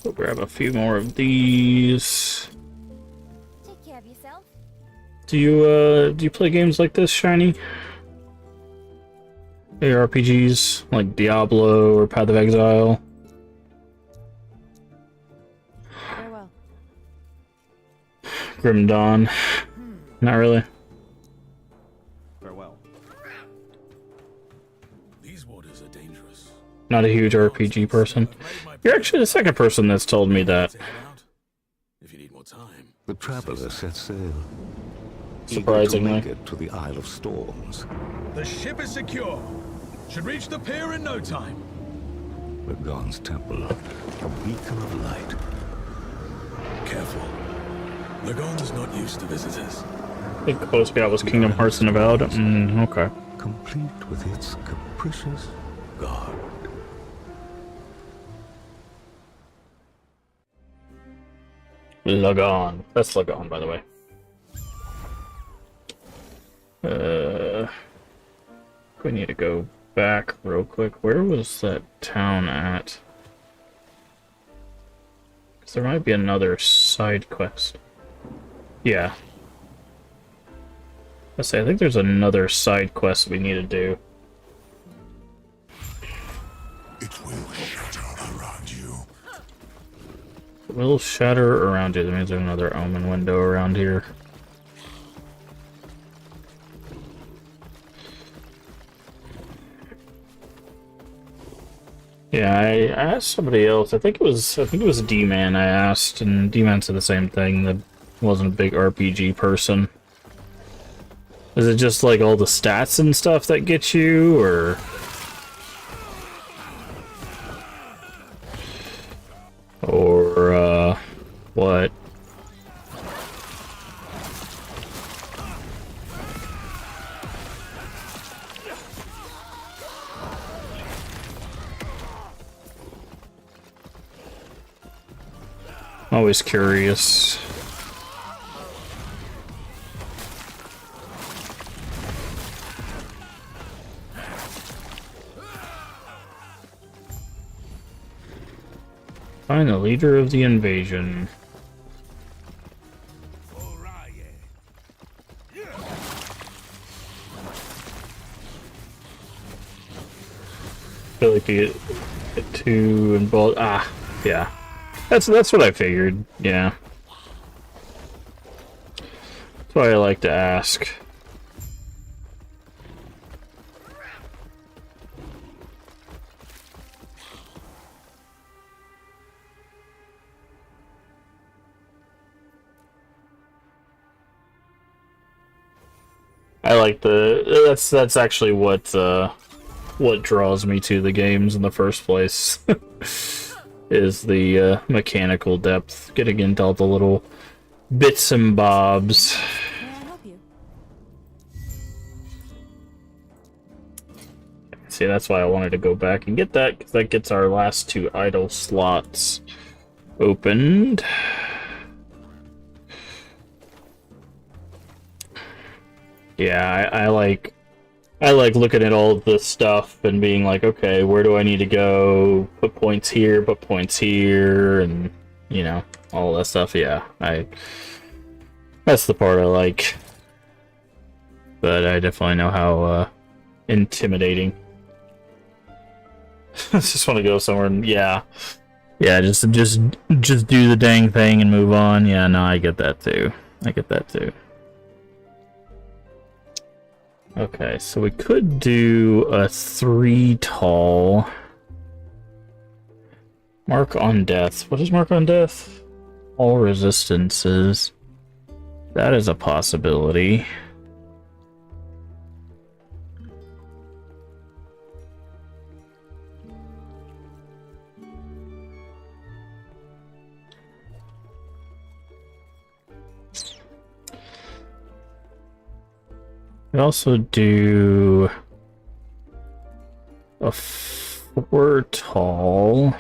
We'll grab a few more of these. Take care of yourself. Do you play games like this, Shiny? ARPGs like Diablo or Path of Exile? Farewell. Grim Dawn? Not really. Farewell. These waters are dangerous. Not a huge RPG person. You're actually the second person that's told me that. If you need more time. The traveler set sail. Surprisingly. Eager to make it to the Isle of Storms. The ship is secure. Should reach the pier in no time. Lagon's temple, a beacon of light. Careful. Lagon's not used to visitors. I think the closest we got was Kingdom Hearts and Avowed. Okay. Complete with its capricious guard. Lagon. That's Lagon, by the way. We need to go back real quick. Where was that town at? Because there might be another side quest. Yeah. I think there's another side quest we need to do. It will shatter around you. It will shatter around you. That means there's another Omen window around here. Yeah, I asked somebody else. I think it was D-Man I asked, and D-Man said the same thing. The Wasn't a big RPG person. Is it just like all the stats and stuff that get you, or? Or, what? Always curious. Find the leader of the invasion. I feel like you get too involved. Ah, yeah. That's what I figured. Yeah. That's why I like to ask. I like that's actually what draws me to the games in the first place. Is the mechanical depth, getting into all the little bits and bobs. May I help you? See, that's why I wanted to go back and get that, because that gets our last 2 idle slots opened. Yeah, I like looking at all of this stuff and being like, okay, where do I need to go? Put points here, and, you know, all that stuff. Yeah, that's the part I like. But I definitely know how intimidating. I just want to go somewhere and yeah, just do the dang thing and move on. Yeah, no, I get that too. Okay, so we could do a 3 tall. Mark on death. What is mark on death? All resistances. That is a possibility. We also do a 4 tall.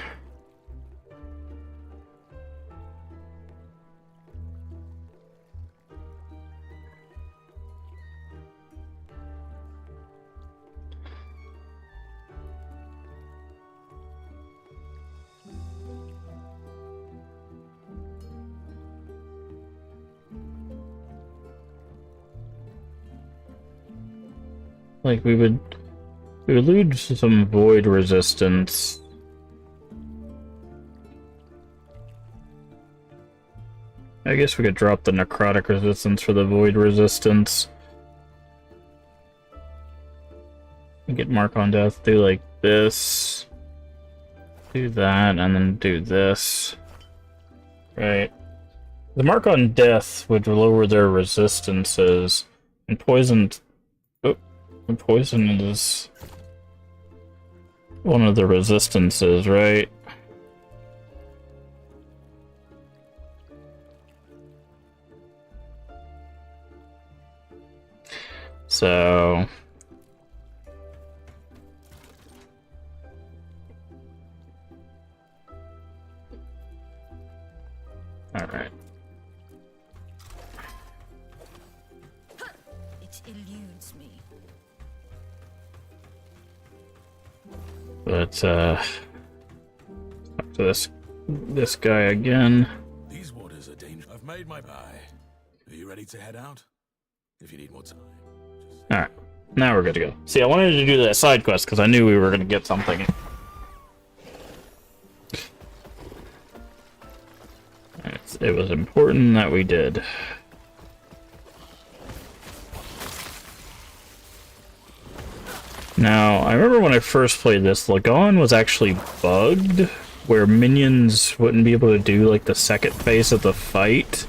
Like we would lose some void resistance. I guess we could drop the necrotic resistance for the void resistance. Get mark on death, do like this. Do that, and then do this. Right. The mark on death would lower their resistances, and poison is one of the resistances, right? So all right. It eludes me. But up to this guy again. These waters are dangerous. I've made my buy. Are you ready to head out? If you need more time. All right, now we're good to go. See, I wanted to do that side quest because I knew we were going to get something. It was important that we did. Now, I remember when I first played this, Lagon was actually bugged, where minions wouldn't be able to do like the second phase of the fight.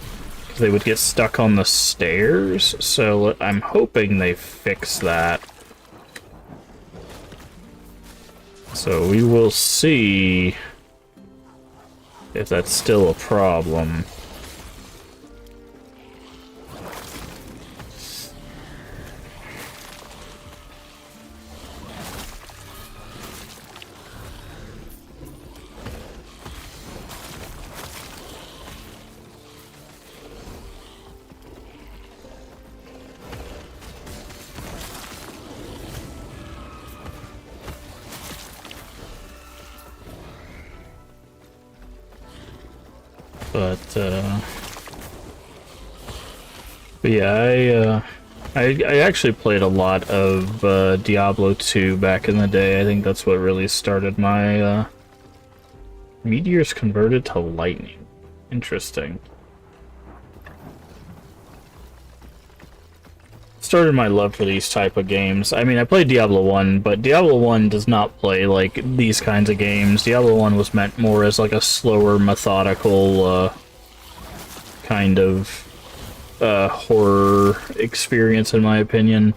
they would get stuck on the stairs, so I'm hoping they fix that. So we will see if that's still a problem. But yeah, I actually played a lot of Diablo 2 back in the day. I think that's what really started my meteors converted to lightning. Interesting. Started my love for these type of games. I mean, I played Diablo 1, but Diablo 1 does not play like these kinds of games. Diablo 1 was meant more as like a slower, methodical kind of horror experience, in my opinion.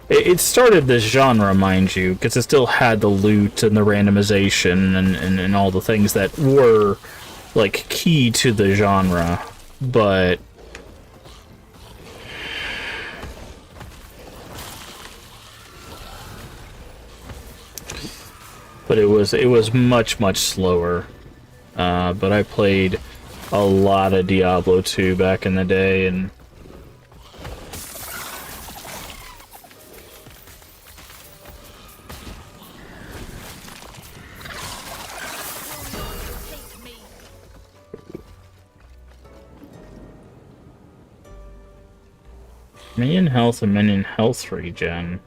It started this genre, mind you, because it still had the loot and the randomization and all the things that were like key to the genre, but it was much slower. But I played a lot of Diablo 2 back in the day, and Take me. minion health and minion health regen.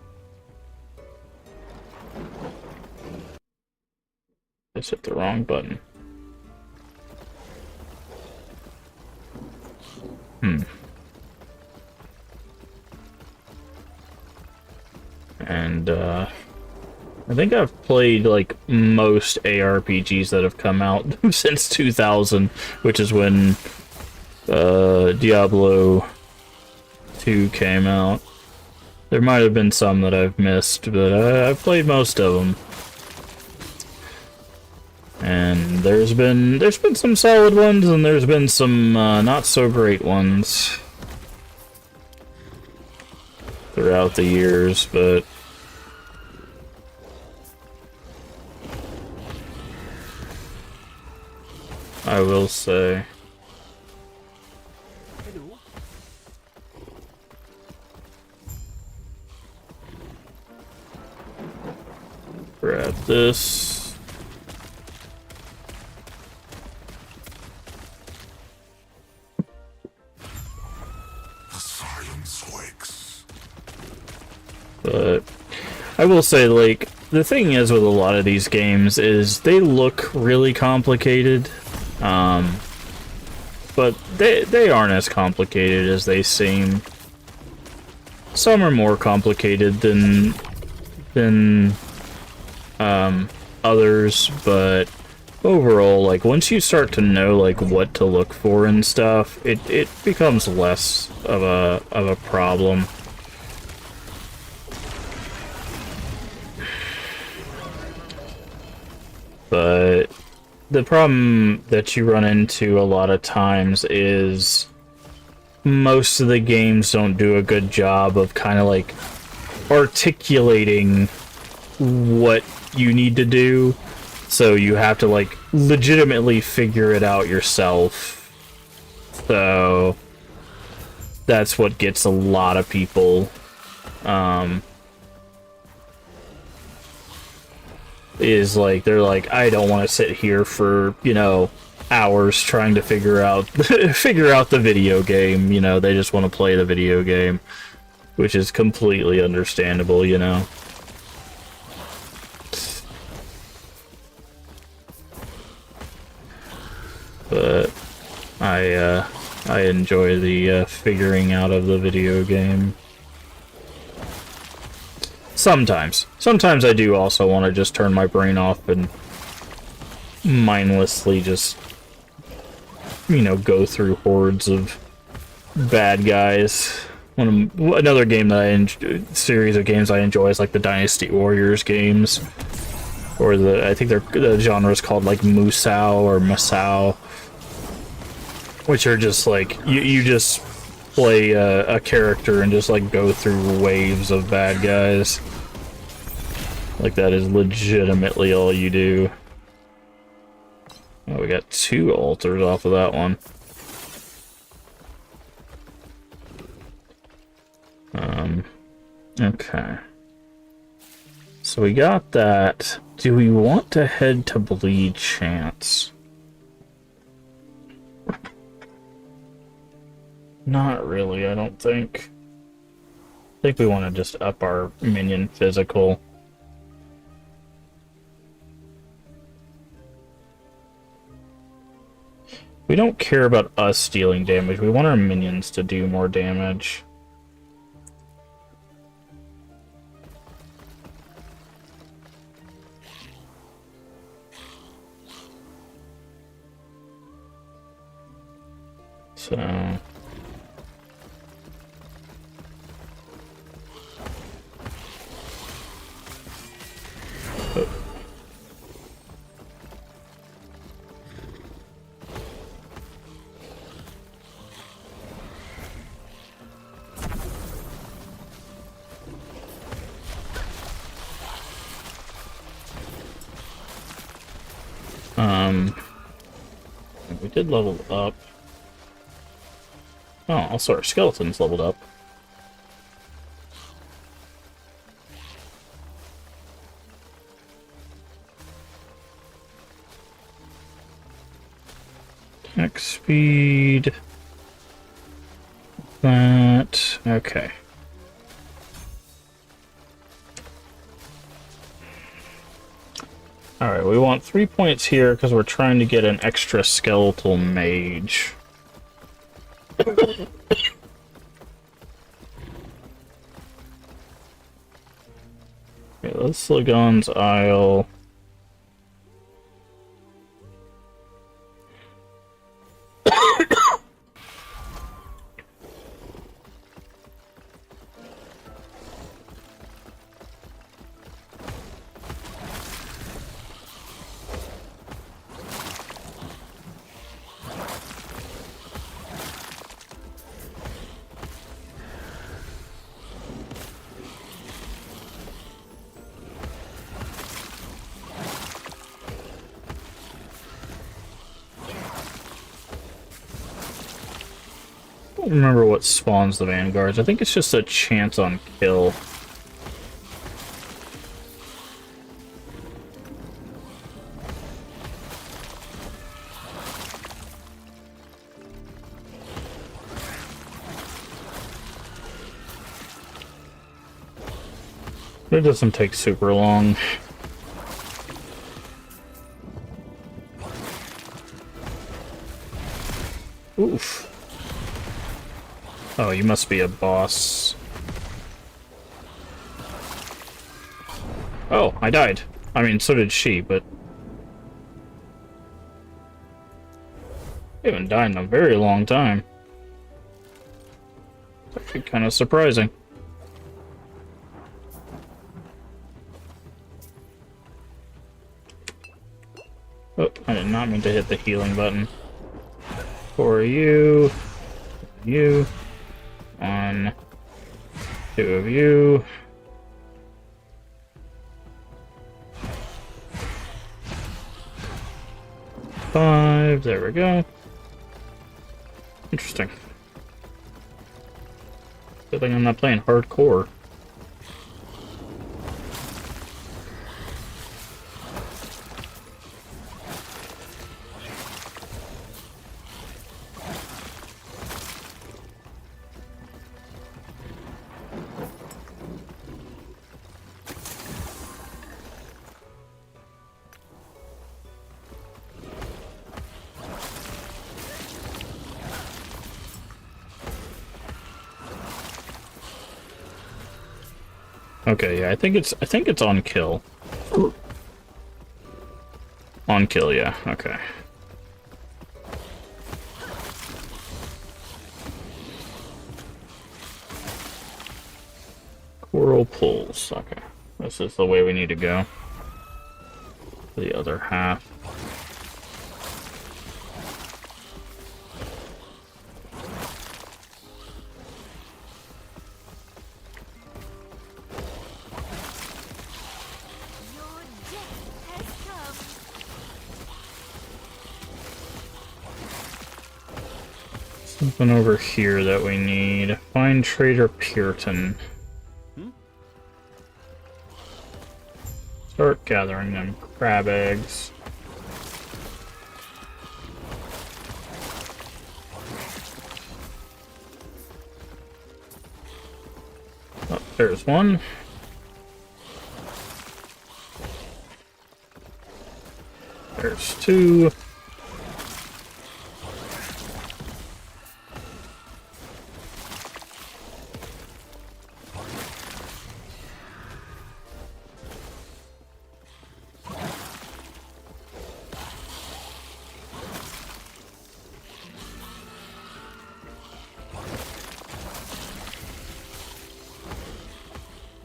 Just hit the wrong button. And I think I've played like most ARPGs that have come out since 2000, which is when Diablo 2 came out. There might have been some that I've missed, but I've played most of them. And there's been some solid ones, and there's been some not so great ones throughout the years, but I will say grab this. But I will say, like, the thing is with a lot of these games is they look really complicated, but they aren't as complicated as they seem. Some are more complicated than others, but overall, like, once you start to know, like, what to look for and stuff, it becomes less of a problem. But the problem that you run into a lot of times is most of the games don't do a good job of kind of like articulating what you need to do, so you have to like legitimately figure it out yourself. So that's what gets a lot of people is like, they're like, I don't want to sit here for, you know, hours trying to figure out the video game, you know, they just want to play the video game, which is completely understandable, you know. But I enjoy the figuring out of the video game. Sometimes I do also want to just turn my brain off and mindlessly just, you know, go through hordes of bad guys. Another game that series of games I enjoy is like the Dynasty Warriors games, or I think the genre is called like Musou or Masao, which are just like you just play a character and just like go through waves of bad guys. Like that is legitimately all you do. Oh, we got 2 altars off of that one. Okay. So we got that. Do we want to head to Bleed Chance? Not really, I don't think. I think we want to just up our minion physical. We don't care about us dealing damage. We want our minions to do more damage. So... we did level up. Oh, also our skeletons leveled up. Attack speed. That. Okay. Alright, we want 3 points here because we're trying to get an extra skeletal mage. Okay, let's Lagon's Isle. I don't remember what spawns the vanguards. I think it's just a chance on kill. It doesn't take super long. Oof. Oh, you must be a boss. Oh, I died. I mean, so did she, but... I haven't died in a very long time. It's actually kind of surprising. Oh, I did not mean to hit the healing button. For you... You... 1, 2 of you. 5, there we go. Interesting. Good thing I'm not playing hardcore. Okay, yeah, I think it's on kill. On kill, yeah. Okay. Whirlpools. Okay. This is the way we need to go. The other half. Your death has come. Something over here that we need. Find Trader Puritan. Start gathering them crab eggs. Oh, there's one. There's two.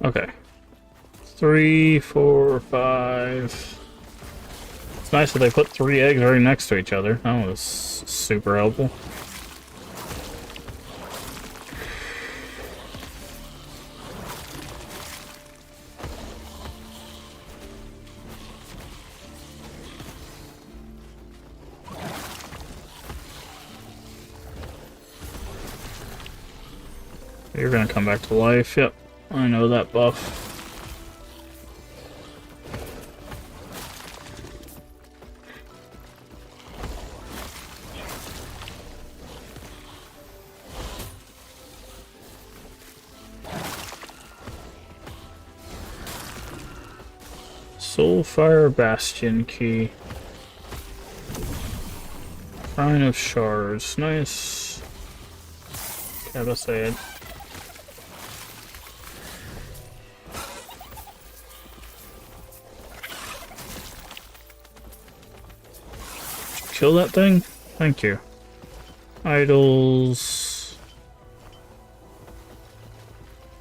Okay. 3, 4, 5. It's nice that they put 3 eggs right next to each other. That was super helpful. You're gonna come back to life. Yep, I know that buff. Soulfire Bastion Key. Shrine of Shards. Nice. Gotta say it. Kill that thing? Thank you. Idols.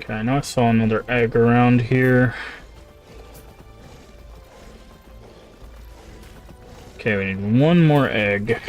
Okay, I know I saw another egg around here. Okay, we need one more egg.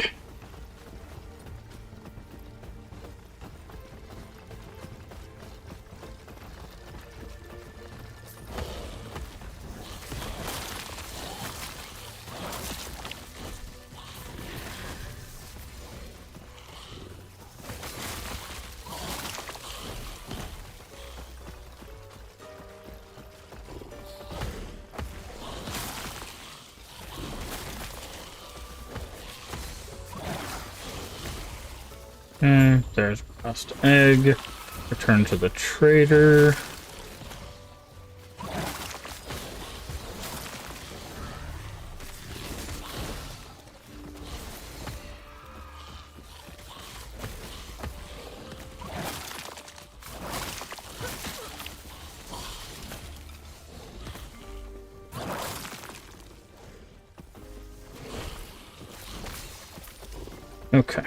There's last egg. Return to the trader. Okay.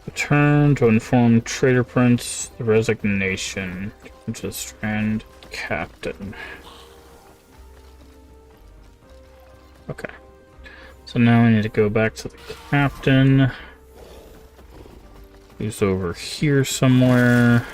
Return to inform Trader Prince the resignation. To the Strand Captain. Okay. So now we need to go back to the Captain. Who's over here somewhere.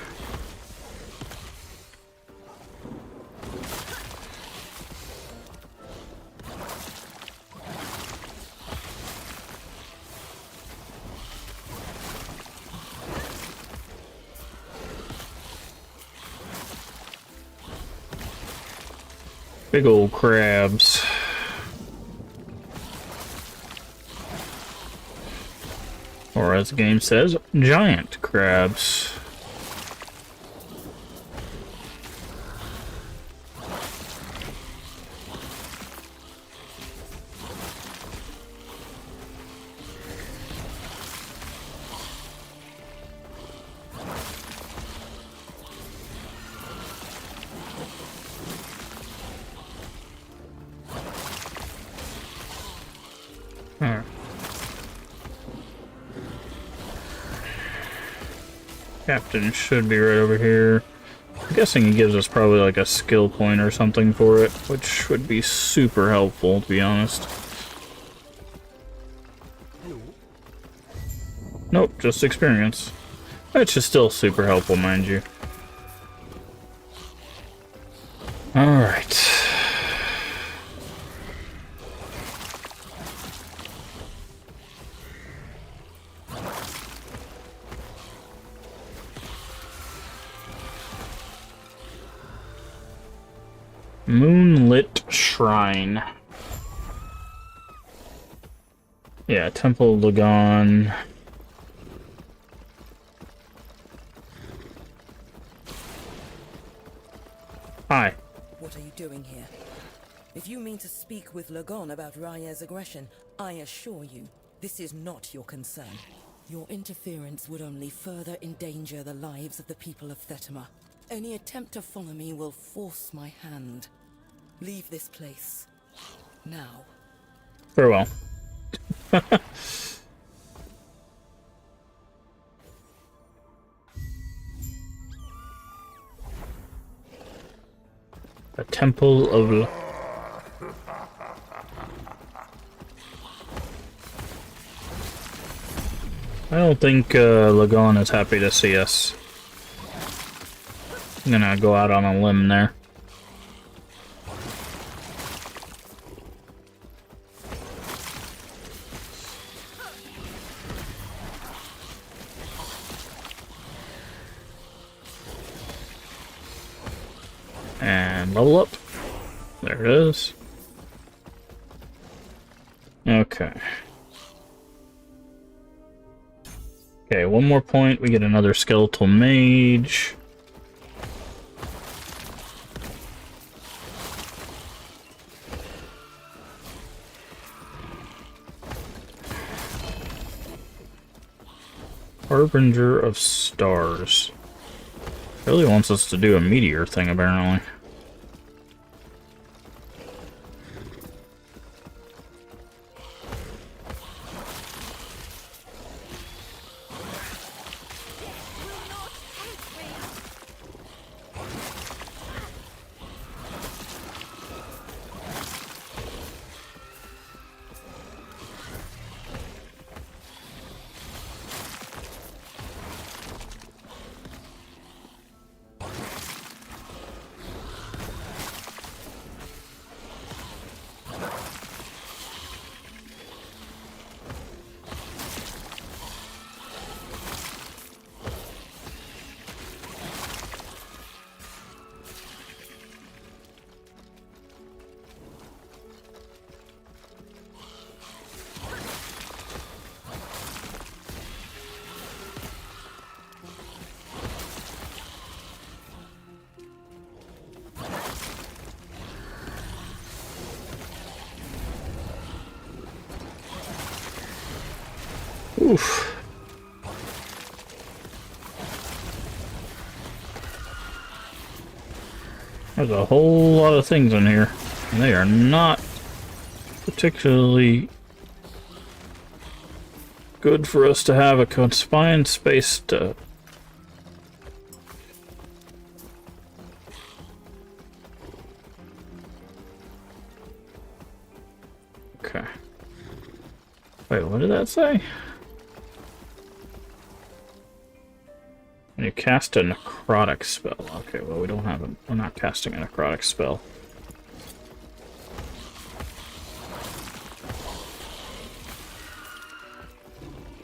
Big old crabs. Or as the game says, giant crabs. Alright. Captain should be right over here. I'm guessing he gives us probably like a skill point or something for it, which would be super helpful, to be honest. Nope, just experience. Which is still super helpful, mind you. Alright. Moonlit Shrine. Yeah, Temple of Lagon. Hi. What are you doing here? If you mean to speak with Lagon about Raya's aggression, I assure you, this is not your concern. Your interference would only further endanger the lives of the people of Thetima. Any attempt to follow me will force my hand. Leave this place. Now. Very well. The Temple of... I don't think Lagon is happy to see us. I'm gonna go out on a limb there. And level up. There it is. Okay. Okay, one more point. We get another skeletal mage. Harbinger of Stars. Really wants us to do a meteor thing, apparently. Oof. There's a whole lot of things in here, and they are not particularly good for us to have a confined space to... Okay. Wait, what did that say? When you cast a necrotic spell. Okay, well, we don't have a... We're not casting a necrotic spell.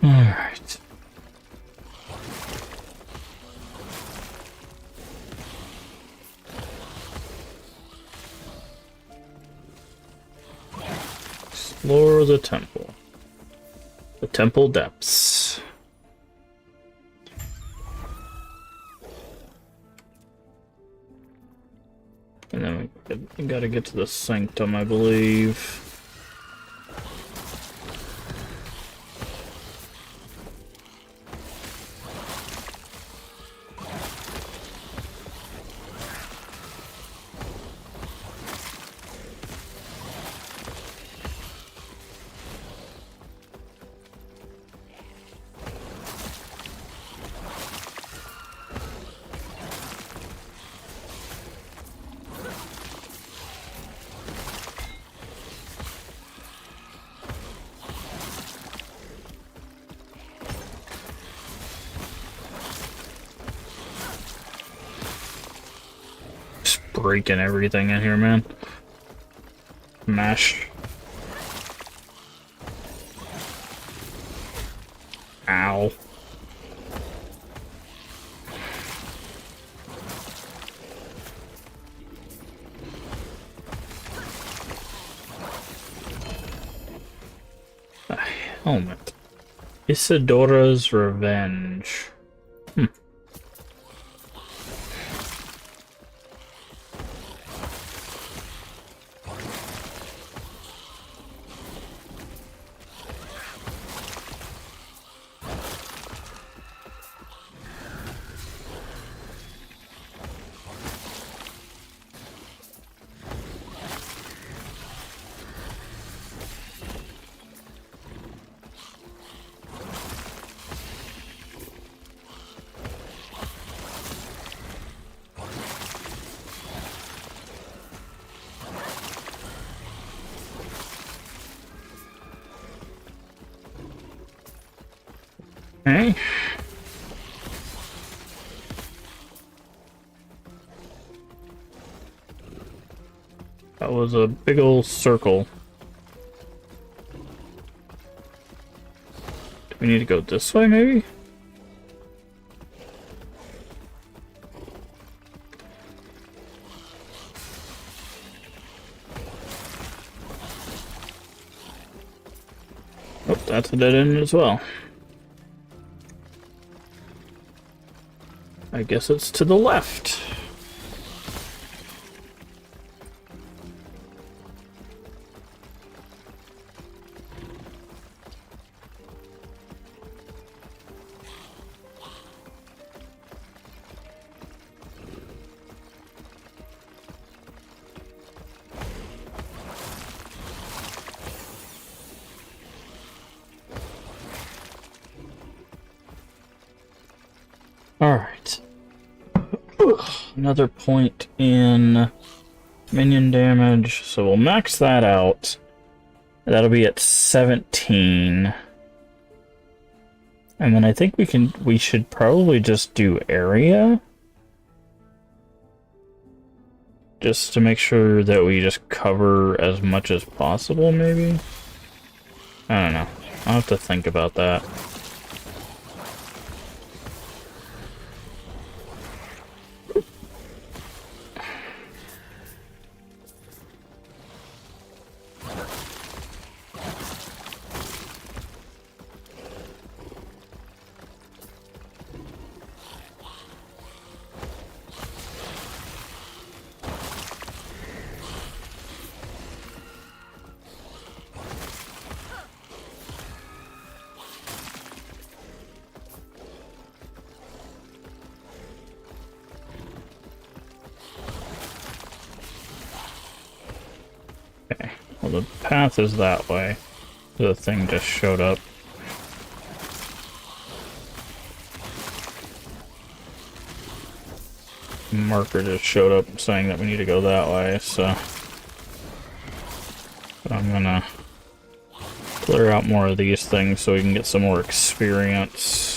Alright. Explore the temple. The temple depths. And then we gotta get to the sanctum, I believe. breaking everything in here, man. Mash. Ow. A helmet. Isidora's Revenge. Okay. That was a big old circle. Do we need to go this way, maybe? Oh, that's a dead end as well. I guess it's to the left. Alright. Another point in minion damage, so we'll max that out. That'll be at 17. And then I think we should probably just do area. Just to make sure that we just cover as much as possible, maybe? I don't know. I'll have to think about that. Okay, well the path is that way. The thing just showed up. Marker just showed up saying that we need to go that way, so I'm gonna clear out more of these things so we can get some more experience.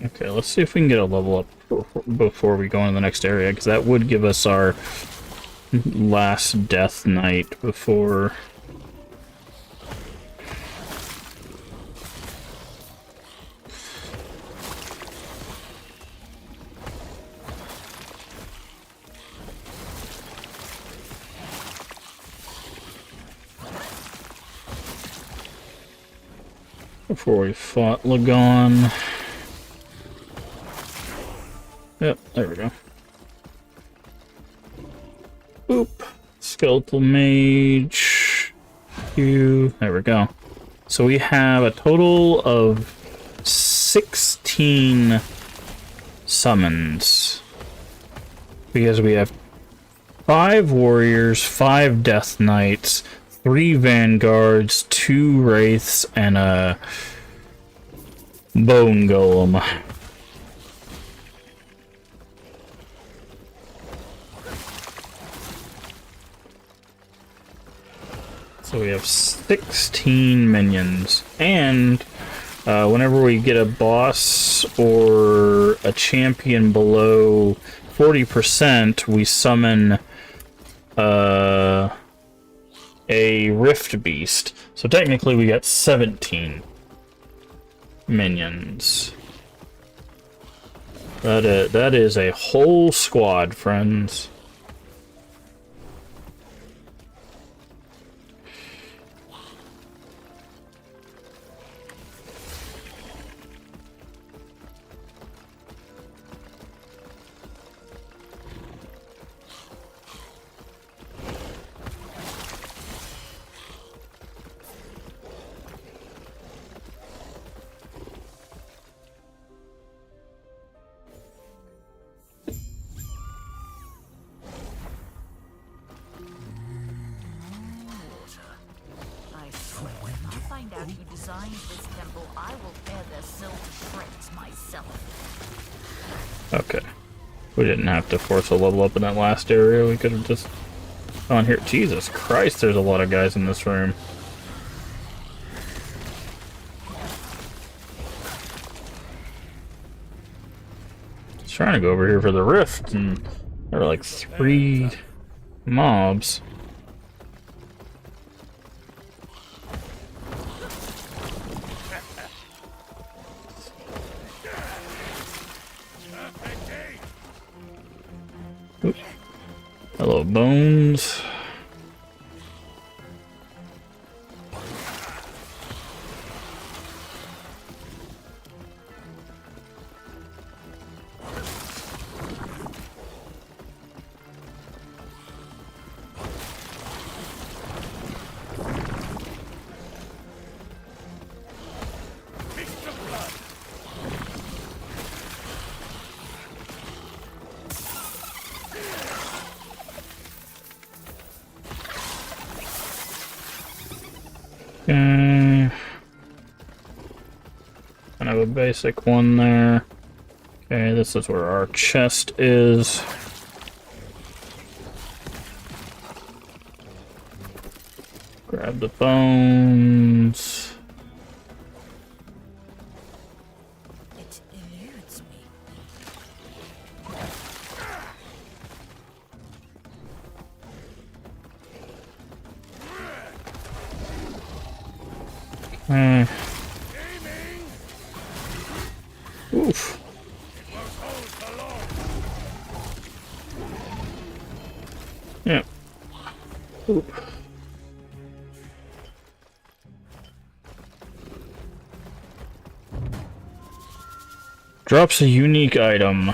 Okay, let's see if we can get a level up before we go into the next area, because that would give us our last death knight before... before we fought Lagon. Yep, there we go. Boop. Skeletal Mage. There we go. So we have a total of 16 summons. Because we have 5 warriors, 5 death knights, 3 vanguards, 2 wraiths, and a bone golem. So we have 16 minions, and whenever we get a boss or a champion below 40%, we summon a Rift Beast. So technically we got 17 minions. That is a whole squad, friends. I swear, if I find out who designed this temple, I will tear their soul to shreds myself. Okay. We didn't have to force a level up in that last area. We could have just gone here. Jesus Christ, there's a lot of guys in this room. I was trying to go over here for the rift, and there were like 3 mobs. Oop. Hello, Bones. Okay. Kind of a basic one there. Okay, this is where our chest is. Grab the bones. It eludes me. Oof. Yeah. Oop. Drops a unique item. A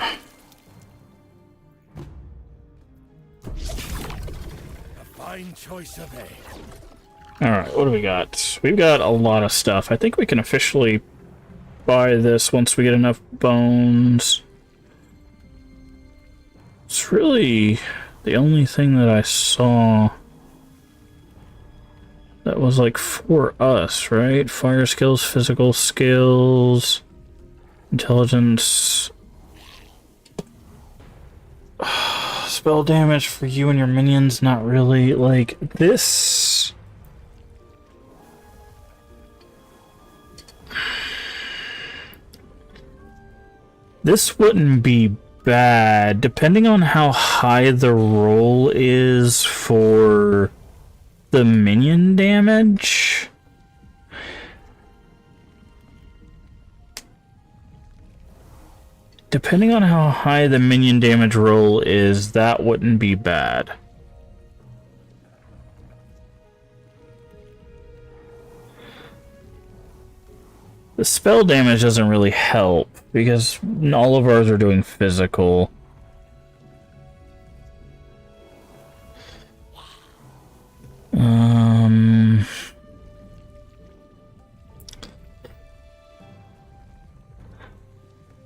fine choice of egg. Alright, what do we got? We've got a lot of stuff. I think we can officially buy this once we get enough bones. It's really the only thing that I saw that was like for us, right? Fire skills, physical skills, intelligence, spell damage for you and your minions, not really. Like, this... This wouldn't be bad, depending on how high the roll is for the minion damage. Depending on how high the minion damage roll is, that wouldn't be bad. The spell damage doesn't really help, because all of ours are doing physical.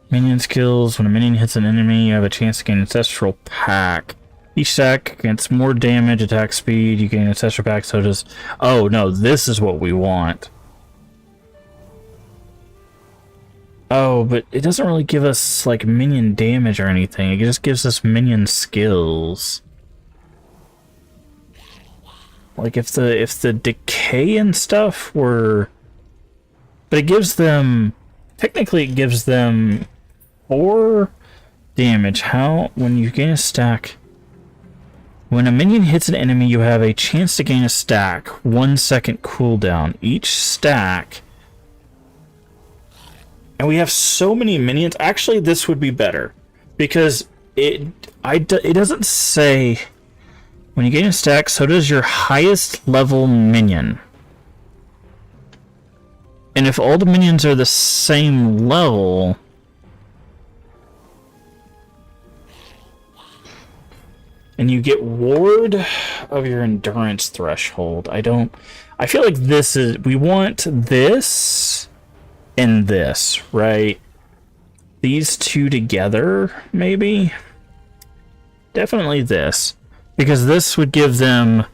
Minion skills. When a minion hits an enemy, you have a chance to gain Ancestral Pack. Each stack gets more damage, attack speed, you gain Ancestral Pack, so does... Oh, no, this is what we want. Oh, but it doesn't really give us, like, minion damage or anything. It just gives us minion skills. Like, if the decay and stuff were... But it gives them... Technically, it gives them 4 damage. How? When you gain a stack... When a minion hits an enemy, you have a chance to gain a stack. 1 second cooldown. Each stack... And we have so many minions. Actually, this would be better. Because it doesn't say... When you gain a stack, so does your highest level minion. And if all the minions are the same level... And you get ward of your endurance threshold. I feel like this is... We want this and this, right? These two together, maybe? Definitely this. Because this would give them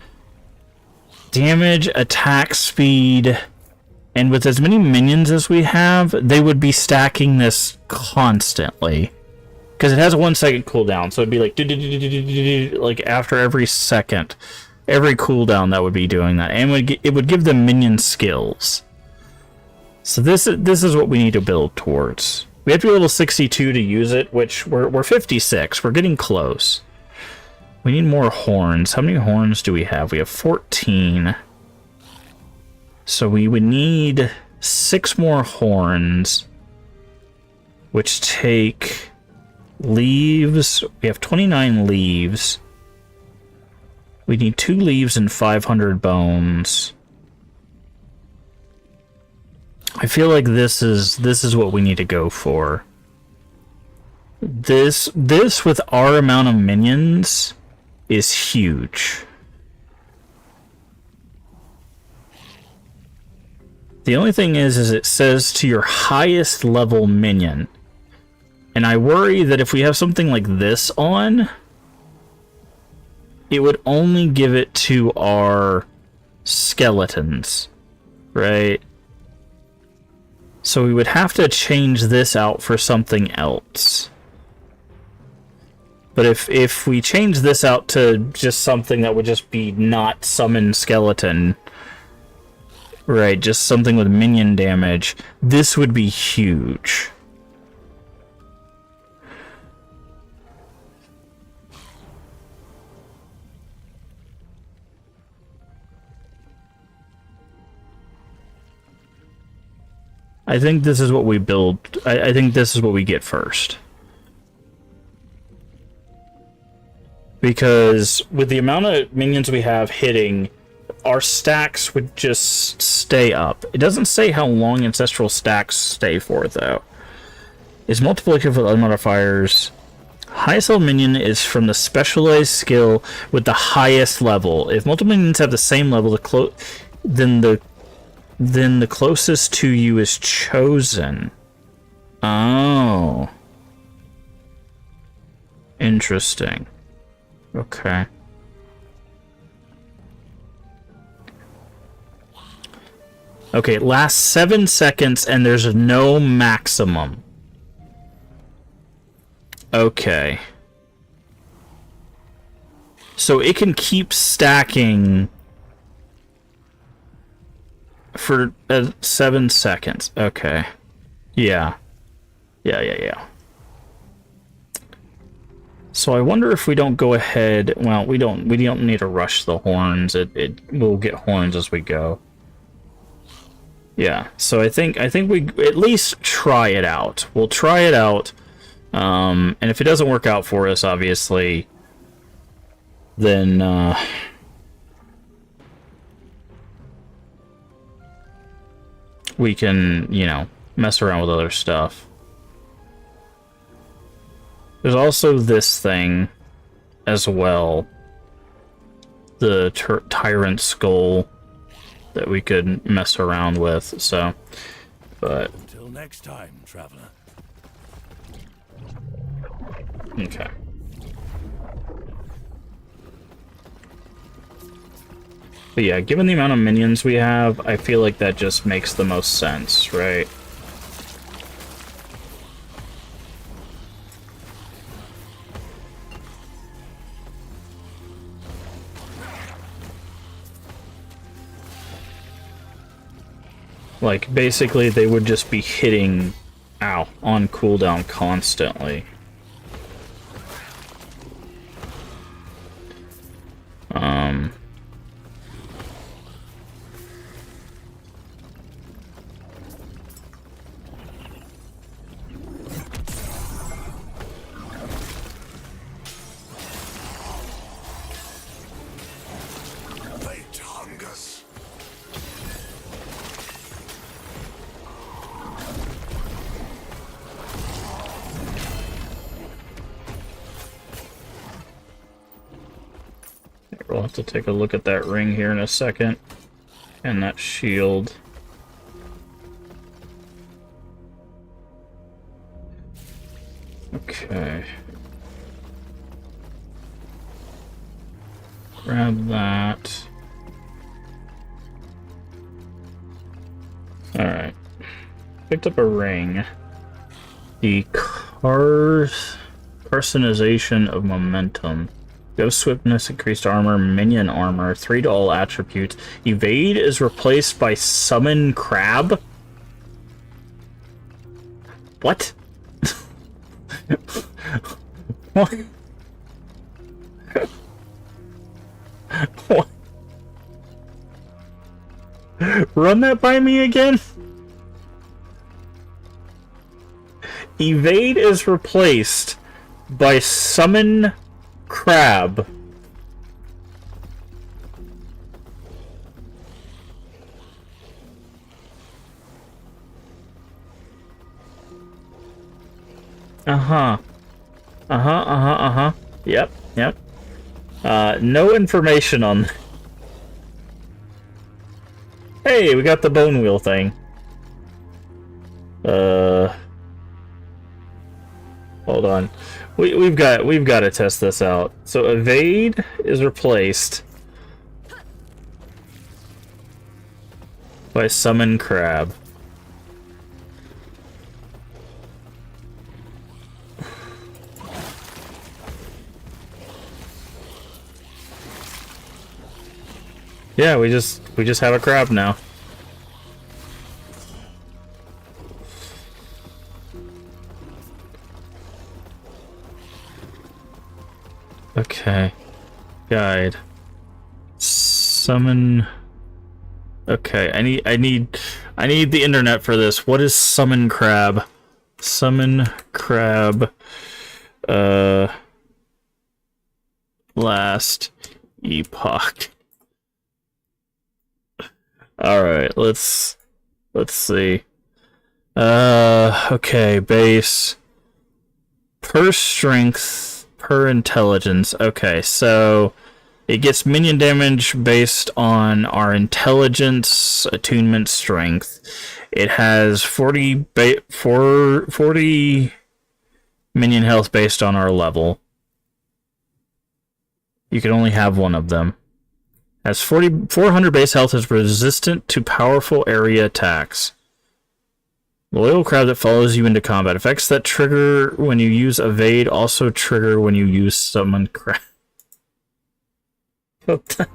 damage, attack speed, and with as many minions as we have, they would be stacking this constantly. Because it has a 1 second cooldown, so it'd be like, like after every second. Every cooldown that would be doing that. And it would give them minion skills. So this is what we need to build towards. We have to be level 62 to use it, which we're 56. We're getting close. We need more horns. How many horns do we have? We have 14. So we would need 6 more horns, which take leaves. We have 29 leaves. We need 2 leaves and 500 bones. I feel like this is what we need to go for. This with our amount of minions is huge. The only thing is it says to your highest level minion. And I worry that if we have something like this on, it would only give it to our skeletons, right? So we would have to change this out for something else. But if we change this out to just something that would just be not summon skeleton, right, just something with minion damage, this would be huge. I think this is what we build. I think this is what we get first. Because with the amount of minions we have hitting, our stacks would just stay up. It doesn't say how long ancestral stacks stay for, though. Is multiplicative with other modifiers. Highest level minion is from the specialized skill with the highest level. If multiple minions have the same level, then the closest to you is chosen. Oh. Interesting. Okay. Okay, it lasts 7 seconds and there's no maximum. Okay. So it can keep stacking for 7 seconds. Okay. Yeah. Yeah. So I wonder if we don't go ahead. Well, we don't need to rush the horns. We'll get horns as we go. Yeah. So I think we at least try it out. We'll try it out. And if it doesn't work out for us, obviously, then we can, you know, mess around with other stuff. There's also this thing as well. The Tyrant Skull that we could mess around with, so... But... Until next time, traveler. Okay. But yeah, given the amount of minions we have, I feel like that just makes the most sense, right? Like, basically, they would just be hitting, on cooldown constantly. Fate hungers. We'll have to take a look at that ring here in a second. And that shield. Okay. Grab that. Alright. Picked up a ring. The carcinization of momentum. Ghost swiftness, increased armor, minion armor, 3 to all attributes. Evade is replaced by summon crab? What? What? What? Run that by me again? Evade is replaced by summon crab. Yep. No information on... Hey, we got the bone wheel thing. Hold on. We've got to test this out. So evade is replaced by summon crab. Yeah, we just have a crab now. Okay. Guide. Summon. Okay, I need the internet for this. What is summon crab? Summon crab. Last epoch. Alright, let's see. Okay, base. Per strength, per intelligence. Okay, so it gets minion damage based on our intelligence, attunement, strength. It has 40 minion health based on our level. You can only have one of them. Has 400 base health, is resistant to powerful area attacks. Loyal crab that follows you into combat. Effects that trigger when you use evade also trigger when you use summon crab. Okay.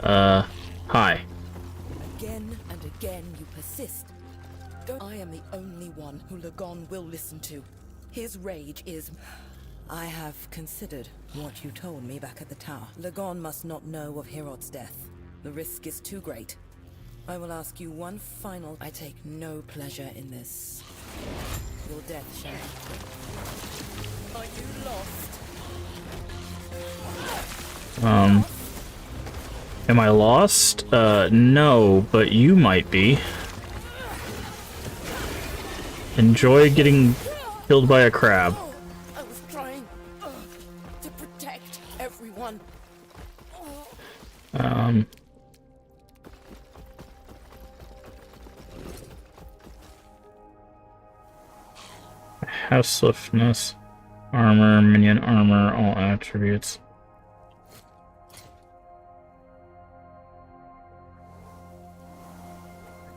Hi. Again and again you persist. I am the only one who Lagon will listen to. His rage is... I have considered what you told me back at the tower. Lagon must not know of Herod's death. The risk is too great. I will ask you one final... I take no pleasure in this. Your death shall be quick. Are you lost? Am I lost? No, but you might be. Enjoy getting killed by a crab. I was trying to protect everyone. House swiftness, armor, minion armor, all attributes.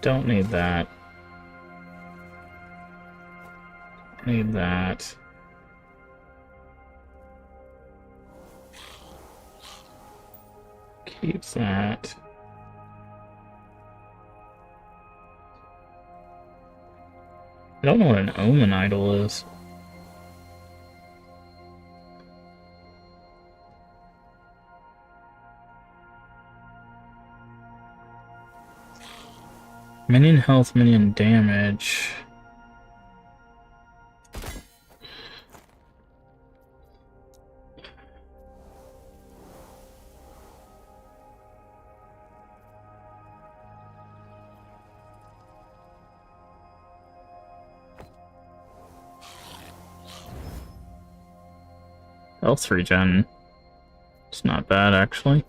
Don't need that. Need that. Keep that. I don't know what an omen idol is. Minion health, minion damage. Health regen. It's not bad, actually.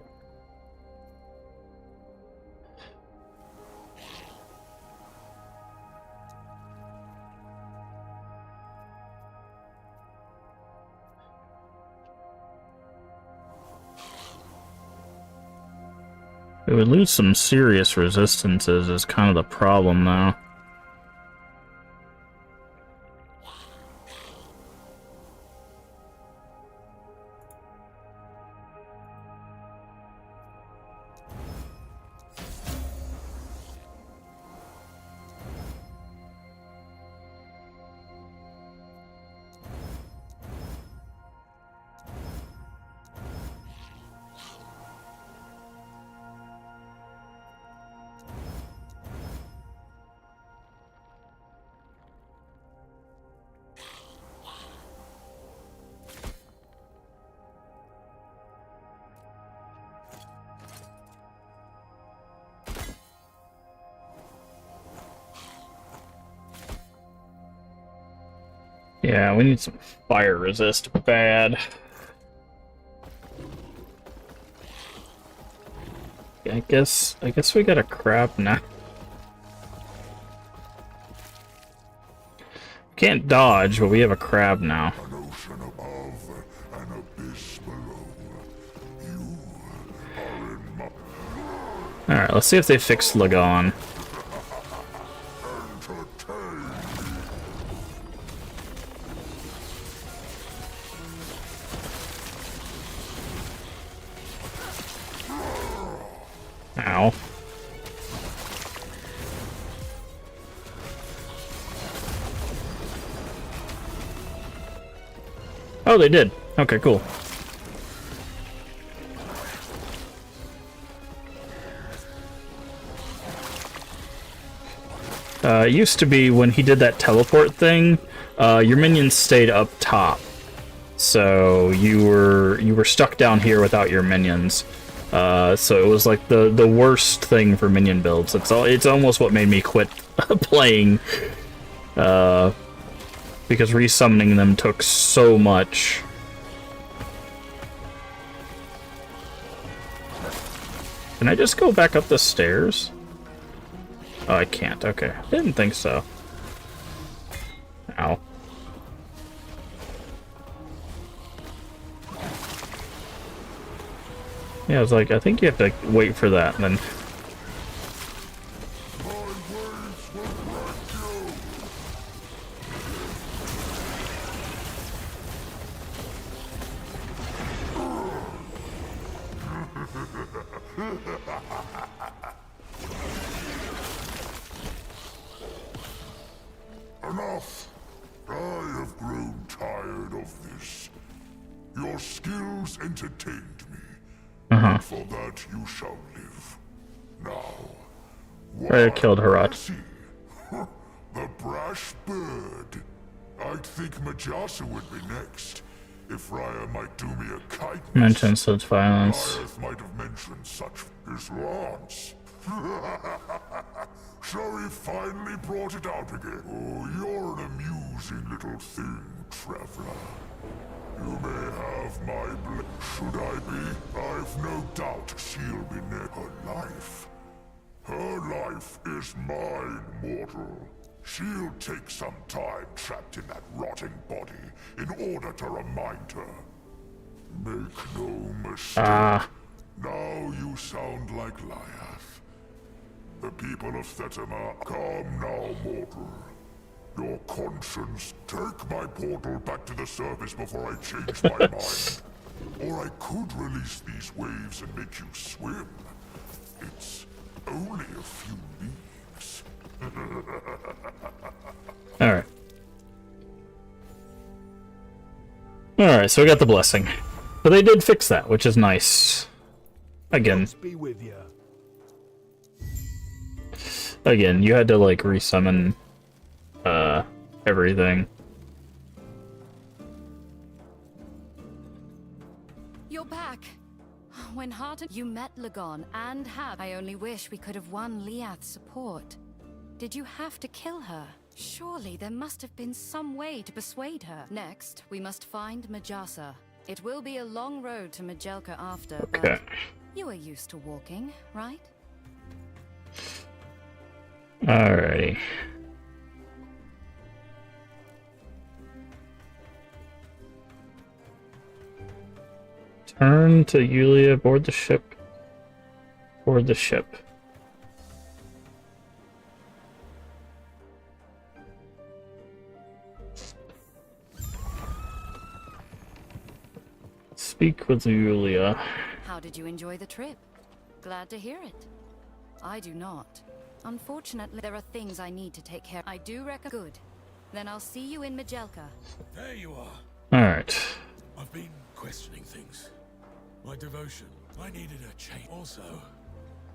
We would lose some serious resistances is kind of the problem now. Yeah, we need some fire resist bad. Yeah, I guess we got a crab now. Can't dodge, but we have a crab now. An ocean above, an abyss below. You are in my... Alright, let's see if they fixed Lagon. Ow. Oh, they did. Okay, cool. It used to be when he did that teleport thing, your minions stayed up top. So you were stuck down here without your minions. So it was like the worst thing for minion builds. It's almost what made me quit playing, because resummoning them took so much. Can I just go back up the stairs? Oh, I can't. Okay, didn't think so. Ow. Yeah, I was like, I think you have to wait for that, and then... Enough! I have grown tired of this. Your skills entertained me. And for that you shall live. Now, I killed Herat. see? The brash bird. I'd think Majasa would be next. If Raya might do me a kindness. Mention such violence. Lyeth might have mentioned such his lance. So he finally brought it out again. Oh, you're an amusing little thing, traveler. You may have my should I be? I've no doubt she'll be near her life. Her life is mine, mortal. She'll take some time trapped in that rotting body in order to remind her. Make no mistake. Now you sound like Lyeth. The people of Thetamer, come now, mortal. Your conscience, take my portal back to the surface before I change my mind. Or I could release these waves and make you swim. It's only a few leagues. Alright. Alright, so we got the blessing. But they did fix that, which is nice. Again. Be with you. Again, you had to like resummon everything. You're back. When Heart you met Lagon and Hab. I only wish we could have won Liath's support. Did you have to kill her? Surely there must have been some way to persuade her. Next, we must find Majasa. It will be a long road to Majelka after, Okay. but you are used to walking, right? Alrighty. Turn to Yulia, board the ship. Board the ship. Speak with Yulia. How did you enjoy the trip? Glad to hear it. I do not. Unfortunately, there are things I need to take care of. I do reckon. Good. Then I'll see you in Majelka. There you are. Alright. I've been questioning things. My devotion. I needed a change. Also,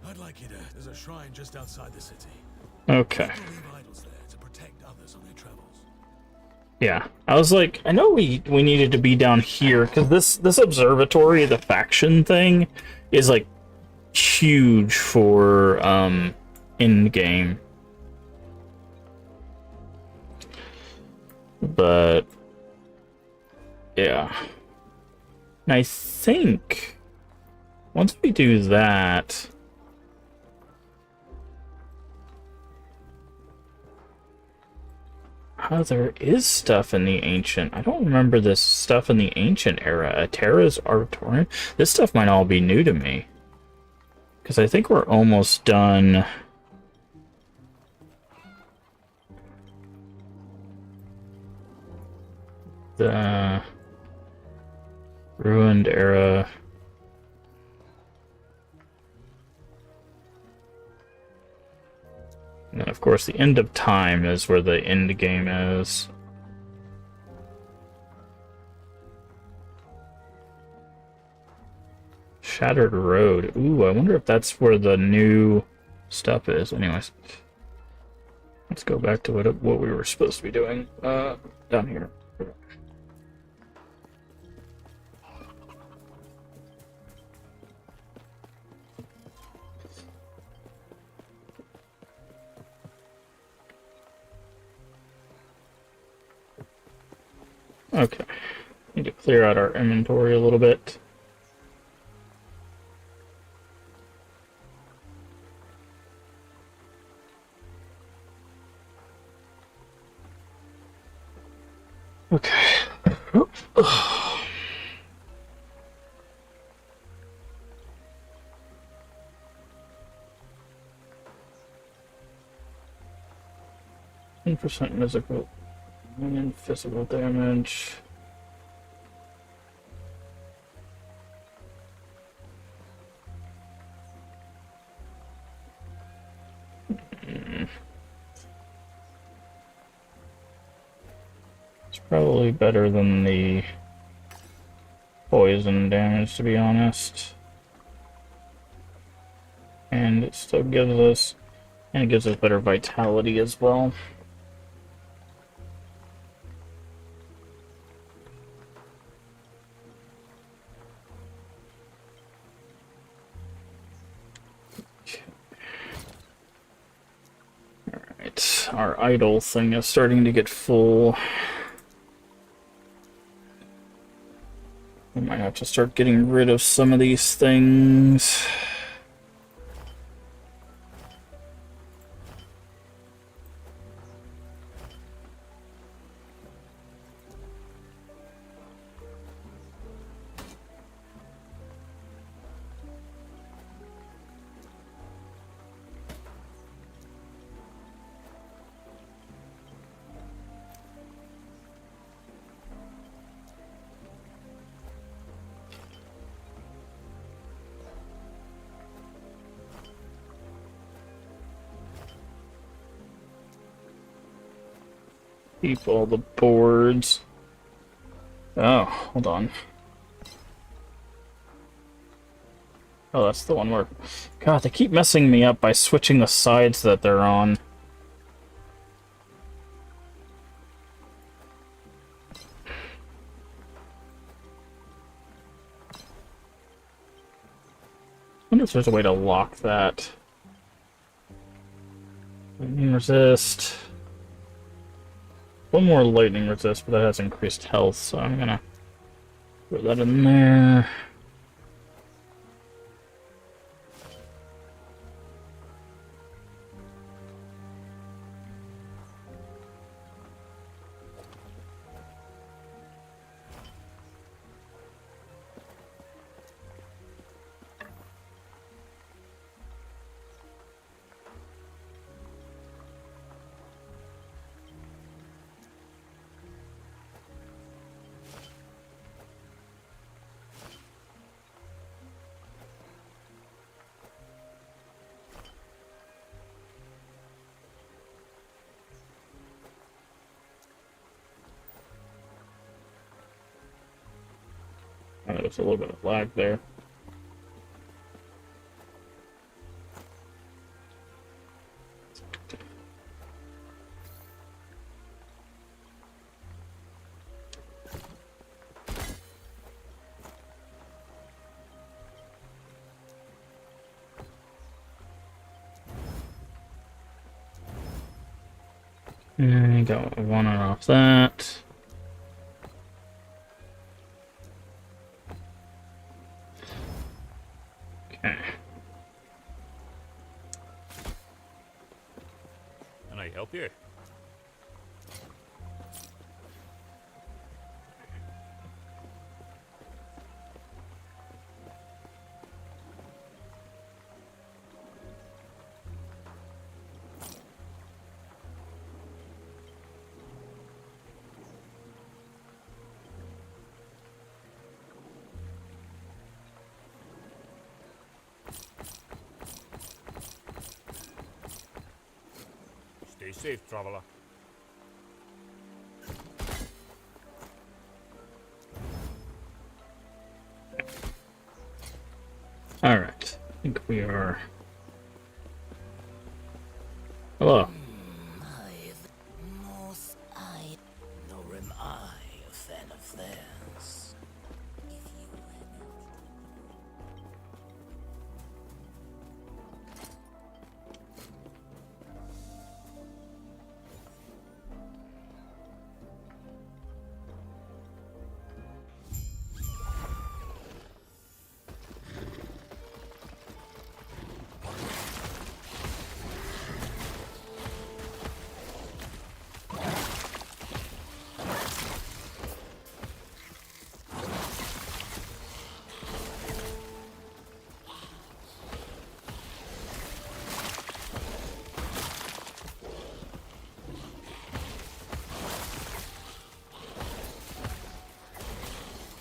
I'd like you to. There's a shrine just outside the city. Okay. People leave idols there to protect others on their travels. Yeah. I was like, I know we needed to be down here, because this observatory, the faction thing, is like huge for in-game. But yeah. And I think once we do that, there is stuff in the ancient. I don't remember this stuff in the ancient era. Atera's Artorian. This stuff might all be new to me, because I think we're almost done. The ruined era. And then, of course, the end of time is where the end game is. Shattered Road. Ooh, I wonder if that's where the new stuff is. Anyways, let's go back to what we were supposed to be doing. Down here. Okay, need to clear out our inventory a little bit. Okay. Oh. 10% physical. And physical damage. It's probably better than the poison damage, to be honest. And it still gives us... And it gives us better vitality as well. Alright, our idle thing is starting to get full. We might have to start getting rid of some of these things. Keep all the boards. Oh, hold on. Oh, that's the one where... God, they keep messing me up by switching the sides that they're on. I wonder if there's a way to lock that. Lightning resist. One more lightning resist, but that has increased health, so I'm gonna put that in there. There's a little bit of lag there. And got one off that. Okay. Can I help you? Stay safe, traveler. Alright. I think we are... Hello. Nor am I a fan of theirs.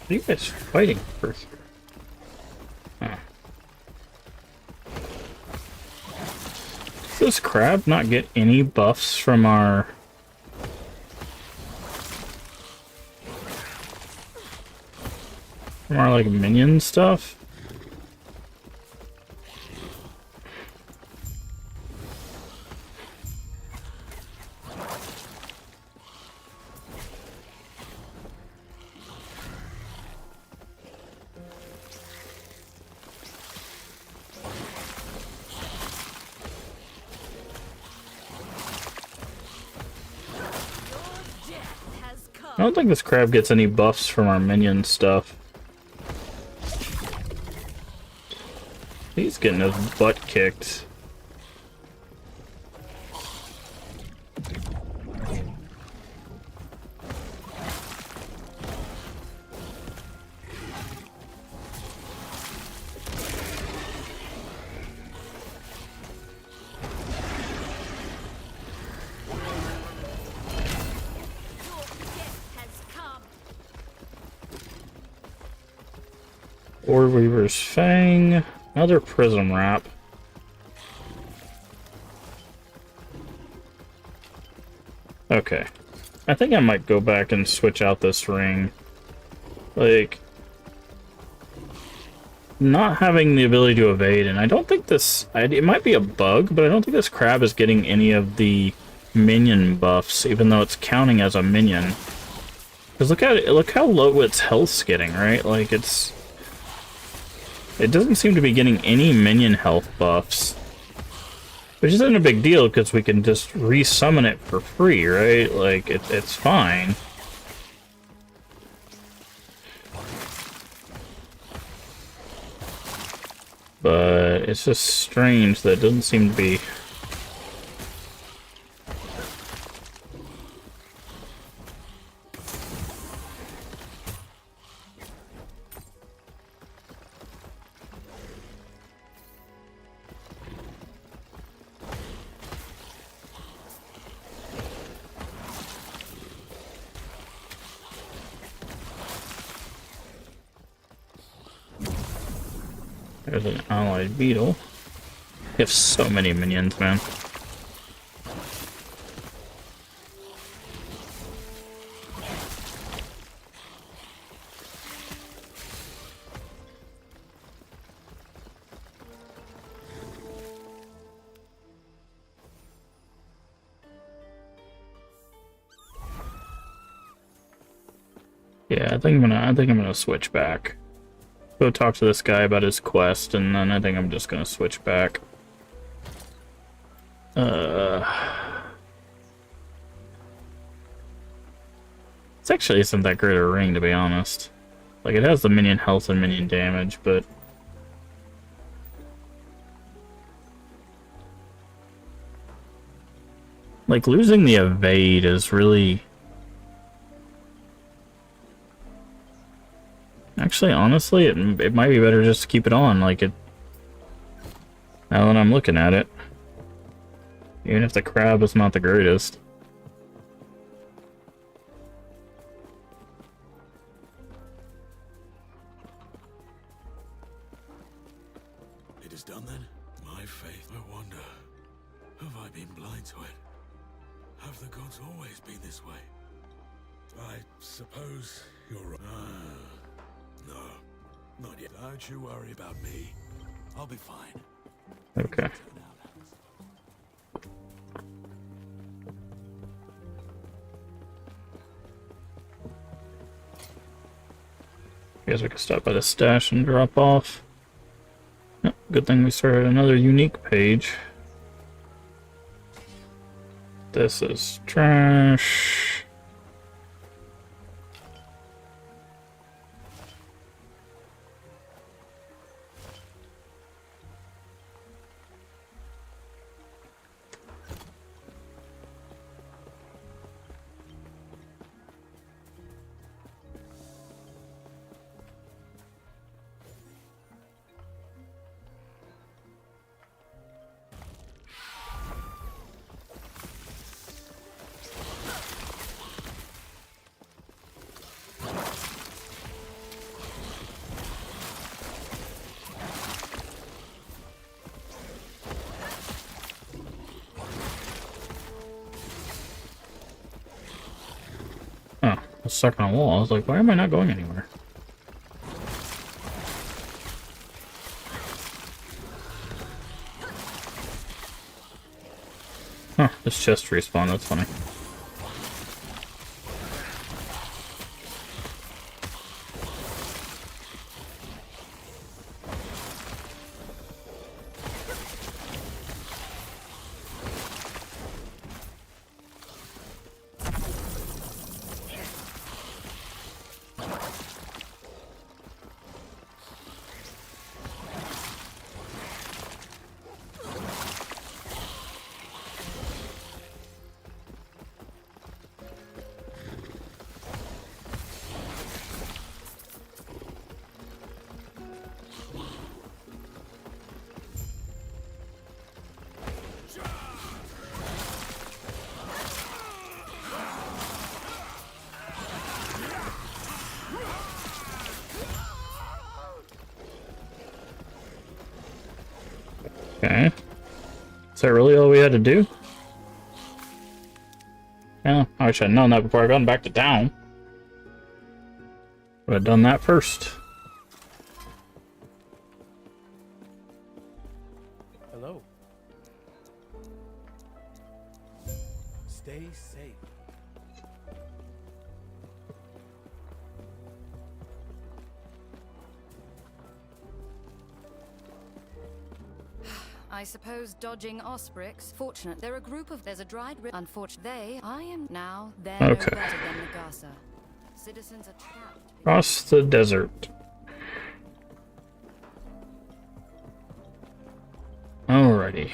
What are you guys fighting for? Huh. this crab not get any buffs from our... like, minion stuff? I don't think this crab gets any buffs from our minion stuff. He's getting his butt kicked. Ore Weaver's Fang. Another Prism Wrap. Okay. I think I might go back and switch out this ring. Like, not having the ability to evade, and I don't think this... it might be a bug, but I don't think this crab is getting any of the minion buffs, even though it's counting as a minion. Because look how low its health's getting, right? Like, it doesn't seem to be getting any minion health buffs. Which isn't a big deal, because we can just resummon it for free, right? Like, it's fine. But it's just strange that it doesn't seem to be... There's an allied beetle. You have so many minions, man. Yeah, I think I'm gonna switch back. Go talk to this guy about his quest, and then I think I'm just gonna switch back. This actually isn't that great a ring, to be honest. Like, it has the minion health and minion damage, but... like, losing the evade is really... Actually, honestly, it might be better just to keep it on, like it... now that I'm looking at it. Even if the crab is not the greatest. It is done then? My faith, I wonder. Have I been blind to it? Have the gods always been this way? I suppose you're right. No, not yet. Don't you worry about me. I'll be fine. Okay. Guess we could stop by the stash and drop off. Yep, good thing we started another unique page. This is trash. was stuck on a wall. I was like, why am I not going anywhere? Huh, this chest respawned, that's funny. Okay. Is that really all we had to do? Yeah, I wish I'd known that before I got back to town. Would have done that first. Hello. Stay safe. I suppose dodging Osprix. Fortunate, they're a group of. There's a dried. Unfortunate, I am now. They're no better than Nagasa. Citizens are trapped. Across the desert. Alrighty.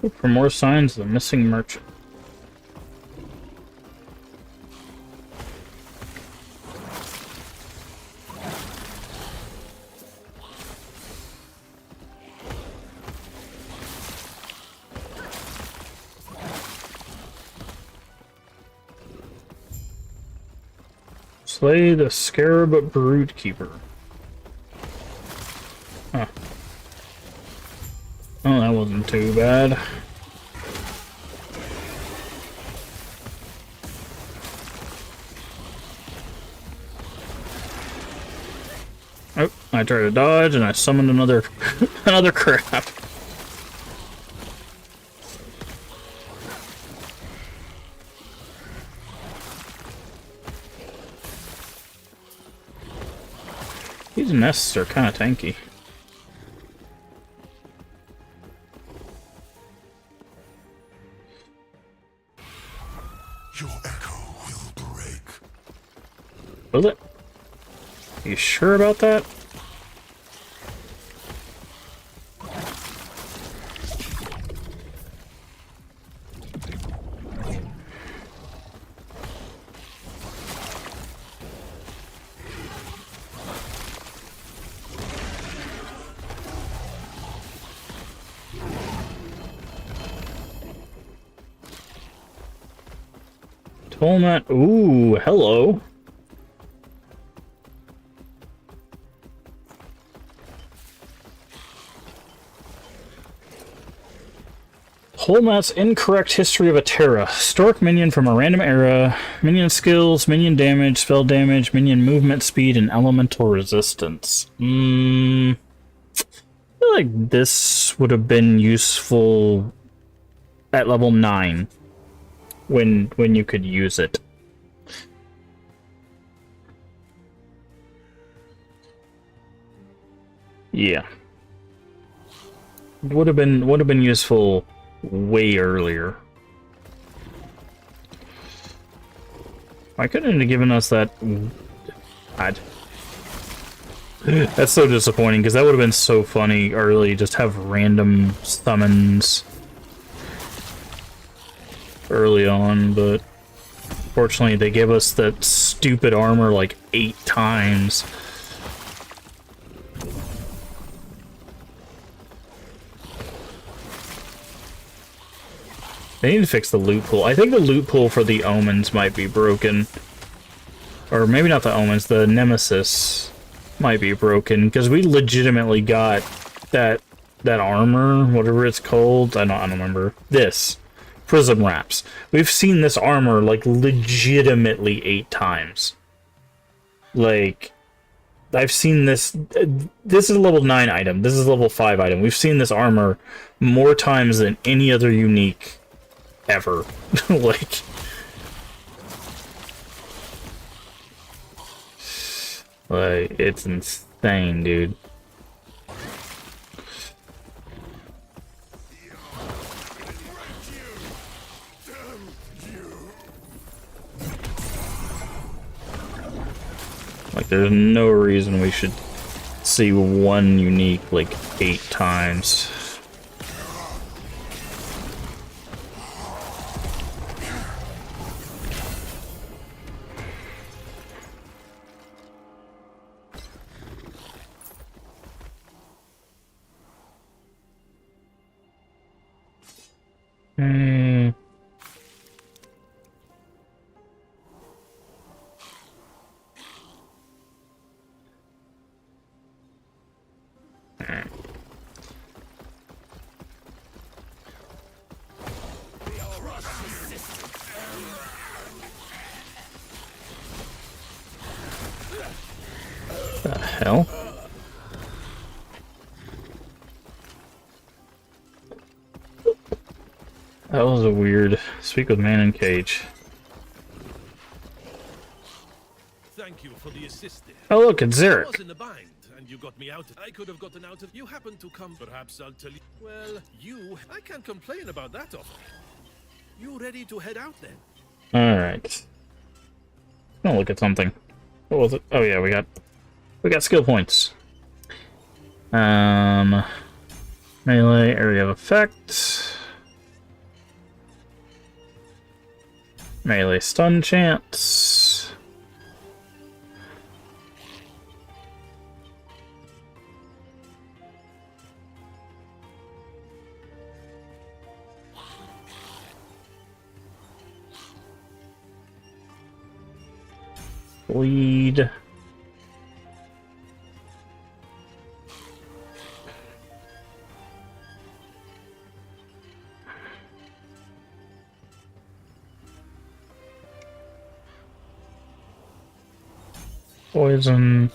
Look for more signs of the missing merchant. Slay the Scarab Broodkeeper. Huh. Oh, that wasn't too bad. Oh, I tried to dodge and I summoned another another crab. These nests are kind of tanky. Your echo will break. Will it? You sure about that? Tolmat. Ooh, hello. Holmat's Incorrect History of a Terra. Stork minion from a random era. Minion skills, minion damage, spell damage, minion movement speed, and elemental resistance. I feel like this would have been useful at level 9 when you could use it. Yeah. Would have been useful way earlier. Why couldn't it have given us that? God. That's so disappointing, because that would have been so funny early, just have random summons early on, but fortunately they gave us that stupid armor like 8 times. They need to fix the loot pool. I think the loot pool for the Omens might be broken. Or maybe not the Omens, the Nemesis might be broken, because we legitimately got that armor, whatever it's called. I don't remember. This. Prism Wraps. We've seen this armor, like, legitimately 8 times. Like, I've seen this... This is a level 9 item. This is a level 5 item. We've seen this armor more times than any other unique ever. Like... Like, it's insane, dude. Like, there's no reason we should see one unique, like, 8 times. The hell? That was a weird. Speak with man in cage. Thank you for the assist there. Oh look, it's I Zarek. was in a bind, and you got me out. I could have gotten out if you happened to come. Perhaps I'll tell you. Well, I can't complain about that offer. You ready to head out then? Alright. Gonna look at something. What was it? Oh yeah, we got skill points. Melee, area of effect. Melee stun chance. Bleed. Poison.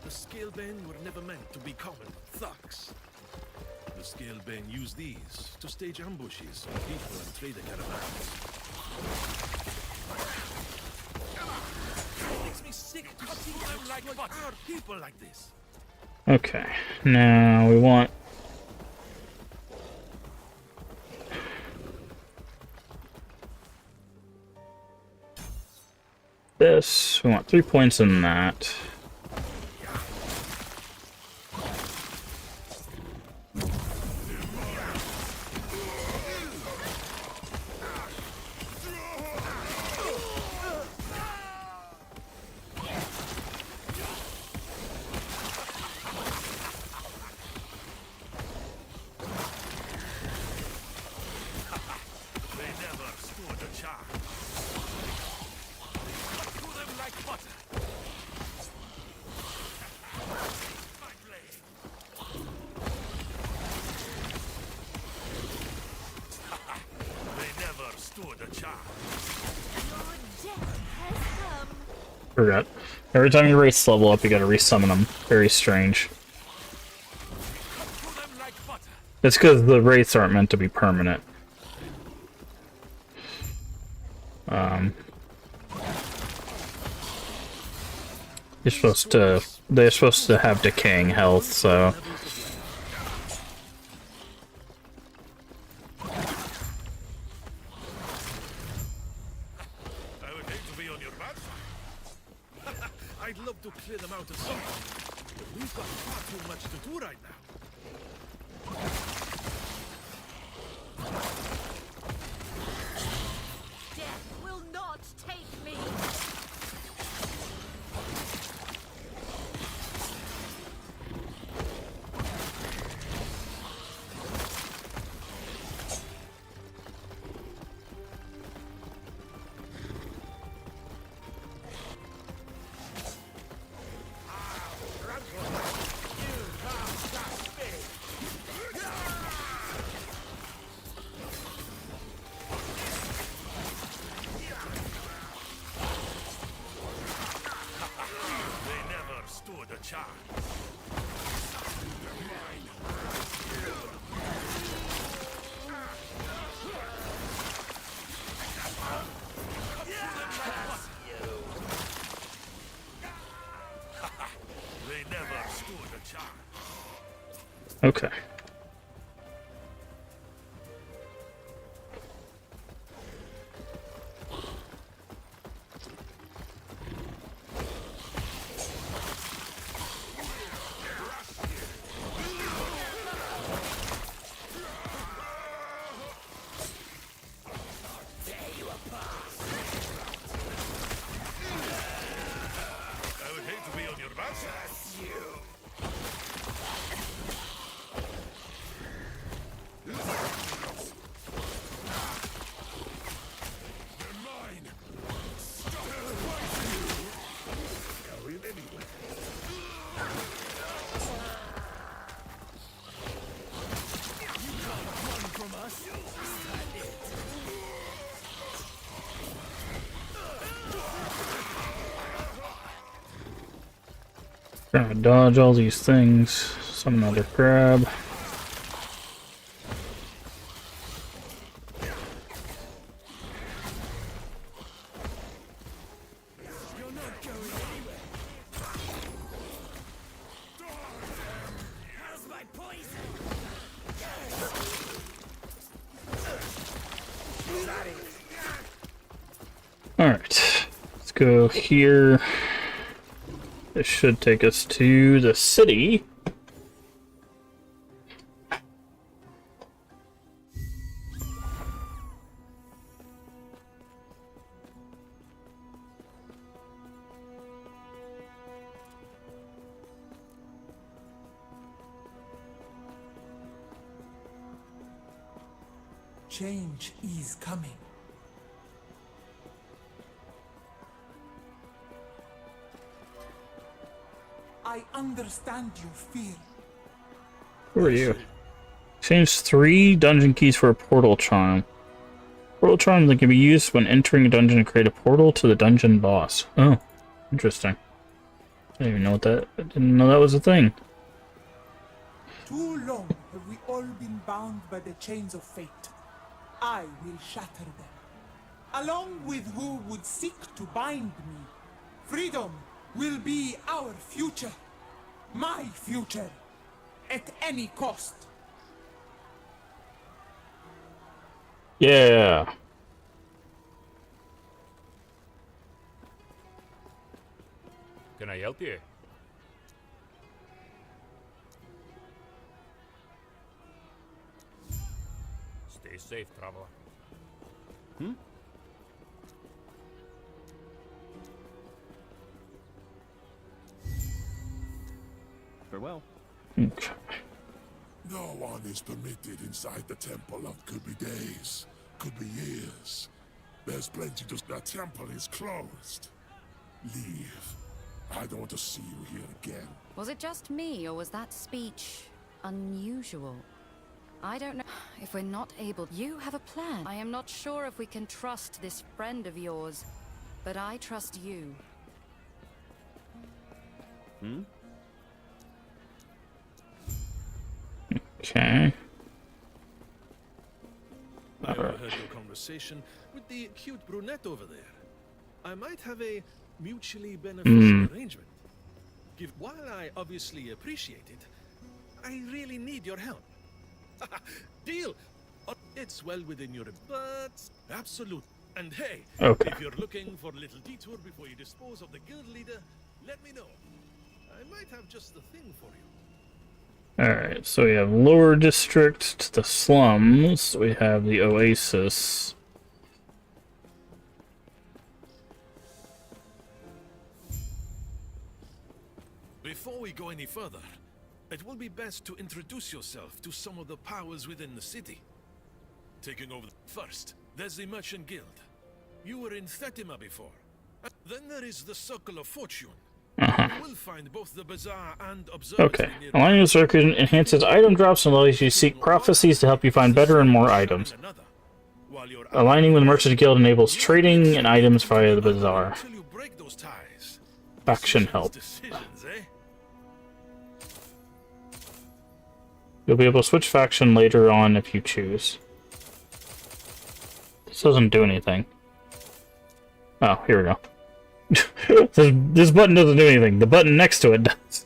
The Scalebane were never meant to be common thugs. The Scalebane use these to stage ambushes on people and trader caravans. It makes me sick to see them like our people like this. Okay, now we want this. We want 3 points in that. Forgot. Every time your wraiths level up, you gotta resummon them. Very strange. It's because the wraiths aren't meant to be permanent. You're supposed to they're supposed to have decaying health, so... I would hate to be on your bad side. I'd love to clear them out of something, but we've got far too much to do right now. Death will not take me. They never stood a chance. They never stood a chance. Okay. I would hate to be on your bad side. They're mine. Stop going anywhere. You can't run from us. Is that it? Trying to dodge all these things. Some other crab. You're not going anywhere. How's my poison? Alright. Let's go here. This should take us to the city. Change is coming. I understand your fear. Who are you? Exchange 3 dungeon keys for a portal charm. Portal charm that can be used when entering a dungeon to create a portal to the dungeon boss. Oh, interesting. I didn't even know what that. I didn't know that was a thing. Too long have we all been bound by the chains of fate. I will shatter them, along with who would seek to bind me. Freedom will be our future. My future. At any cost. Yeah. Can I help you? Stay safe, traveler. Farewell. Okay. No one is permitted inside the temple of could be days, could be years. There's plenty to... The temple is closed. Leave. I don't want to see you here again. Was it just me, or was that speech unusual? I don't know. If we're not able... You have a plan. I am not sure if we can trust this friend of yours, but I trust you. Okay. I overheard your conversation with the cute brunette over there. I might have a mutually beneficial arrangement. While I obviously appreciate it, I really need your help. Deal! It's well within your... but... absolute. And hey, Okay. if you're looking for a little detour before you dispose of the guild leader, let me know. I might have just the thing for you. Alright, so we have Lower District to the slums. We have the Oasis. Before we go any further, it will be best to introduce yourself to some of the powers within the city. Taking over first, there's the Merchant Guild. You were in Thetima before. Then there is the Circle of Fortune. You will find both the bazaar and observatory Okay. nearby. Aligning the circuit enhances item drops and allows you to seek prophecies to help you find better and more items. Aligning with the Merchant Guild enables trading and items via the bazaar. Until you break those ties. Faction help. Decisions, eh? You'll be able to switch faction later on if you choose. This doesn't do anything. Oh, here we go. This button doesn't do anything. The button next to it does.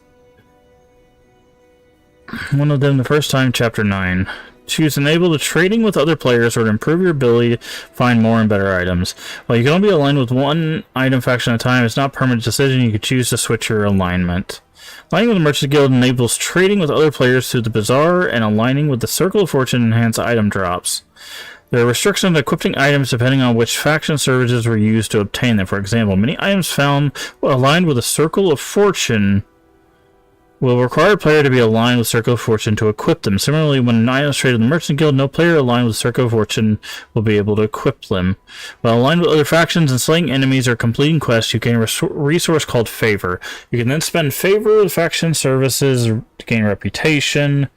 One of them the first time, Chapter 9. Choose enable the trading with other players or to improve your ability to find more and better items. While you can only be aligned with one item faction at a time, it's not a permanent decision. You can choose to switch your alignment. Aligning with the Merchant Guild enables trading with other players through the bazaar, and aligning with the Circle of Fortune enhance item drops. There are restrictions on equipping items depending on which faction services were used to obtain them. For example, many items found aligned with the Circle of Fortune will require a player to be aligned with Circle of Fortune to equip them. Similarly, when an item is traded with the Merchant Guild, no player aligned with Circle of Fortune will be able to equip them. While aligned with other factions and slaying enemies or completing quests, you gain a resource called Favor. You can then spend Favor with faction services to gain reputation.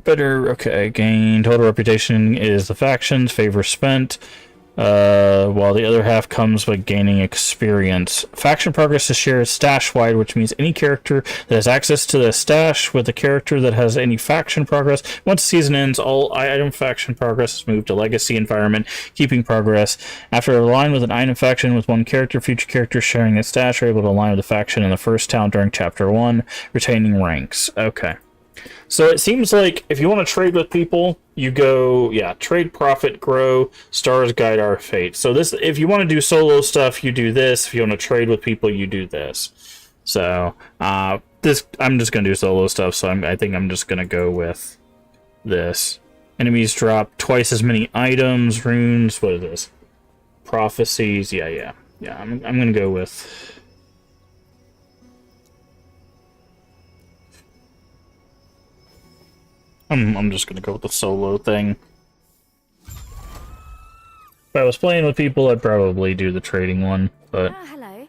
Gain total reputation is the factions, favor spent, while the other half comes by gaining experience. Faction progress is shared stash-wide, which means any character that has access to the stash with a character that has any faction progress. Once the season ends, all item faction progress is moved to Legacy environment, keeping progress. After aligning with an item faction with one character, future characters sharing its stash are able to align with the faction in the first town during Chapter 1, retaining ranks. Okay. So it seems like if you want to trade with people, you go, trade, profit, grow, stars guide our fate. So this, if you want to do solo stuff, you do this. If you want to trade with people, you do this. So I'm just gonna do solo stuff. So I think I'm just gonna go with this. Enemies drop twice as many items, runes. What is this? Prophecies. Yeah. I'm gonna go with. I'm just gonna go with the solo thing. If I was playing with people, I'd probably do the trading one, but... Ah, hello.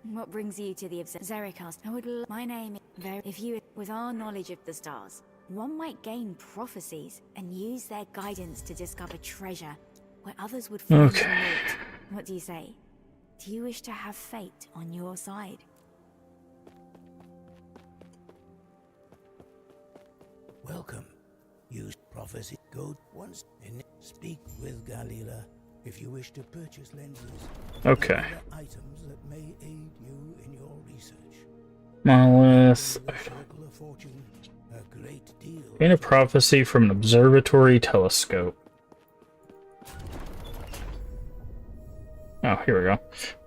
What brings you to the Zerikast? My name is if you, with our knowledge of the stars, one might gain prophecies and use their guidance to discover treasure where others would find naught. What do you say? Do you wish to have fate on your side? Welcome. Use prophecy. Go once and speak with Galila if you wish to purchase lenses. Okay. Other items that may aid you in your research. Monolith. Circle of Fortune, a great deal. Gain a prophecy from an observatory telescope. Oh, here we go.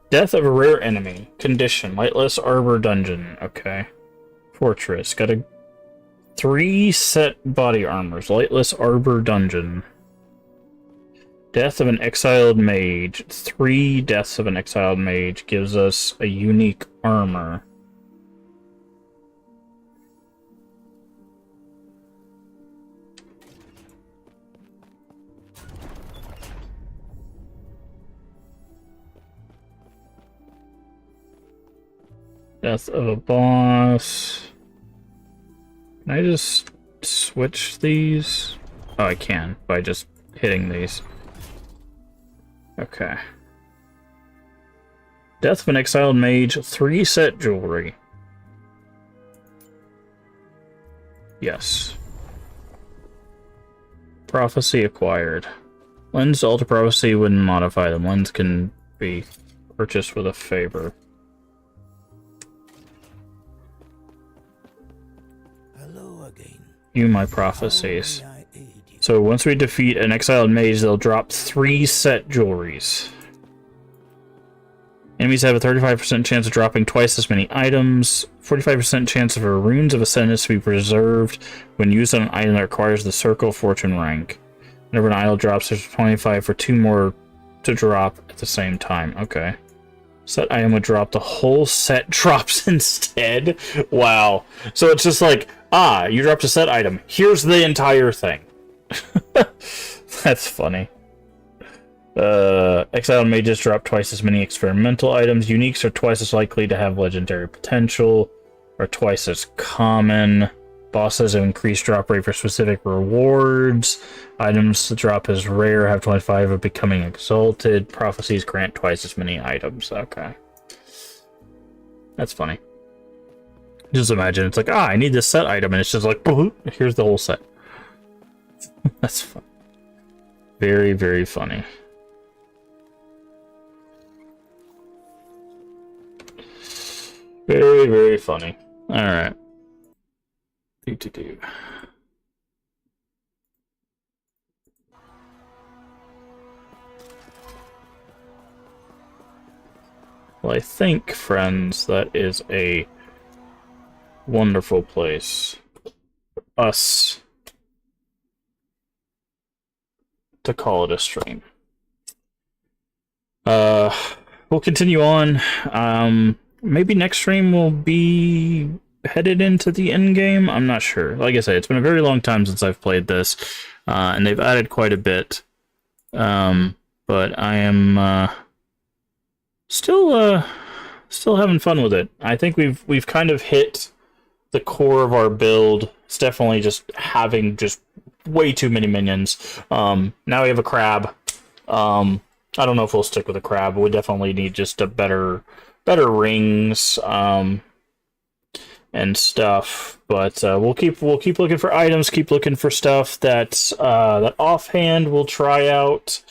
Death of a rare enemy. Condition. Lightless Arbor Dungeon. Okay. Fortress. Got a 3 set body armors. Lightless Arbor Dungeon. Death of an exiled mage. 3 deaths of an exiled mage gives us a unique armor. Death of a boss. Can I just switch these? Oh, I can, by just hitting these. Okay. Death of an exiled mage, 3 set jewelry. Yes. Prophecy acquired. Lens to alter prophecy wouldn't modify them. Lens can be purchased with a favor. You my prophecies. So once we defeat an exiled mage, they'll drop 3 set jewelries. Enemies have a 35% chance of dropping twice as many items. 45% chance of a runes of ascendance to be preserved when used on an item that requires the circle fortune rank. Whenever an idol drops, there's 25 for 2 more to drop at the same time. Okay. Set item would drop. The whole set drops instead. Wow. So it's just like, you dropped a set item. Here's the entire thing. That's funny. Exiled mages drop twice as many experimental items. Uniques are twice as likely to have legendary potential, are twice as common. Bosses have increased drop rate for specific rewards. Items to drop as rare have 25 of becoming exalted. Prophecies grant twice as many items. Okay. That's funny. Just imagine, it's like, I need this set item, and it's just like, here's the whole set. That's fun. Very, very funny. Very, very funny. Alright. Do. Well, I think, friends, that is a wonderful place for us to call it a stream. We'll continue on. Maybe next stream will be headed into the end game. I'm not sure. Like I said, it's been a very long time since I've played this, and they've added quite a bit. But I am still having fun with it. I think we've kind of hit the core of our build. It's definitely just having just way too many minions. Now we have a crab. I don't know if we'll stick with a crab, but we definitely need just a better rings and stuff. But we'll keep looking for items, keep looking for stuff that offhand we'll try out.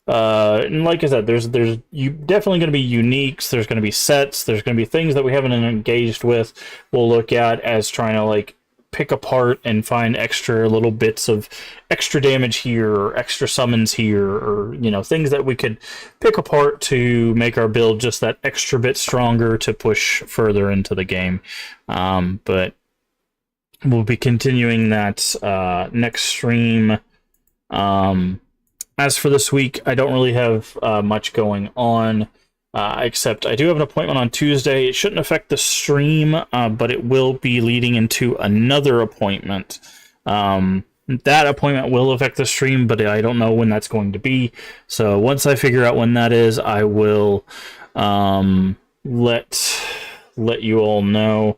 And like I said, there's definitely going to be uniques. There's going to be sets. There's going to be things that we haven't engaged with. We'll look at as trying to like pick apart and find extra little bits of extra damage here or extra summons here, or things that we could pick apart to make our build just that extra bit stronger to push further into the game. But we'll be continuing that next stream. As for this week, I don't really have much going on, except I do have an appointment on Tuesday. It shouldn't affect the stream, but it will be leading into another appointment. That appointment will affect the stream, but I don't know when that's going to be. So once I figure out when that is, I will let you all know.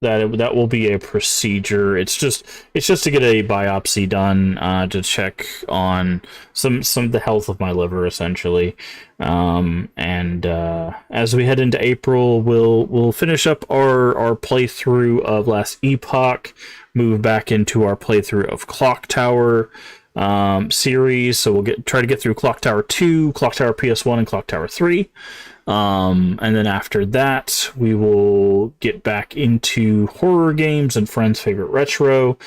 That will be a procedure. It's just to get a biopsy done to check on some of the health of my liver, essentially. And as we head into April, we'll finish up our playthrough of last Epoch, move back into our playthrough of Clock Tower series. So we'll try to get through Clock Tower 2, Clock Tower PS1, and Clock Tower 3. And then after that, we will get back into horror games and Friends Favorite Retro.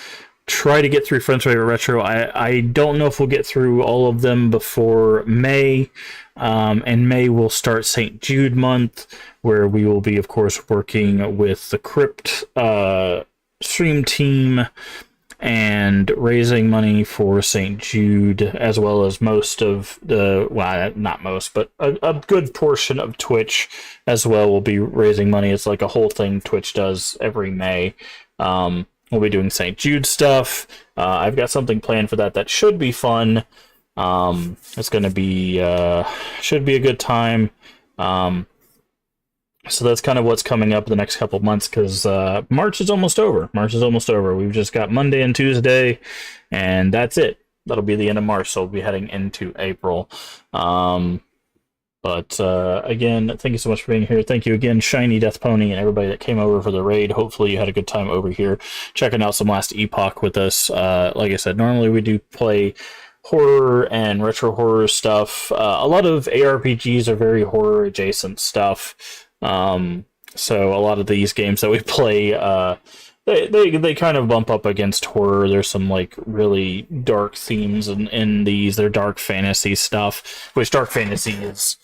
Try to get through Friends Favorite Retro. I don't know if we'll get through all of them before May. And May will start St. Jude month, where we will be, of course, working with the Crypt stream team and raising money for St. Jude, as well as most of the, well, not most, but a good portion of Twitch as well will be raising money. It's like a whole thing Twitch does every May. We'll be doing St. Jude stuff. I've got something planned for that should be fun. It's going to be, should be a good time. So that's kind of what's coming up the next couple months, because March is almost over. We've just got Monday and Tuesday, and that's it. That'll be the end of March, so we'll be heading into April. But again, thank you so much for being here. Thank you again, Shiny Death Pony, and everybody that came over for the raid. Hopefully you had a good time over here checking out some last Epoch with us. Like I said, normally we do play horror and retro horror stuff. A lot of ARPGs are very horror adjacent stuff. So a lot of these games that we play, they kind of bump up against horror. There's some like really dark themes in these. They're dark fantasy stuff, which dark fantasy is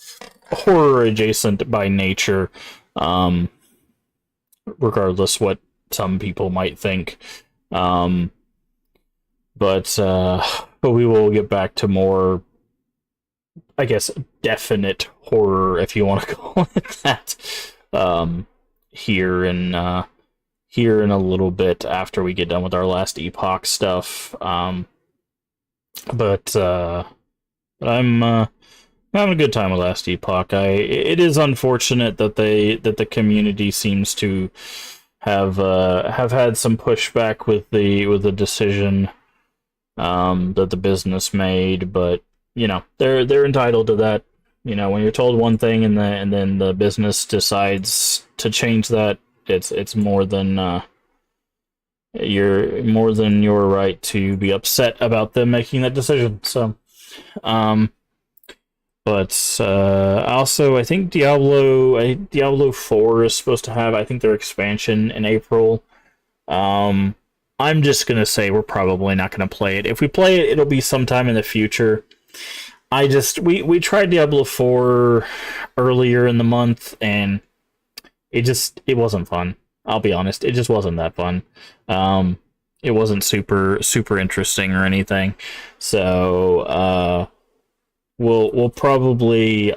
horror adjacent by nature, regardless what some people might think. But we will get back to more, I guess, definite horror, if you want to call it that, here in a little bit after we get done with our last Epoch stuff. But I'm having a good time with last Epoch. It is unfortunate that the community seems to have had some pushback with the decision that the business made, but you know, they're entitled to that. You know, when you're told one thing and then the business decides to change that, it's more than your right to be upset about them making that decision. So, but also I think Diablo 4 is supposed to have, I think, their expansion in April. I'm just gonna say we're probably not gonna play it. If we play it, it'll be sometime in the future. We tried Diablo 4 earlier in the month, and it wasn't fun. I'll be honest, it just wasn't that fun. It wasn't super interesting or anything. So we'll probably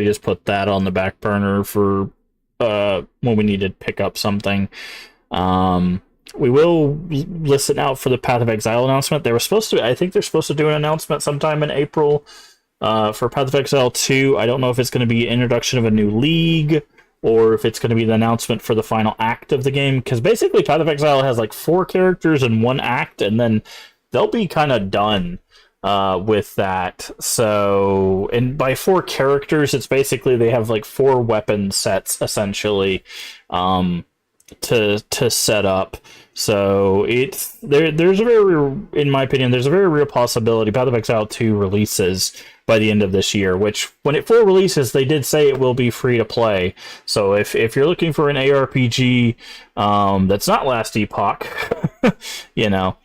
just put that on the back burner for when we need to pick up something. We will listen out for the Path of Exile announcement. I think they're supposed to do an announcement sometime in April for Path of Exile 2. I don't know if it's going to be introduction of a new league or if it's going to be the announcement for the final act of the game, because basically Path of Exile has like 4 characters in one act, and then they'll be kind of done with that. So, and by 4 characters, it's basically they have like 4 weapon sets essentially to set up. So there's a very, in my opinion, there's a very real possibility Path of Exile 2 releases by the end of this year, which when it full releases, they did say it will be free to play. So if you're looking for an ARPG that's not Last Epoch, you know,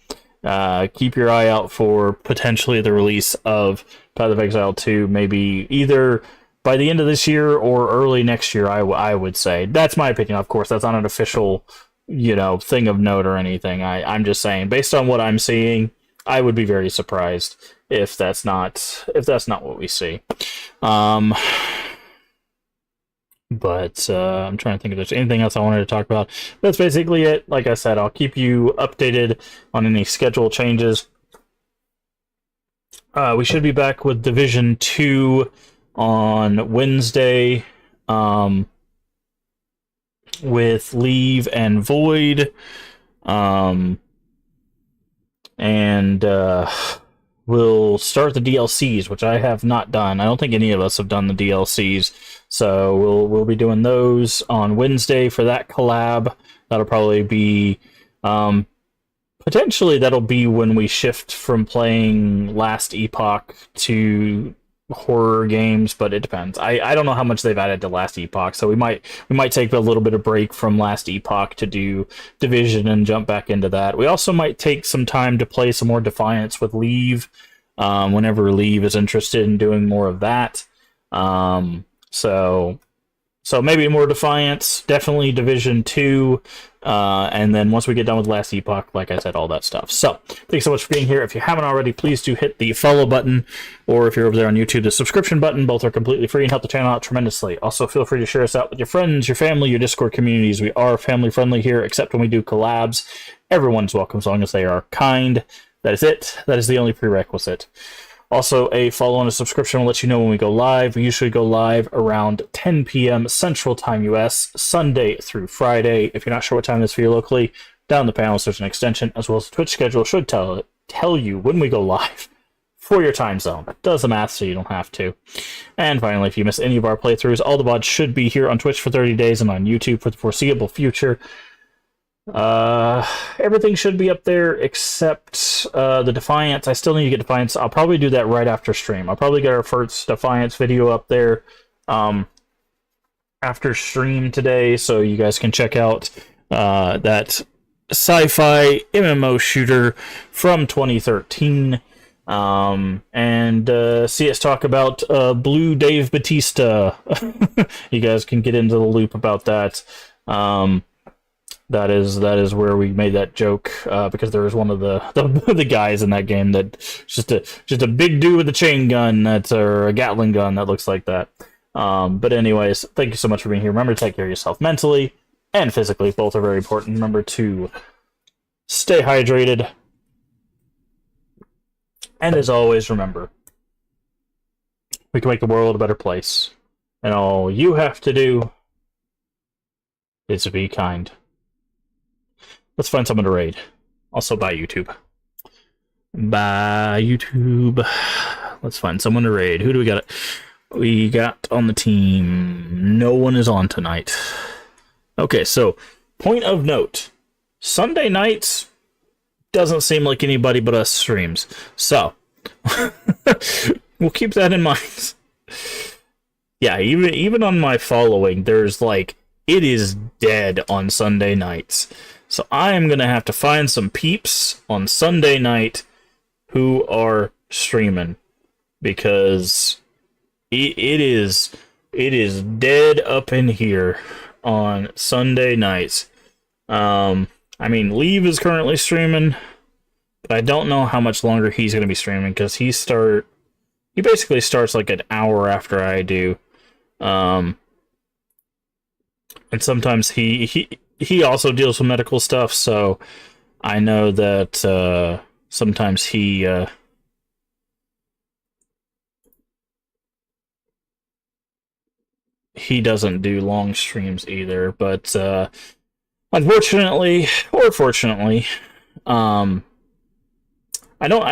keep your eye out for potentially the release of Path of Exile 2, maybe either by the end of this year or early next year, I would say. That's my opinion, of course. That's not an official, you know, thing of note or anything. I'm just saying, based on what I'm seeing, I would be very surprised if that's not what we see. But I'm trying to think if there's anything else I wanted to talk about. That's basically it. Like I said, I'll keep you updated on any schedule changes. We should be back with Division 2 on Wednesday, with Leave and Void, and we'll start the DLCs, which I have not done. I don't think any of us have done the DLCs, so we'll be doing those on Wednesday for that collab. That'll probably be potentially that'll be when we shift from playing Last Epoch to horror games, but it depends. I don't know how much they've added to Last Epoch, so we might take a little bit of break from Last Epoch to do Division and jump back into that. We also might take some time to play some more Defiance with Leave, whenever Leave is interested in doing more of that. So maybe more Defiance, definitely Division 2, and then once we get done with Last Epoch, like I said, all that stuff. So, thanks so much for being here. If you haven't already, please do hit the follow button, or if you're over there on YouTube, the subscription button. Both are completely free and help the channel out tremendously. Also, feel free to share us out with your friends, your family, your Discord communities. We are family-friendly here, except when we do collabs. Everyone's welcome as long as they are kind. That is it. That is the only prerequisite. Also, a follow and a subscription will let you know when we go live. We usually go live around 10 p.m. Central Time US, Sunday through Friday. If you're not sure what time it is for you locally, down the panel there's an extension, as well as the Twitch schedule should tell you when we go live for your time zone. It does the math so you don't have to. And finally, if you miss any of our playthroughs, all the VODs should be here on Twitch for 30 days and on YouTube for the foreseeable future. Everything should be up there except the Defiance. I still need to get Defiance. I'll probably do that right after stream. I'll probably get our first Defiance video up there after stream today, so you guys can check out that sci-fi MMO shooter from 2013, and see us talk about Blue Dave Bautista. You guys can get into the loop about that. That is where we made that joke, because there was one of the guys in that game that just a big dude with a chain gun or a Gatling gun that looks like that. But anyways, thank you so much for being here. Remember to take care of yourself mentally and physically. Both are very important. Remember to stay hydrated. And as always, remember, we can make the world a better place. And all you have to do is be kind. Let's find someone to raid. Also, bye, YouTube. Bye, YouTube. Let's find someone to raid. Who do we got? We got on the team. No one is on tonight. Okay, so, point of note. Sunday nights doesn't seem like anybody but us streams. So, we'll keep that in mind. Yeah, even on my following, there's like, it is dead on Sunday nights. So I am going to have to find some peeps on Sunday night who are streaming, because it is dead up in here on Sunday nights. I mean, Leave is currently streaming, but I don't know how much longer he's going to be streaming, because he basically starts like an hour after I do. And sometimes he also deals with medical stuff, so I know that sometimes he doesn't do long streams either. But unfortunately, or fortunately, I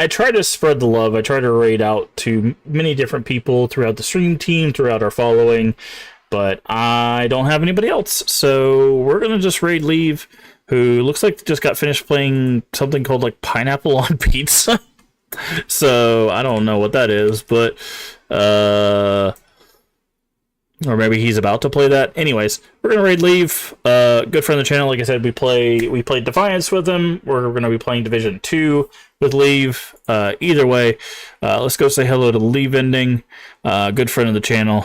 try to spread the love. I try to raid out to many different people throughout the stream team, throughout our following. But I don't have anybody else, so we're going to just raid Leave, who looks like just got finished playing something called, like, Pineapple on Pizza. So, I don't know what that is, but, or maybe he's about to play that. Anyways, we're going to raid Leave, good friend of the channel. Like I said, we played Defiance with him. We're going to be playing Division 2 with Leave. Either way, let's go say hello to Leave Ending, good friend of the channel,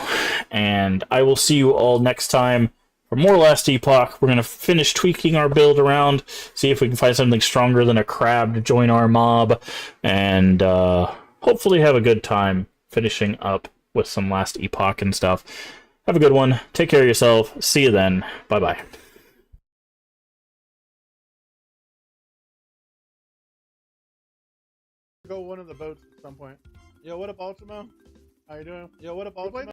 and I will see you all next time for more Last Epoch. We're going to finish tweaking our build around, see if we can find something stronger than a crab to join our mob, and hopefully have a good time finishing up with some Last Epoch and stuff. Have a good one. Take care of yourself. See you then. Bye-bye. Go one of the boats at some point. Yo, what up, Ultimo? How you doing? Yo, what up, Ultimo?